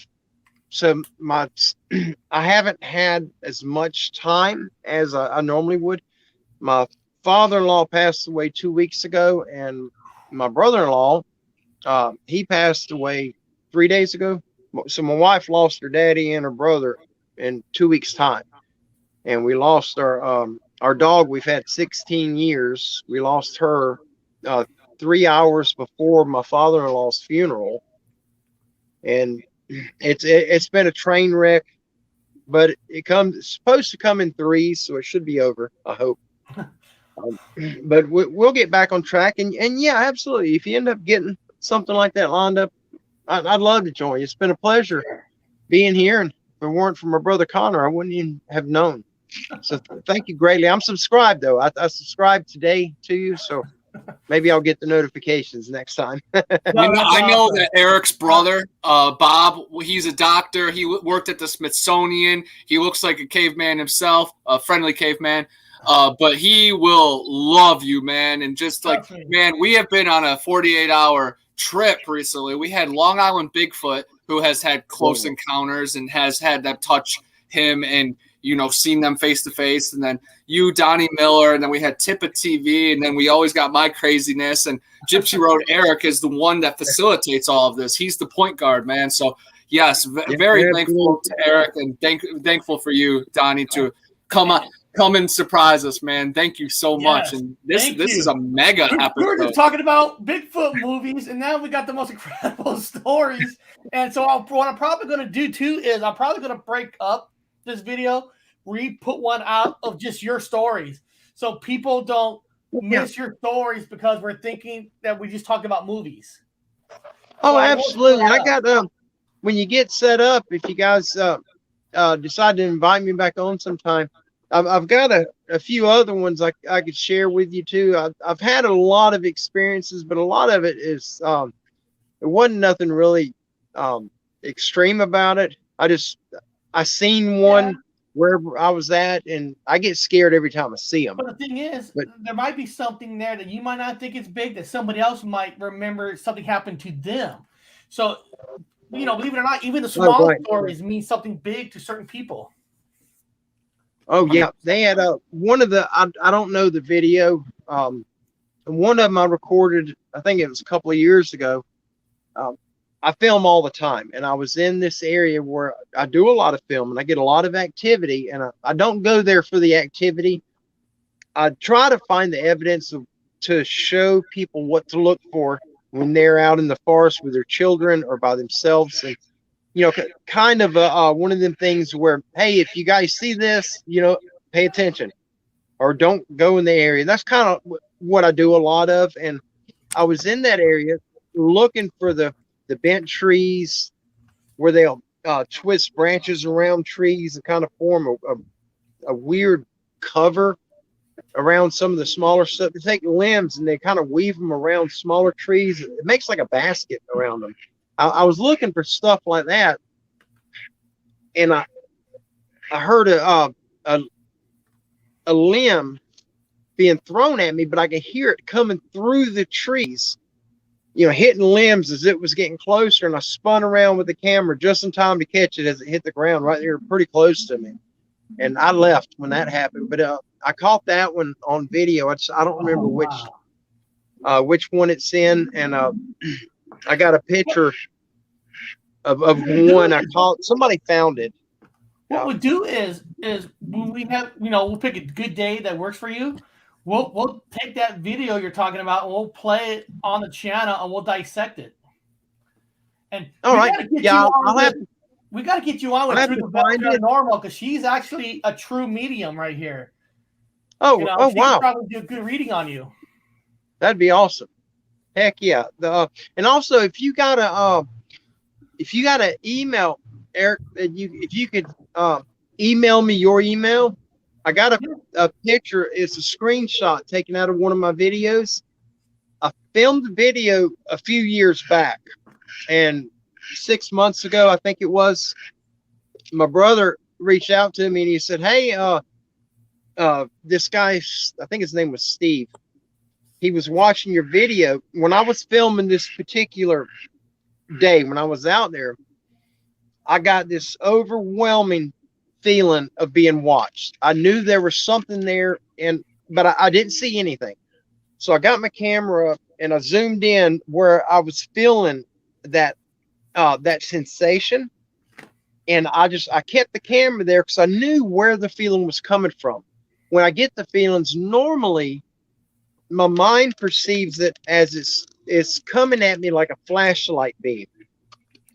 so I haven't had as much time as I normally would. My father-in-law passed away 2 weeks ago, and my brother-in-law he passed away 3 days ago. So my wife lost her daddy and her brother in 2 weeks' time, and we lost our dog we've had 16 years. We lost her 3 hours before my father-in-law's funeral, and it's been a train wreck. But it's supposed to come in threes, so it should be over, I hope. But we'll get back on track, and yeah, absolutely. If you end up getting something like that lined up, I'd love to join you. It's been a pleasure being here, and if it weren't for my brother Connor, I wouldn't even have known. So thank you greatly. I'm subscribed though. I subscribed today to you, so maybe I'll get the notifications next time. I know that Eric's brother, Bob, he's a doctor. He worked at the Smithsonian. He looks like a caveman himself, a friendly caveman. But he will love you, man. And just like, man, we have been on a 48-hour trip recently. We had Long Island Bigfoot, who has had close encounters and has had them touch him and, seen them face to face. And then you, Donnie Miller, and then we had Tippa TV, and then we always got my craziness. And Gypsy Road Eric is the one that facilitates all of this. He's the point guard, man. So, yes, very thankful to Eric, and thankful for you, Donnie, to come and surprise us, man. Thank you so much. And this is a mega episode. We were just talking about Bigfoot movies, and now we got the most incredible stories. And so what I'm probably going to do too is I'm probably going to break up this video, put one out of just your stories, so people don't miss your stories because we're thinking that we just talked about movies. Oh, absolutely. I got when you get set up, if you guys decide to invite me back on sometime. I've got a few other ones I could share with you too. I've had a lot of experiences, but a lot of it is it wasn't nothing really extreme about it. I seen one wherever I was at, and I get scared every time I see them. But the thing is, there might be something there that you might not think it's big that somebody else might remember something happened to them. So, believe it or not, even the small stories mean something big to certain people. Oh yeah, they had one of the I don't know the video. One of them I recorded. I think it was a couple of years ago. I film all the time, and I was in this area where I do a lot of filming. I get a lot of activity, and I don't go there for the activity. I try to find the evidence to show people what to look for when they're out in the forest with their children or by themselves. And, kind of one of them things where, hey, if you guys see this, pay attention or don't go in the area. That's kind of what I do a lot of. And I was in that area looking for the bent trees where they'll twist branches around trees and kind of form a weird cover around some of the smaller stuff. They take limbs and they kind of weave them around smaller trees. It makes like a basket around them. I was looking for stuff like that, and I heard a limb being thrown at me, but I could hear it coming through the trees, hitting limbs as it was getting closer. And I spun around with the camera just in time to catch it as it hit the ground right there, pretty close to me. And I left when that happened, but I caught that one on video. I don't remember which one it's in, and I got a picture of one I caught. Somebody found it. What we'll do is when we have, we'll pick a good day that works for you. We'll take that video you're talking about and we'll play it on the channel and we'll dissect it. And all right, yeah, we got to get you on with Truth About Paranormal because she's actually a true medium right here. Oh, she wow! Could probably do a good reading on you. That'd be awesome. Heck yeah! And also, if you got an email, Eric, if you could email me your email. I got a picture. It's a screenshot taken out of one of my videos. I filmed the video a few years back, and 6 months ago, I think it was, my brother reached out to me and he said, hey, this guy, I think his name was Steve. He was watching your video. When I was filming this particular day, when I was out there, I got this overwhelming feeling of being watched. I knew there was something there, but I didn't see anything. So I got my camera up and I zoomed in where I was feeling that sensation. And I kept the camera there because I knew where the feeling was coming from. When I get the feelings, normally my mind perceives it as it's coming at me like a flashlight beam,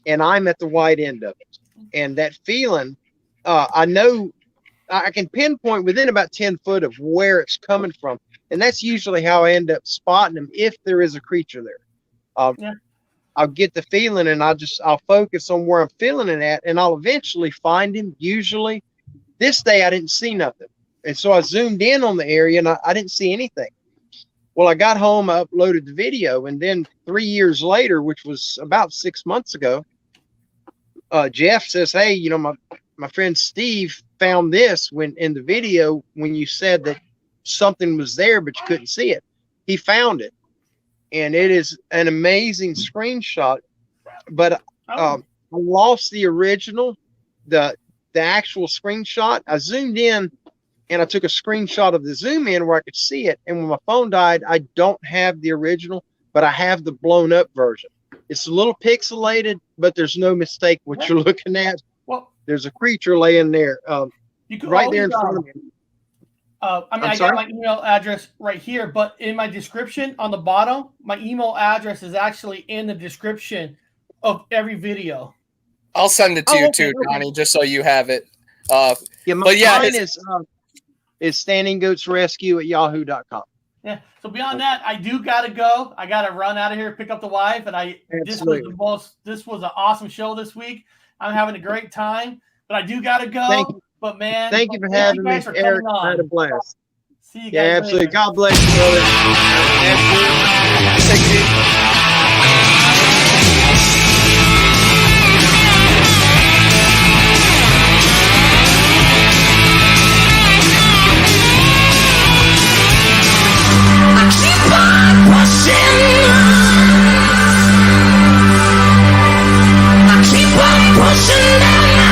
and I'm at the wide end of it. And that feeling, I know I can pinpoint within about 10 foot of where it's coming from. And that's usually how I end up spotting them if there is a creature there. I'll get the feeling and I'll focus on where I'm feeling it at, and I'll eventually find him. Usually this day I didn't see nothing. And so I zoomed in on the area and I didn't see anything. Well, I got home, I uploaded the video, and then 3 years later, which was about 6 months ago, Jeff says, hey, my friend Steve found this when in the video, when you said that something was there, but you couldn't see it. He found it. And it is an amazing screenshot, but I lost the original, the actual screenshot. I zoomed in and I took a screenshot of the zoom in where I could see it. And when my phone died, I don't have the original, but I have the blown up version. It's a little pixelated, but there's no mistake what you're looking at. Well, there's a creature laying there, right there in front of me. I got my email address right here, but in my description on the bottom, my email address is actually in the description of every video. I'll send it to you too, Donnie, just so you have it. Mine is standinggoatsrescue@yahoo.com. Yeah. So beyond that, I do gotta go. I gotta run out of here, pick up the wife, and this was an awesome show this week. I'm having a great time. But I do gotta go. Thank you. But man, Thank you for thank having you me, guys for Eric. coming I had a on. blast. See you guys Yeah, absolutely. later. God bless you, brother. Absolutely. Take it.